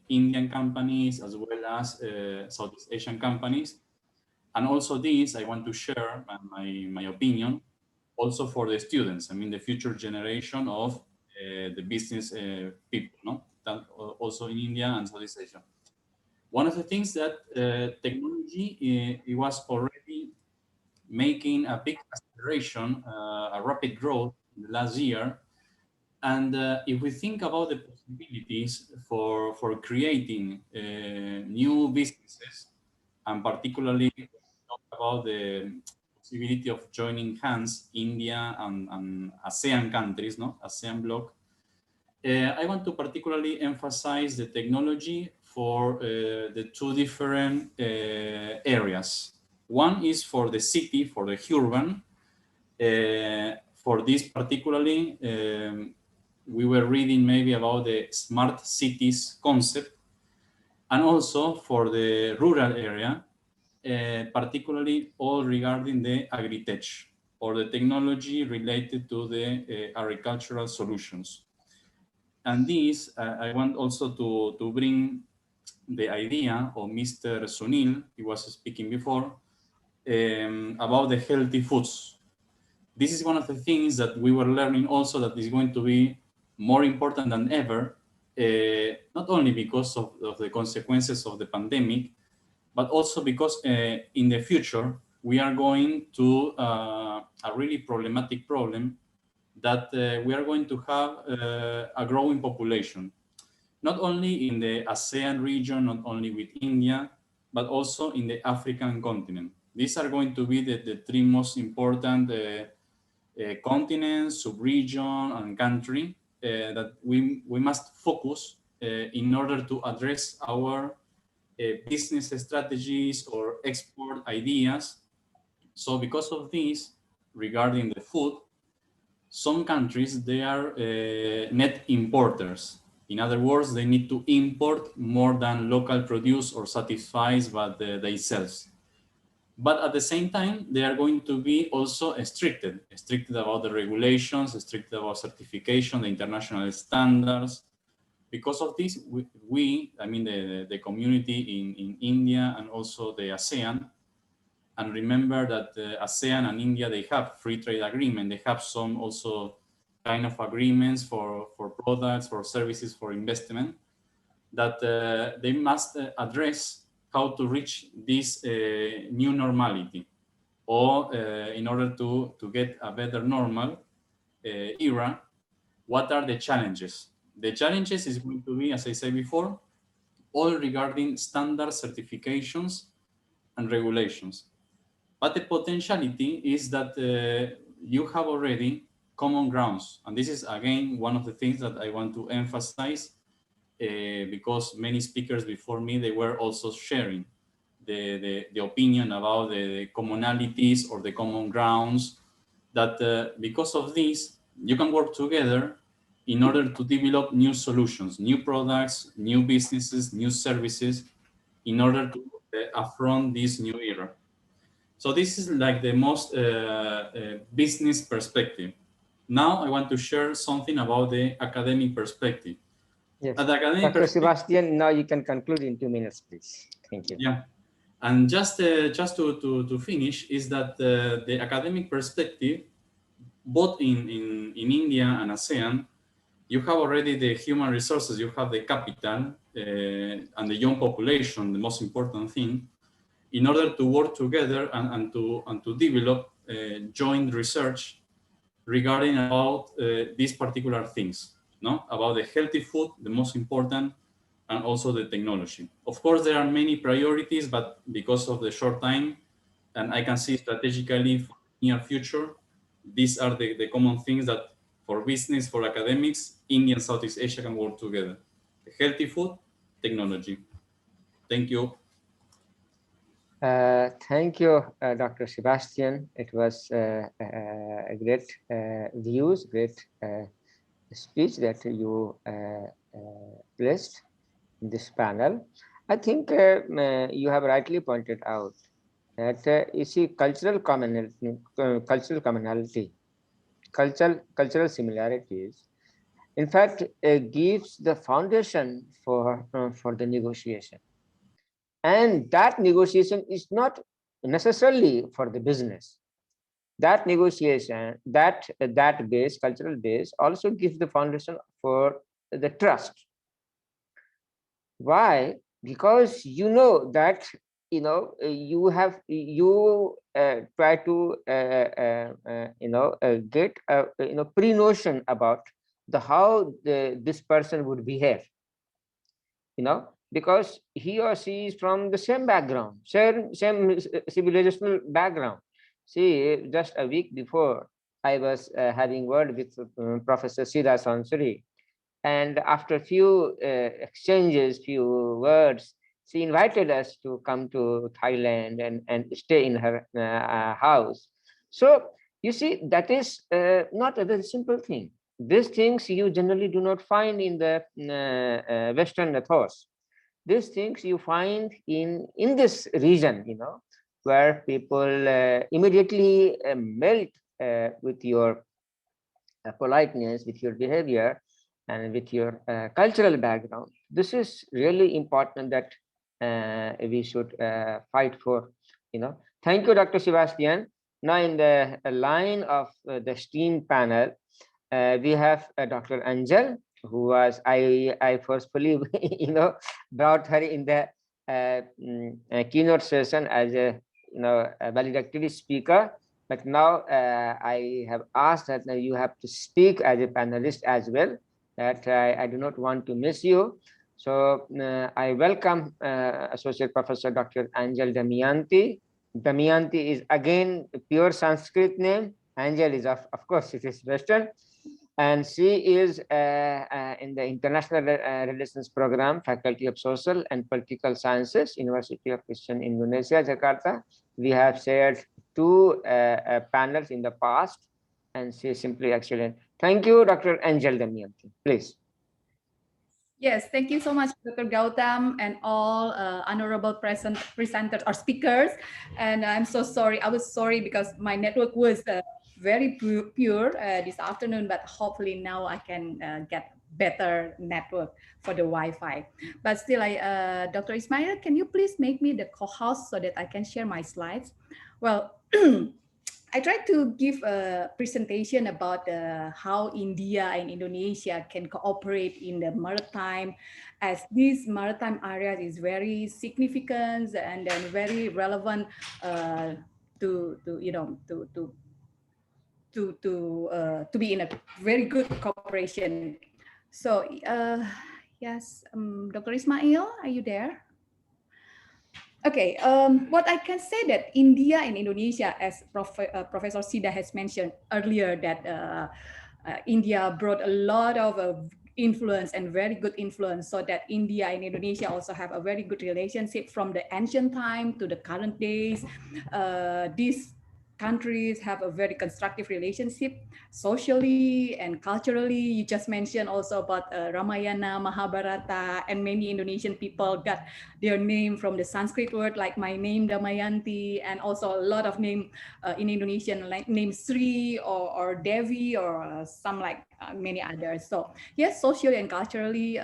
Indian companies as well as Southeast Asian companies. And also this, I want to share my opinion, also for the students, I mean the future generation of the business people, no? That also in India and Southeast Asia. One of the things that technology, it was already making a big acceleration, a rapid growth in the last year. And if we think about the possibilities for creating new businesses, and particularly talk about the possibility of joining hands, India and ASEAN countries, no? ASEAN bloc, I want to particularly emphasize the technology for the two different areas. One is for the city, for the urban. For this particularly, we were reading maybe about the smart cities concept, and also for the rural area, particularly all regarding the agri-tech or the technology related to the agricultural solutions. And this, I want also to bring the idea of Mr. Sunil, he was speaking before, about the healthy foods. This is one of the things that we were learning also that is going to be more important than ever, not only because of the consequences of the pandemic, but also because in the future, we are going to a really problematic problem that we are going to have a growing population, not only in the ASEAN region, not only with India, but also in the African continent. These are going to be the three most important continents, sub-region, and country that we must focus in order to address our business strategies or export ideas. So because of this, regarding the food, some countries, they are net importers. In other words, they need to import more than local produce or satisfies by themselves. But at the same time, they are going to be also restricted about the regulations, restricted about certification, the international standards. Because of this, I mean the community in India and also the ASEAN, and remember that ASEAN and India, they have free trade agreement. They have some also kind of agreements for products, for services, for investment, that they must address how to reach this new normality, or in order to get a better normal era, what are the challenges? The challenges is going to be, as I said before, all regarding standard certifications and regulations. But the potentiality is that you have already common grounds. And this is, again, one of the things that I want to emphasize because many speakers before me, they were also sharing the opinion about the commonalities or the common grounds, that because of this, you can work together in order to develop new solutions, new products, new businesses, new services, in order to affront this new era. So this is like the most business perspective. Now I want to share something about the academic perspective. Yes. Dr. Sebastian, now you can conclude in 2 minutes, please. Thank you. Yeah. And just to finish, is that the academic perspective, both in India and ASEAN, you have already the human resources, you have the capital and the young population, the most important thing, in order to work together and to develop joint research regarding about these particular things, no? About the healthy food, the most important, and also the technology. Of course, there are many priorities, but because of the short time, and I can see strategically for the near future, these are the common things that for business, for academics, India and Southeast Asia can work together. Healthy food, technology. Thank you. Thank you, Dr. Sebastian. It was a great views, great speech that you placed in this panel. I think you have rightly pointed out that you see cultural commonality, cultural similarities, in fact, gives the foundation for the negotiation. And that negotiation is not necessarily for the business. That negotiation, that base, cultural base, also gives the foundation for the trust. Why? Because you know that you try to get pre-notion about how this person would behave, because he or she is from the same background, same civilizational background. See, just a week before, I was having word with Professor Sida Sansuri, and after few exchanges, few words, she invited us to come to Thailand and stay in her house. So you see, that is not a very simple thing. These things you generally do not find in the Western ethos. These things you find in this region, where people immediately melt with your politeness, with your behavior, and with your cultural background. This is really important that we should fight for. Thank you, Dr. Sebastian. Now, in the line of the STEAM panel, we have Dr. Angel, who was I forcefully brought her in the keynote session as a valedictory speaker. But now I have asked that you have to speak as a panelist as well, that I do not want to miss you. So I welcome Associate Professor Dr. Angel Damianty. Damianty is again a pure Sanskrit name. Angel is, of course, it is Western. And she is in the International Relations Program, Faculty of Social and Political Sciences, University of Christian Indonesia, Jakarta. We have shared 2 panels in the past, and she is simply excellent. Thank you, Dr. Angel Damianty. Please. Yes, thank you so much, Dr. Gautam, and all honorable presenters or speakers. And I'm so sorry. I was sorry because my network was very pure this afternoon, but hopefully now I can get better network for the Wi-Fi. But still, Dr. Ismail, can you please make me the co-host so that I can share my slides? Well, I tried to give a presentation about how India and Indonesia can cooperate in the maritime, as this maritime area is very significant and then very relevant to be in a very good cooperation. So yes, Dr. Ismail, are you there? Okay, what I can say that India and Indonesia, as Professor Sida has mentioned earlier, that India brought a lot of influence and very good influence, so that India and Indonesia also have a very good relationship from the ancient time to the current days. These countries have a very constructive relationship socially and culturally. You just mentioned also about Ramayana, Mahabharata, and many Indonesian people got their name from the Sanskrit word, like my name Damayanti, and also a lot of name in Indonesian, like name Sri or Devi or some like many others. So yes, socially and culturally,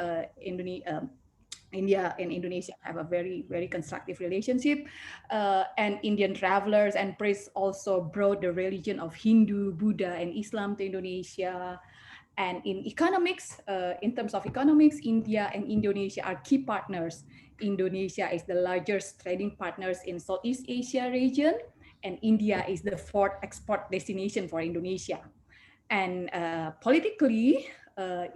India and Indonesia have a very, very constructive relationship. And Indian travelers and priests also brought the religion of Hindu, Buddha, and Islam to Indonesia. And in economics, in terms of economics, India and Indonesia are key partners. Indonesia is the largest trading partners in Southeast Asia region, and India is the 4th export destination for Indonesia. And politically,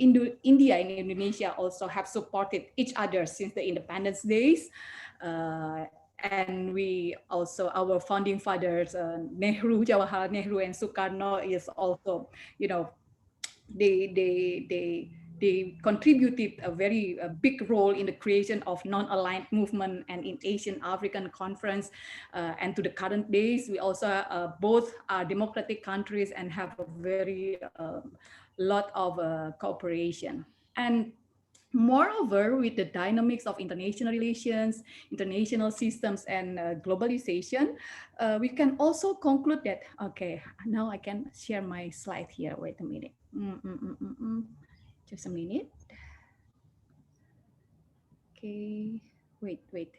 India and Indonesia also have supported each other since the independence days. And we also, our founding fathers, Nehru, Jawaharlal Nehru, and Sukarno is also, they contributed a very big role in the creation of non-aligned movement and in Asian African Conference. And to the current days, we also both are democratic countries and have a very lot of cooperation. And moreover, with the dynamics of international relations, international systems, and globalization, we can also conclude that, okay, now I can share my slide here. Wait a minute. Just a minute. Okay, wait.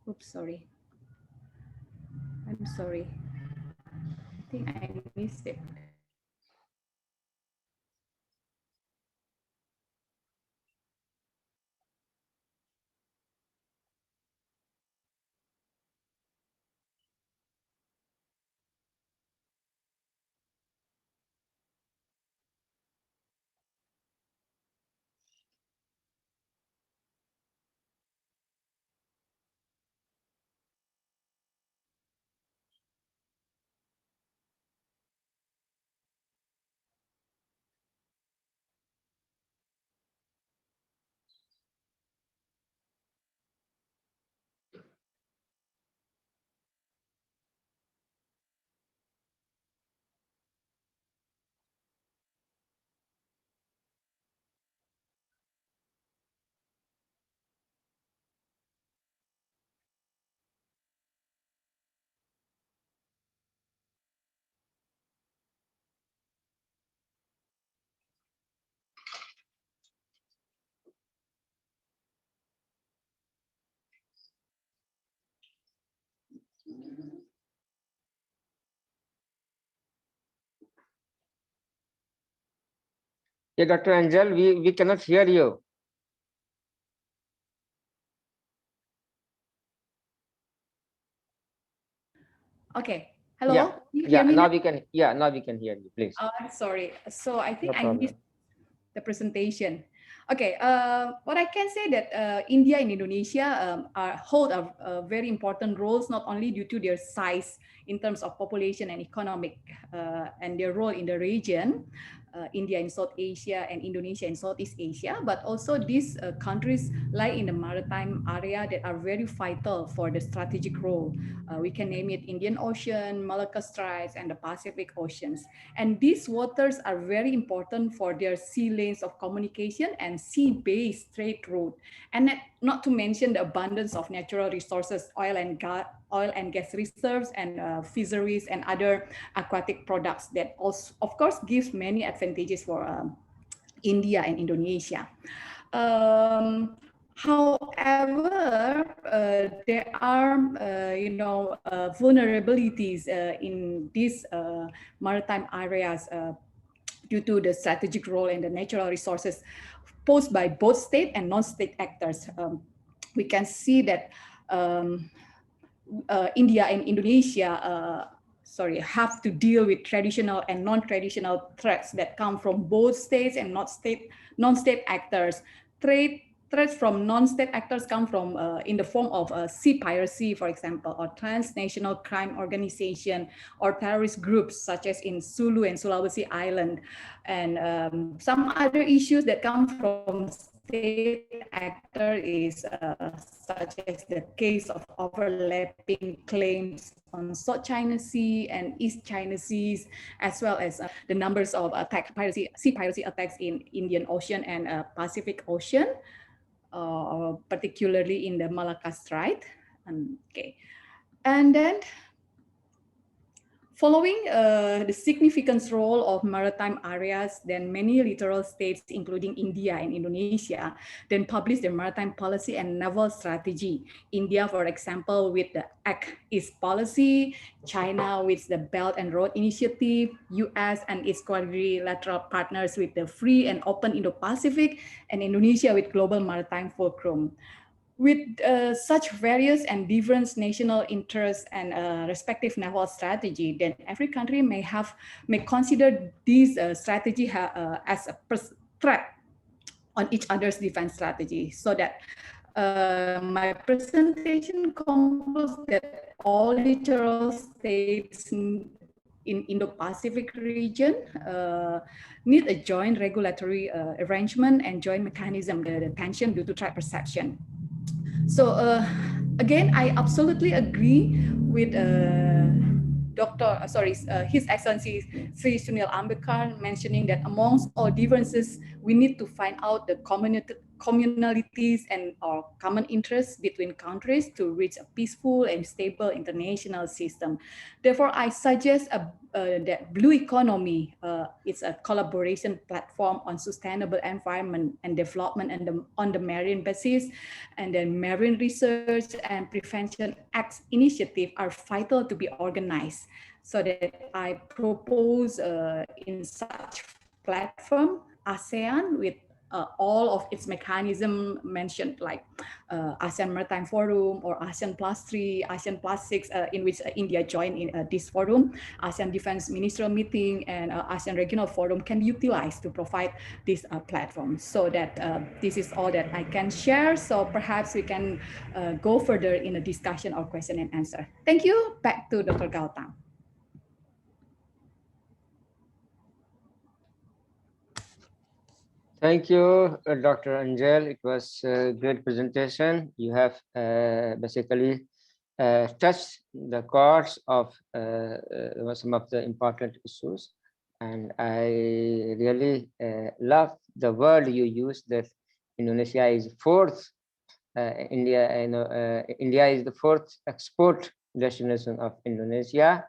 Oops, sorry. I'm sorry. I think I missed it. Yeah, Dr. Angel, we cannot hear you. Okay. Hello. Yeah, Can you yeah. hear me Now now? we can. Yeah, now we can hear you. Please. Sorry. So I think No I missed problem. the presentation. Okay, what I can say that India and Indonesia hold a very important roles, not only due to their size in terms of population and economic and their role in the region, India in South Asia and Indonesia in Southeast Asia, but also these countries lie in the maritime area that are very vital for the strategic role. We can name it Indian Ocean, Malacca Straits, and the Pacific Oceans. And these waters are very important for their sea lanes of communication and sea-based trade route. And not to mention the abundance of natural resources, oil and gas reserves and fisheries and other aquatic products that also, of course, gives many advantages for India and Indonesia. However, there are, vulnerabilities in these maritime areas due to the strategic role and the natural resources posed by both state and non-state actors. We can see that India and Indonesia have to deal with traditional and non-traditional threats that come from both states and non-state actors. Threats from non-state actors come from in the form of sea piracy, for example, or transnational crime organization, or terrorist groups such as in Sulu and Sulawesi Island, and some other issues that come from state actor is such as the case of overlapping claims on South China Sea and East China Seas, as well as the numbers of sea piracy attacks in Indian Ocean and Pacific Ocean, particularly in the Malacca Strait. Okay, and then following the significant role of maritime areas, then many littoral states, including India and Indonesia, then published their maritime policy and naval strategy. India, for example, with the Act East policy, China with the Belt and Road Initiative, US and its quadrilateral partners with the Free and Open Indo-Pacific, and Indonesia with Global Maritime Fulcrum. With such various and different national interests and respective naval strategy, then every country may consider this strategy as a threat on each other's defense strategy. So that my presentation concludes that all littoral states in Indo-Pacific region need a joint regulatory arrangement and joint mechanism, the tension due to threat perception. So again, I absolutely agree with His Excellency Sri Sunil Ambikar mentioning that amongst all differences, we need to find out the communalities and or common interests between countries to reach a peaceful and stable international system. Therefore, I suggest that Blue Economy is a collaboration platform on sustainable environment and development and on the marine basis, and then marine research and prevention acts initiative are vital to be organized. So that I propose in such platform, ASEAN with all of its mechanism mentioned, like ASEAN Maritime Forum or ASEAN +3, ASEAN +6, in which India joined in this forum, ASEAN Defense Ministerial Meeting, and ASEAN Regional Forum can be utilized to provide this platform. So that this is all that I can share. So perhaps we can go further in a discussion or question and answer. Thank you. Back to Dr. Gautam. Thank you, Dr. Angel. It was a great presentation. You have basically touched the course of some of the important issues. And I really love the word you used, that Indonesia is fourth. India is the fourth export destination of Indonesia.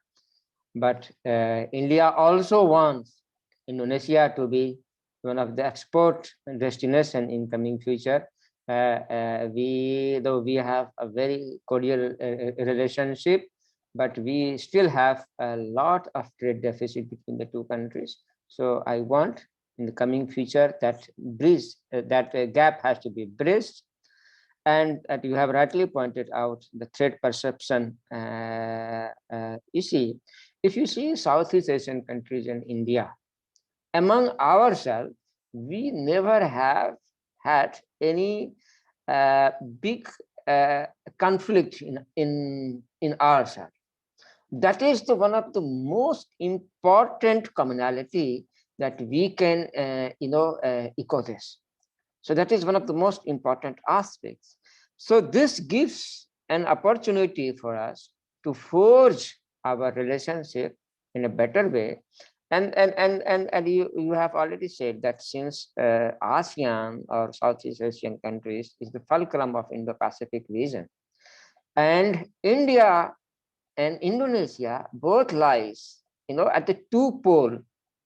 But India also wants Indonesia to be one of the export destination in coming future. Though we have a very cordial relationship, but we still have a lot of trade deficit between the two countries. So I want in the coming future. That bridge, that gap has to be bridged. And that you have rightly pointed out the threat perception. You see, if you see Southeast Asian countries and India, among ourselves, we never have had any big conflict in ourselves. That is the one of the most important commonality that we can echo this. So that is one of the most important aspects. So this gives an opportunity for us to forge our relationship in a better way. And you have already said that since ASEAN or Southeast Asian countries is the fulcrum of Indo-Pacific region, and India and Indonesia both lies, at the two poles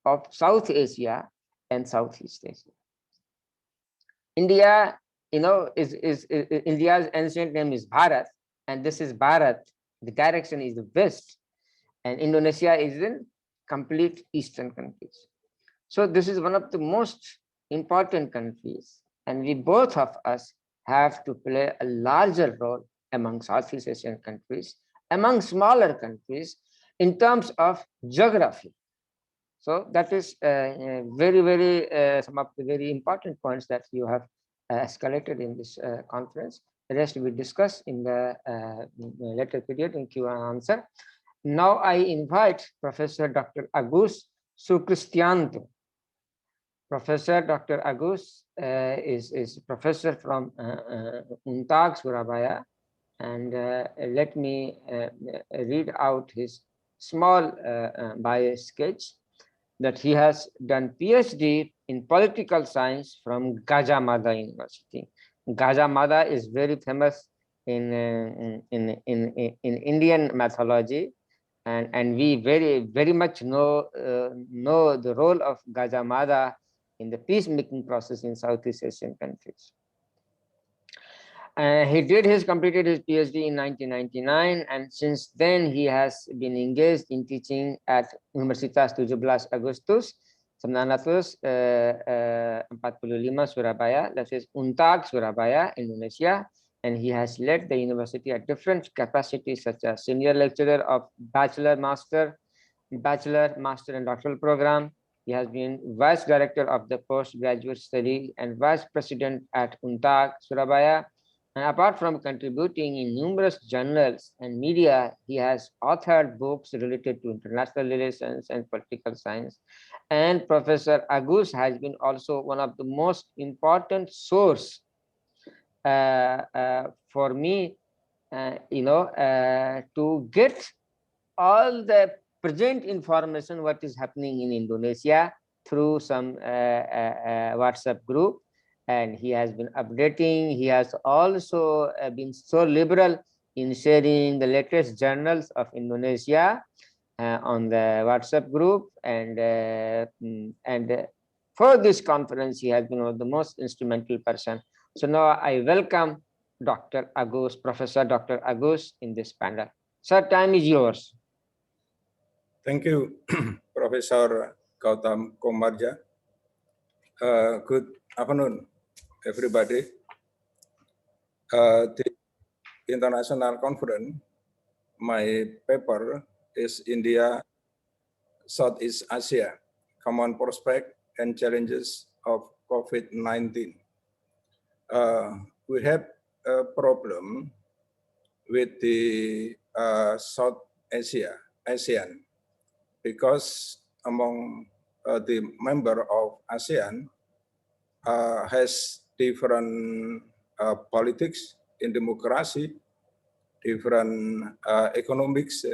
of South Asia and Southeast Asia. India, is India's ancient name is Bharat, and this is Bharat. The direction is the west, and Indonesia is in complete eastern countries. So this is one of the most important countries, and we both of us have to play a larger role among Southeast Asian countries, among smaller countries in terms of geography. So that is very some of the very important points that you have escalated in this conference. The rest we discuss in the later period in Q and answer. Now I invite Professor Dr. Agus Sucristianto. Professor Dr. Agus is professor from Untag, Surabaya, and let me read out his small bio sketch that he has done PhD in political science from Gajah Mada University. Gajah Mada is very famous in Indian mythology, and we very much know the role of Gajah Mada in the peacemaking process in Southeast Asian countries. He completed his PhD in 1999, and since then he has been engaged in teaching at Universitas 17 Agustus 1945 Surabaya, that is Untag, Surabaya, Indonesia, and he has led the university at different capacities such as senior lecturer of bachelor, master, and doctoral program. He has been vice director of the postgraduate study and vice president at Untag, Surabaya. And apart from contributing in numerous journals and media, he has authored books related to international relations and political science. And Professor Agus has been also one of the most important source for me, to get all the present information what is happening in Indonesia through some WhatsApp group. And he has been updating. He has also been so liberal in sharing the latest journals of Indonesia on the WhatsApp group. And for this conference, he has been one of the most instrumental person. So now I welcome Dr. Agus, Professor Dr. Agus in this panel. Sir, time is yours. Thank you, Professor Gautam Komarja. Good afternoon, everybody. The international conference, my paper is India, Southeast Asia, Common Prospects and Challenges of COVID-19. We have a problem with the South Asia, ASEAN, because among the member of ASEAN has different politics in democracy, different economics,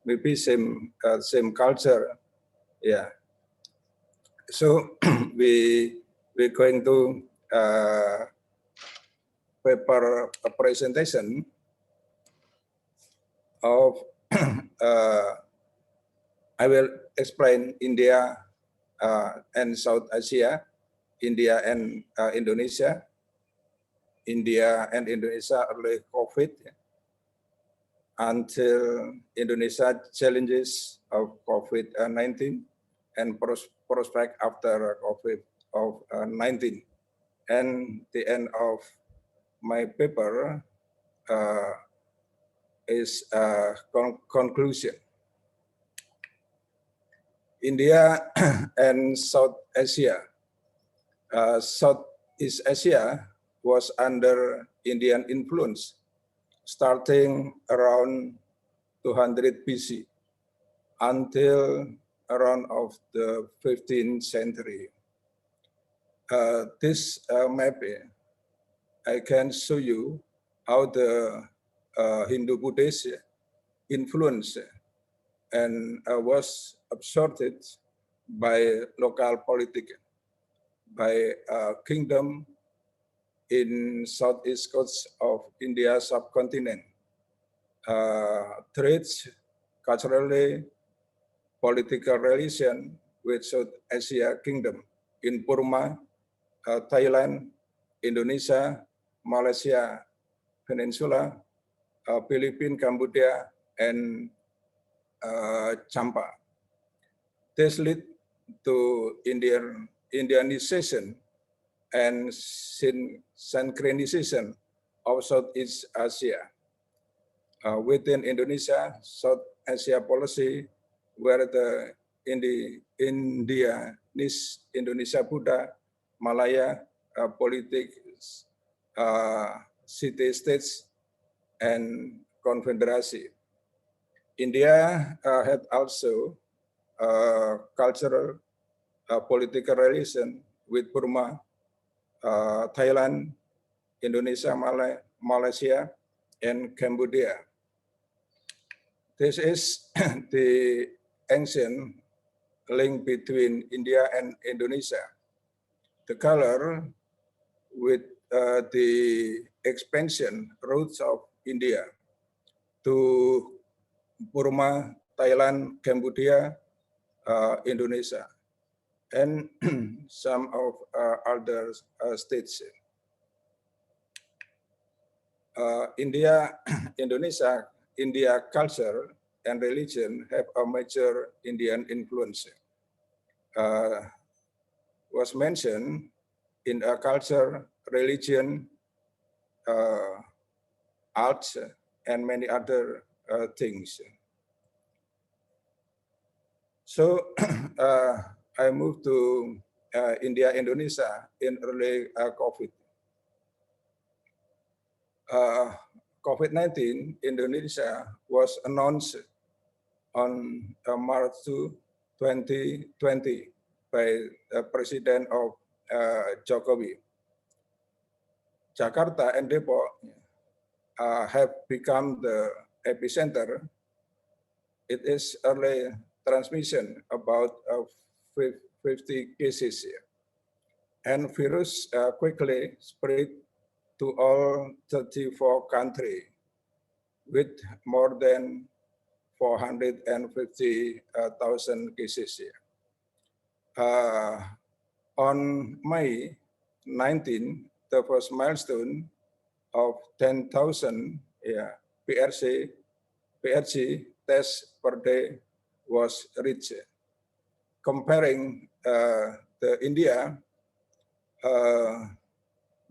maybe same culture, yeah. So we're going to prepare a presentation of I will explain India and South Asia, India and Indonesia, India and Indonesia early COVID, until Indonesia challenges of COVID-19 and prospect after COVID-19. And the end of my paper is conclusion. India and South Asia. Southeast Asia was under Indian influence starting around 200 BC until around of the 15th century. This map, I can show you how the Hindu-Buddhist influence and was absorbed by local politics, by kingdom in southeast coast of India subcontinent, trades, culturally, political relation with South Asia kingdom in Burma, Thailand, Indonesia, Malaysia, Peninsula, Philippines, Cambodia, and Champa. This led to Indianization and synchronization of Southeast Asia. Within Indonesia, South Asia policy, where the Indonesia Buddha, Malaya politics, city-states, and confederasi. India had also cultural, political relation with Burma, Thailand, Indonesia, Malaysia, and Cambodia. This is the ancient link between India and Indonesia. The color with the expansion routes of India to Burma, Thailand, Cambodia, Indonesia, and some of other states. India culture and religion have a major Indian influence. Was mentioned in a culture, religion, arts, and many other things. So I moved to India, Indonesia in early COVID. COVID-19 Indonesia was announced on March 2, 2020 by the President of Jokowi. Jakarta and Depok have become the epicenter. It is early transmission, about 50 cases here. And virus quickly spread to all 34 countries with more than 450,000 cases here. On May 19, the first milestone of 10,000 PRC tests per day was reached. Comparing the India,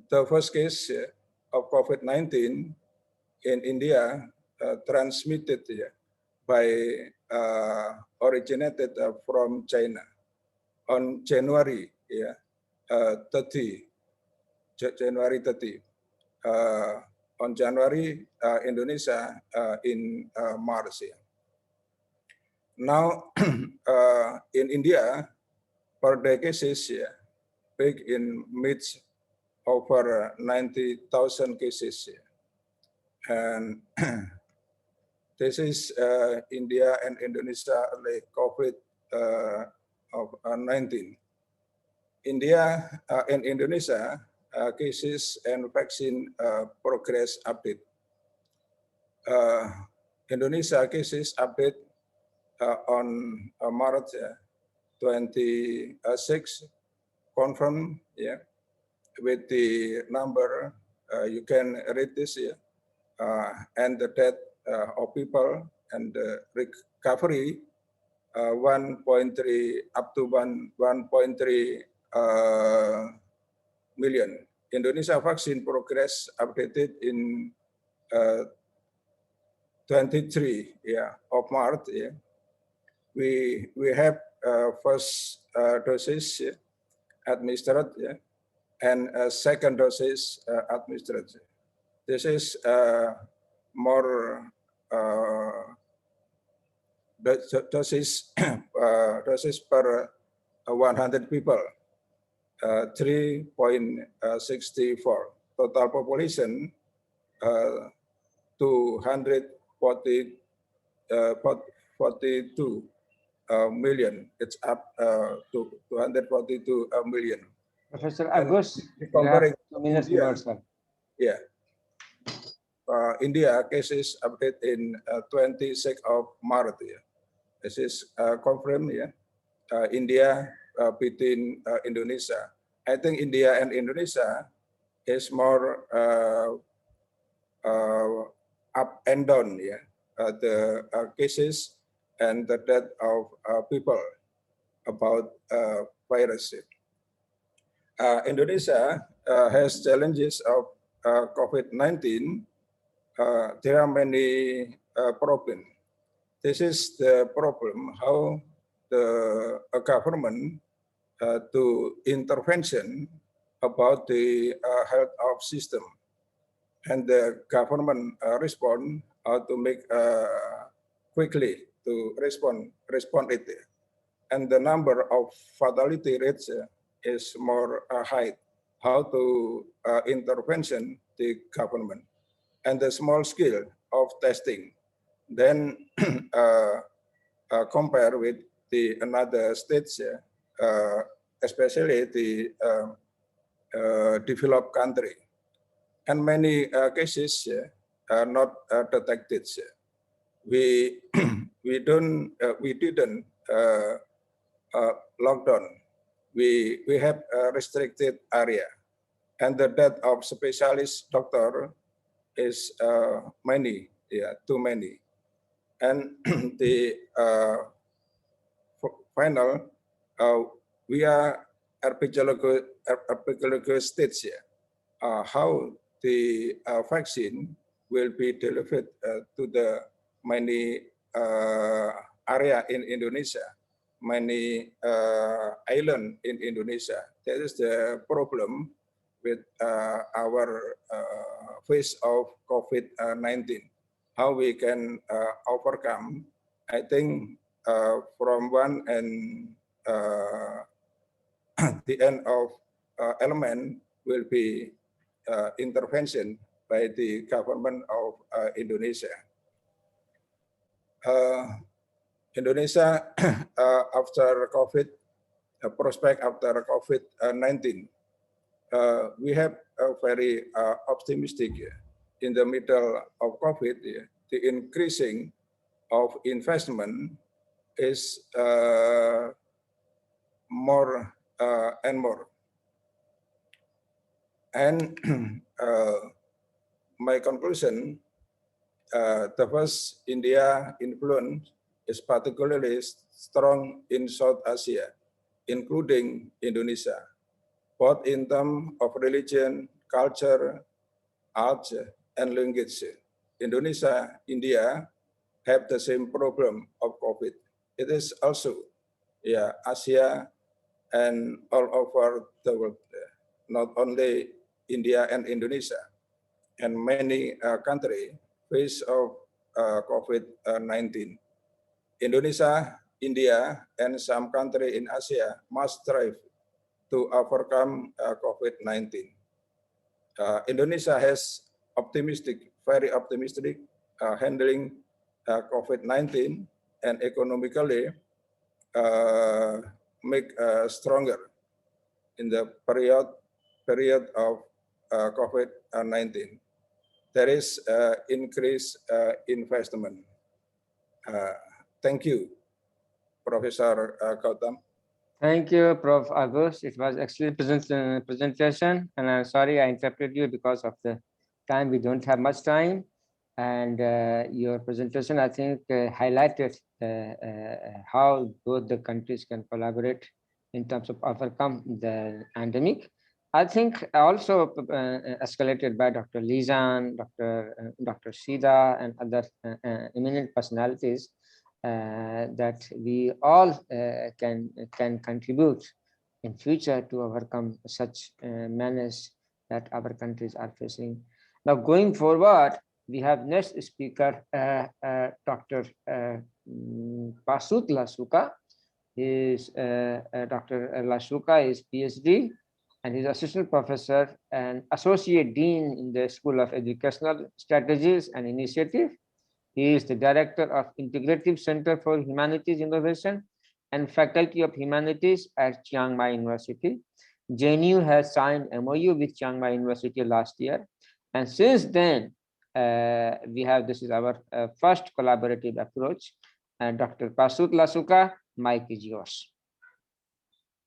the first case of COVID-19 in India transmitted by originated from China on January 30. January 30. On January, Indonesia in March. Now, in India, per day cases peak in mid over 90,000 cases. And this is India and Indonesia like COVID-19. India and Indonesia cases and vaccine progress update. Indonesia cases update on March 26 confirmed with the number you can read this here and the death of people and the recovery 1.3 up to 1.3 million. Indonesia vaccine progress updated in 23 of March. We have first doses administered and second doses administered. This is more doses doses per 100 people, 3.64. Total population 242 million. It's up to 242 million. Professor Agus, comparing 2 minutes more, sir. Yeah. India cases update in 26th of March. This is confirmed. India beating Indonesia. I think India and Indonesia is more up and down. The cases and the death of people about virus. Indonesia has challenges of COVID-19. There are many problems. This is the problem, how the government to intervention about the health of system, and the government respond to make quickly to respond it, and the number of fatality rates is more high. How to intervention the government and the small scale of testing, then compare with the another states, especially the developed country, and many cases are not detected. We didn't lockdown. We have a restricted area, and the death of specialist doctor is many, too many, and the final we are archaeological stage here. How the vaccine will be delivered to the many area in Indonesia, many island in Indonesia. That is the problem with our face of COVID-19. How we can overcome? I think from one and the end of element will be intervention by the government of Indonesia. Indonesia after COVID, prospect after COVID-19, we have a very optimistic in the middle of COVID. The increasing of investment is more and more. And my conclusion, the first India influence is particularly strong in South Asia, including Indonesia, both in terms of religion, culture, art, and language. Indonesia, India have the same problem of COVID. It is also Asia and all over the world, not only India and Indonesia, and many countries face of COVID-19. Indonesia, India, and some countries in Asia must strive to overcome COVID-19. Indonesia has very optimistic handling COVID-19 and economically make stronger in the period of COVID-19. There is increased investment. Thank you, Professor Gautam. Thank you, Prof. Agus. It was excellent presentation, and I'm sorry I interrupted you because of the time. We don't have much time. And your presentation, I think, highlighted how both the countries can collaborate in terms of overcome the pandemic. I think also escalated by Dr. Lizan, Dr. Sida, and other eminent personalities, that we all can contribute in future to overcome such menace that our countries are facing. Now, going forward, we have next speaker, Dr. Pasut Lasuka. Dr. Lasuka is PhD, and he's assistant professor and associate dean in the School of Educational Strategies and Initiative. He is the director of Integrative Center for Humanities Innovation and Faculty of Humanities at Chiang Mai University. JNU has signed MOU with Chiang Mai University last year, and since then this is our first collaborative approach. And Dr. Pasut Lasuka, mic is yours.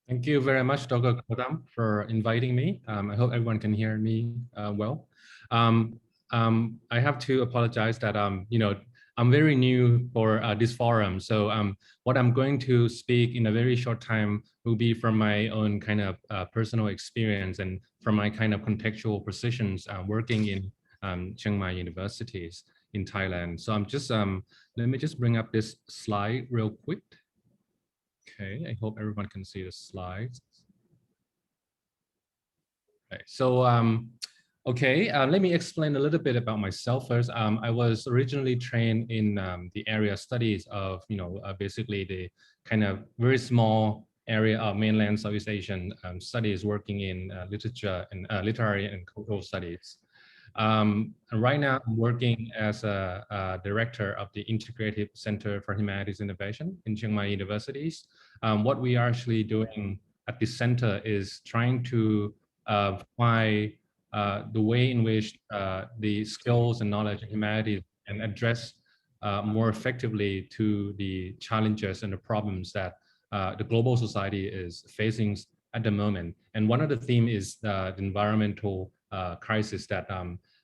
Thank you very much, Dr. Gautam, for inviting me. I hope everyone can hear me well. I have to apologize that I'm very new for this forum. So what I'm going to speak in a very short time will be from my own kind of personal experience and from my kind of contextual positions working in Chiang Mai universities in Thailand. So I'm just, let me just bring up this slide real quick. Okay, I hope everyone can see the slides. Okay, so let me explain a little bit about myself first. I was originally trained in the area studies of, basically the kind of very small area of mainland Southeast Asian studies, working in literature and literary and cultural studies. And right now I'm working as a director of the Integrative Center for Humanities Innovation in Chiang Mai Universities. What we are actually doing at the center is trying to find the way in which the skills and knowledge of humanities can address more effectively to the challenges and the problems that the global society is facing at the moment. And one of the themes is the environmental crisis that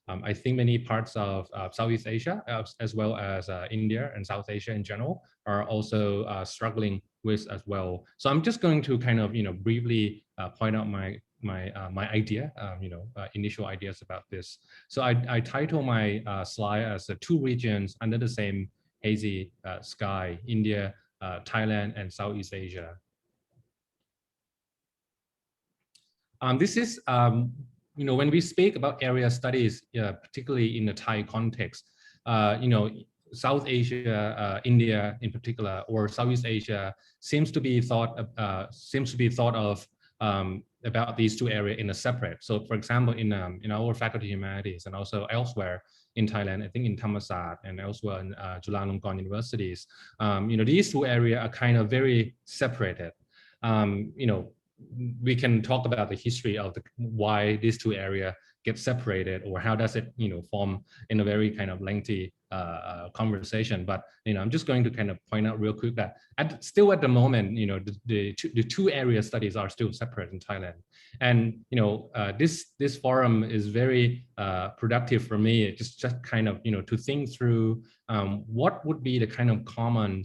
I think many parts of Southeast Asia, as well as India and South Asia in general, are also struggling with as well. So I'm just going to kind of, briefly point out my idea, initial ideas about this. So I title my slide as two regions under the same hazy sky: India, Thailand, and Southeast Asia. This is, when we speak about area studies, particularly in the Thai context, South Asia, India in particular, or Southeast Asia seems to be thought of about these two areas in a separate. So, for example, in our Faculty of Humanities and also elsewhere in Thailand, I think in Thammasat and elsewhere in Chulalongkorn universities, these two areas are kind of very separated. We can talk about the history of why these two areas get separated, or how does it form in a very kind of lengthy conversation. But I'm just going to kind of point out real quick that still at the moment, the two area studies are still separate in Thailand. And this forum is very productive for me, just kind of to think through what would be the kind of common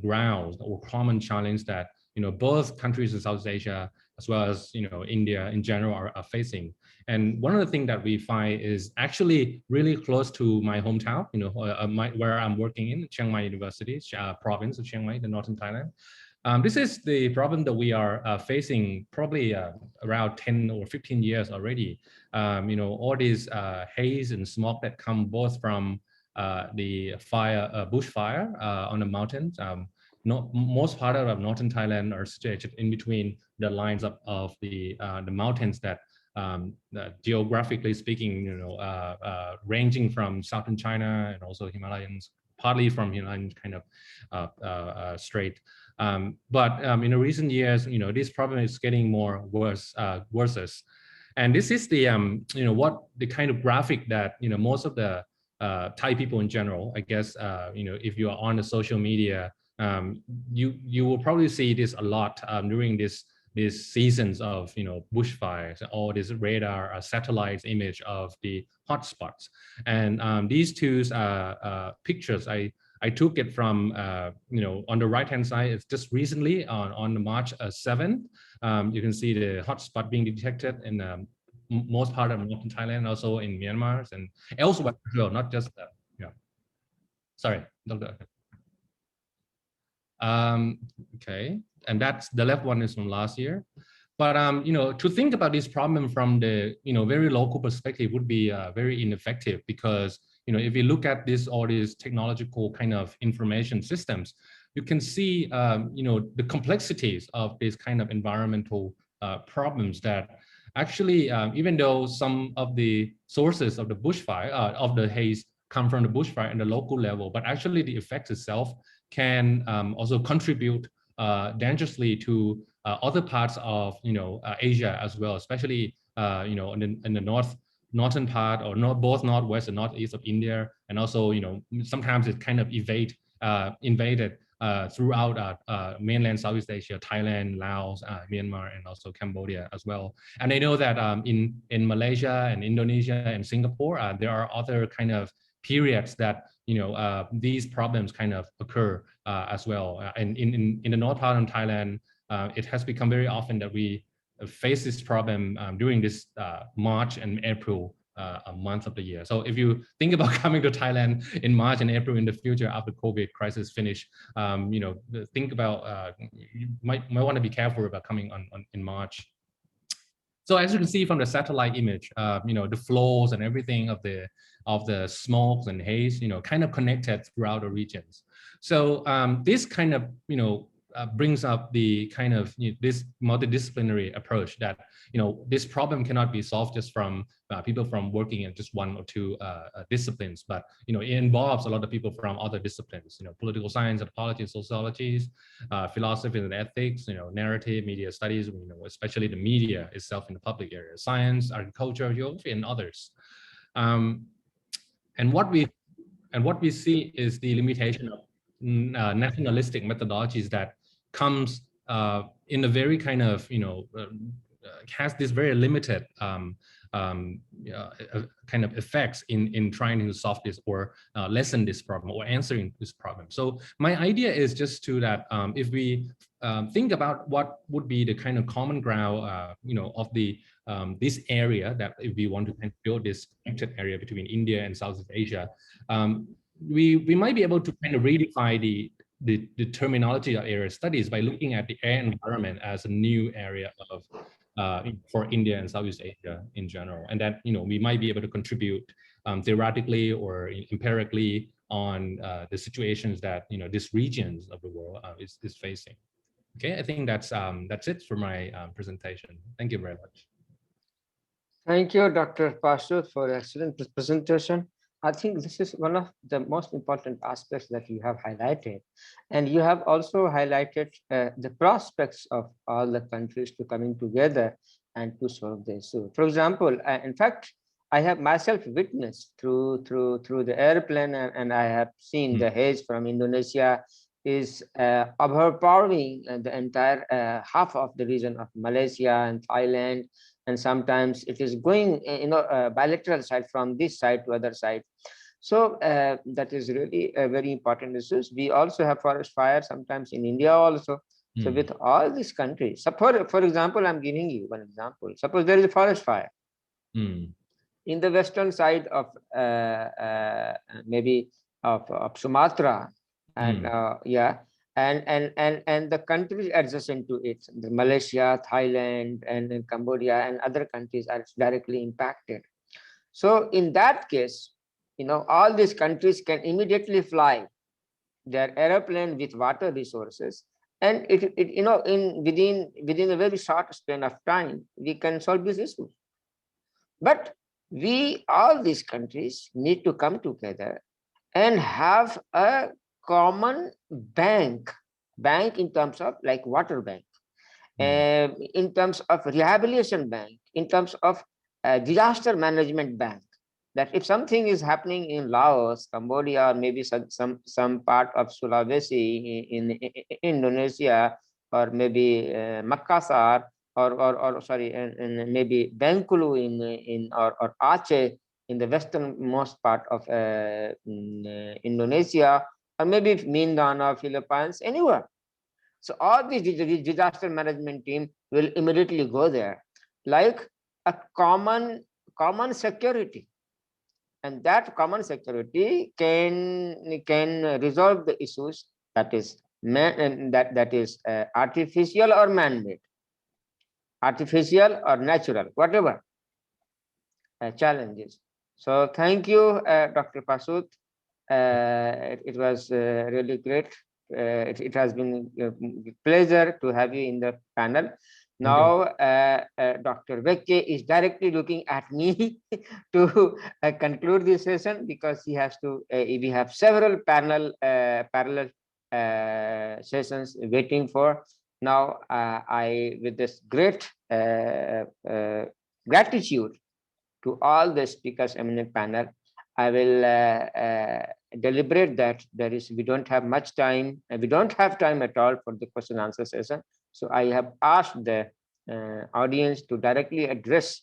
grounds or common challenge that both countries in South Asia, as well as India in general, are facing. And one of the things that we find is actually really close to my hometown, where I'm working in Chiang Mai University, province of Chiang Mai, the northern Thailand. This is the problem that we are facing probably around 10 or 15 years already. All these haze and smoke that come both from the bushfire on the mountains. Most part of northern Thailand are situated in between the lines of the mountains that, geographically speaking, ranging from southern China and also Himalayas, partly from Himalayan kind of strait. But in the recent years, this problem is getting worse. And this is the what the kind of graphic that most of the Thai people in general, I guess, if you are on the social media, you will probably see this a lot during this these seasons of bushfires, all this radar satellites image of the hotspots. And these two pictures I took it from on the right hand side. It's just recently on March 7th. You can see the hotspot being detected in most part of northern Thailand, also in Myanmar and elsewhere as well, not just sorry, Dr. Okay, and that's the left one is from last year. But to think about this problem from the very local perspective would be very ineffective, because if you look at all these technological kind of information systems, you can see the complexities of these kind of environmental problems that actually, even though some of the sources of the bushfire of the haze come from the bushfire in the local level, but actually the effects itself can also contribute dangerously to other parts of Asia as well, especially in the northern part, or both northwest and northeast of India, and also sometimes it kind of invaded throughout mainland Southeast Asia, Thailand, Laos, Myanmar, and also Cambodia as well. And I know that in Malaysia and Indonesia and Singapore, there are other kind of periods that these problems kind of occur as well. And in the north part of Thailand, it has become very often that we face this problem during this March and April month of the year. So if you think about coming to Thailand in March and April in the future after COVID crisis finish, think about you might want to be careful about coming in March. So as you can see from the satellite image, the flows and everything of the smokes and haze, kind of connected throughout the regions. So this kind of, brings up the kind of this multidisciplinary approach that this problem cannot be solved just from people from working in just one or two disciplines, but it involves a lot of people from other disciplines, political science, anthropology, sociology, philosophy and ethics, narrative, media studies, especially the media itself in the public area, science, agriculture, geography, and others. And what we see is the limitation of nationalistic methodologies that comes in a very kind of has this very limited kind of effects in trying to solve this or lessen this problem or answering this problem. So my idea is just to that if we think about what would be the kind of common ground of the this area, that if we want to build this connected area between India and Southeast Asia, we might be able to kind of redefine the terminology of area studies by looking at the air environment as a new area of for India and Southeast Asia in general, and that we might be able to contribute theoretically or empirically on the situations that these regions of the world is facing. Okay, I think that's it for my presentation. Thank you very much. Thank you, Dr. Pashu, for excellent presentation. I think this is one of the most important aspects that you have highlighted. And you have also highlighted the prospects of all the countries to coming together and to solve this. So, for example, in fact, I have myself witnessed through the airplane, and I have seen the haze from Indonesia is overpowering the entire half of the region of Malaysia and Thailand. And sometimes it is going, bilateral side from this side to other side. So that is really a very important issue. We also have forest fire sometimes in India also. So with all these countries, for example, I'm giving you one example. Suppose there is a forest fire in the western side of maybe of Sumatra, and and the countries adjacent to it, the Malaysia, Thailand, and Cambodia, and other countries are directly impacted. So in that case, all these countries can immediately fly their airplane with water resources, and within a very short span of time, we can solve this issue. But all these countries need to come together and have a common bank in terms of like water bank, in terms of rehabilitation bank, in terms of disaster management bank, that if something is happening in Laos, Cambodia, or maybe some part of Sulawesi in Indonesia, or maybe Makassar, or sorry, and maybe Bengkulu or Aceh in the westernmost part of Indonesia, or maybe Mindanao, Philippines, anywhere. So all these disaster management team will immediately go there, like a common security, and that common security can resolve the issues that is artificial or man-made, artificial or natural, whatever challenges. So thank you, Dr. Pasut. It was really great. It has been a pleasure to have you in the panel. Now, Dr. Vekke is directly looking at me to conclude this session, because he has to. We have several parallel sessions waiting for. Now, I, with this great gratitude to all the speakers, eminent panel, I will deliberate that we don't have much time, and we don't have time at all for the question and answer session. So I have asked the audience to directly address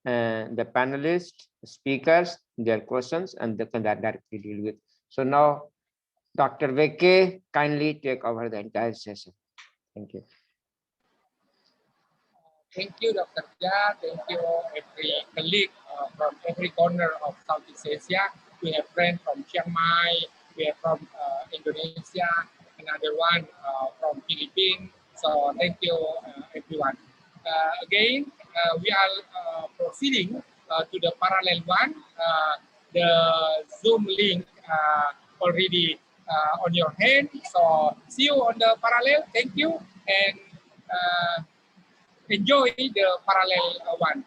the panelists, speakers, their questions, and they can directly deal with. So now, Dr. Vekke, kindly take over the entire session. Thank you. Thank you, Dr. Jia. Thank you, every colleague from every corner of Southeast Asia. We have friends from Chiang Mai, we have from Indonesia, another one from Philippines. So thank you, everyone. Again, we are proceeding to the parallel one. The Zoom link already on your hand. So see you on the parallel. Thank you, and enjoy the parallel one.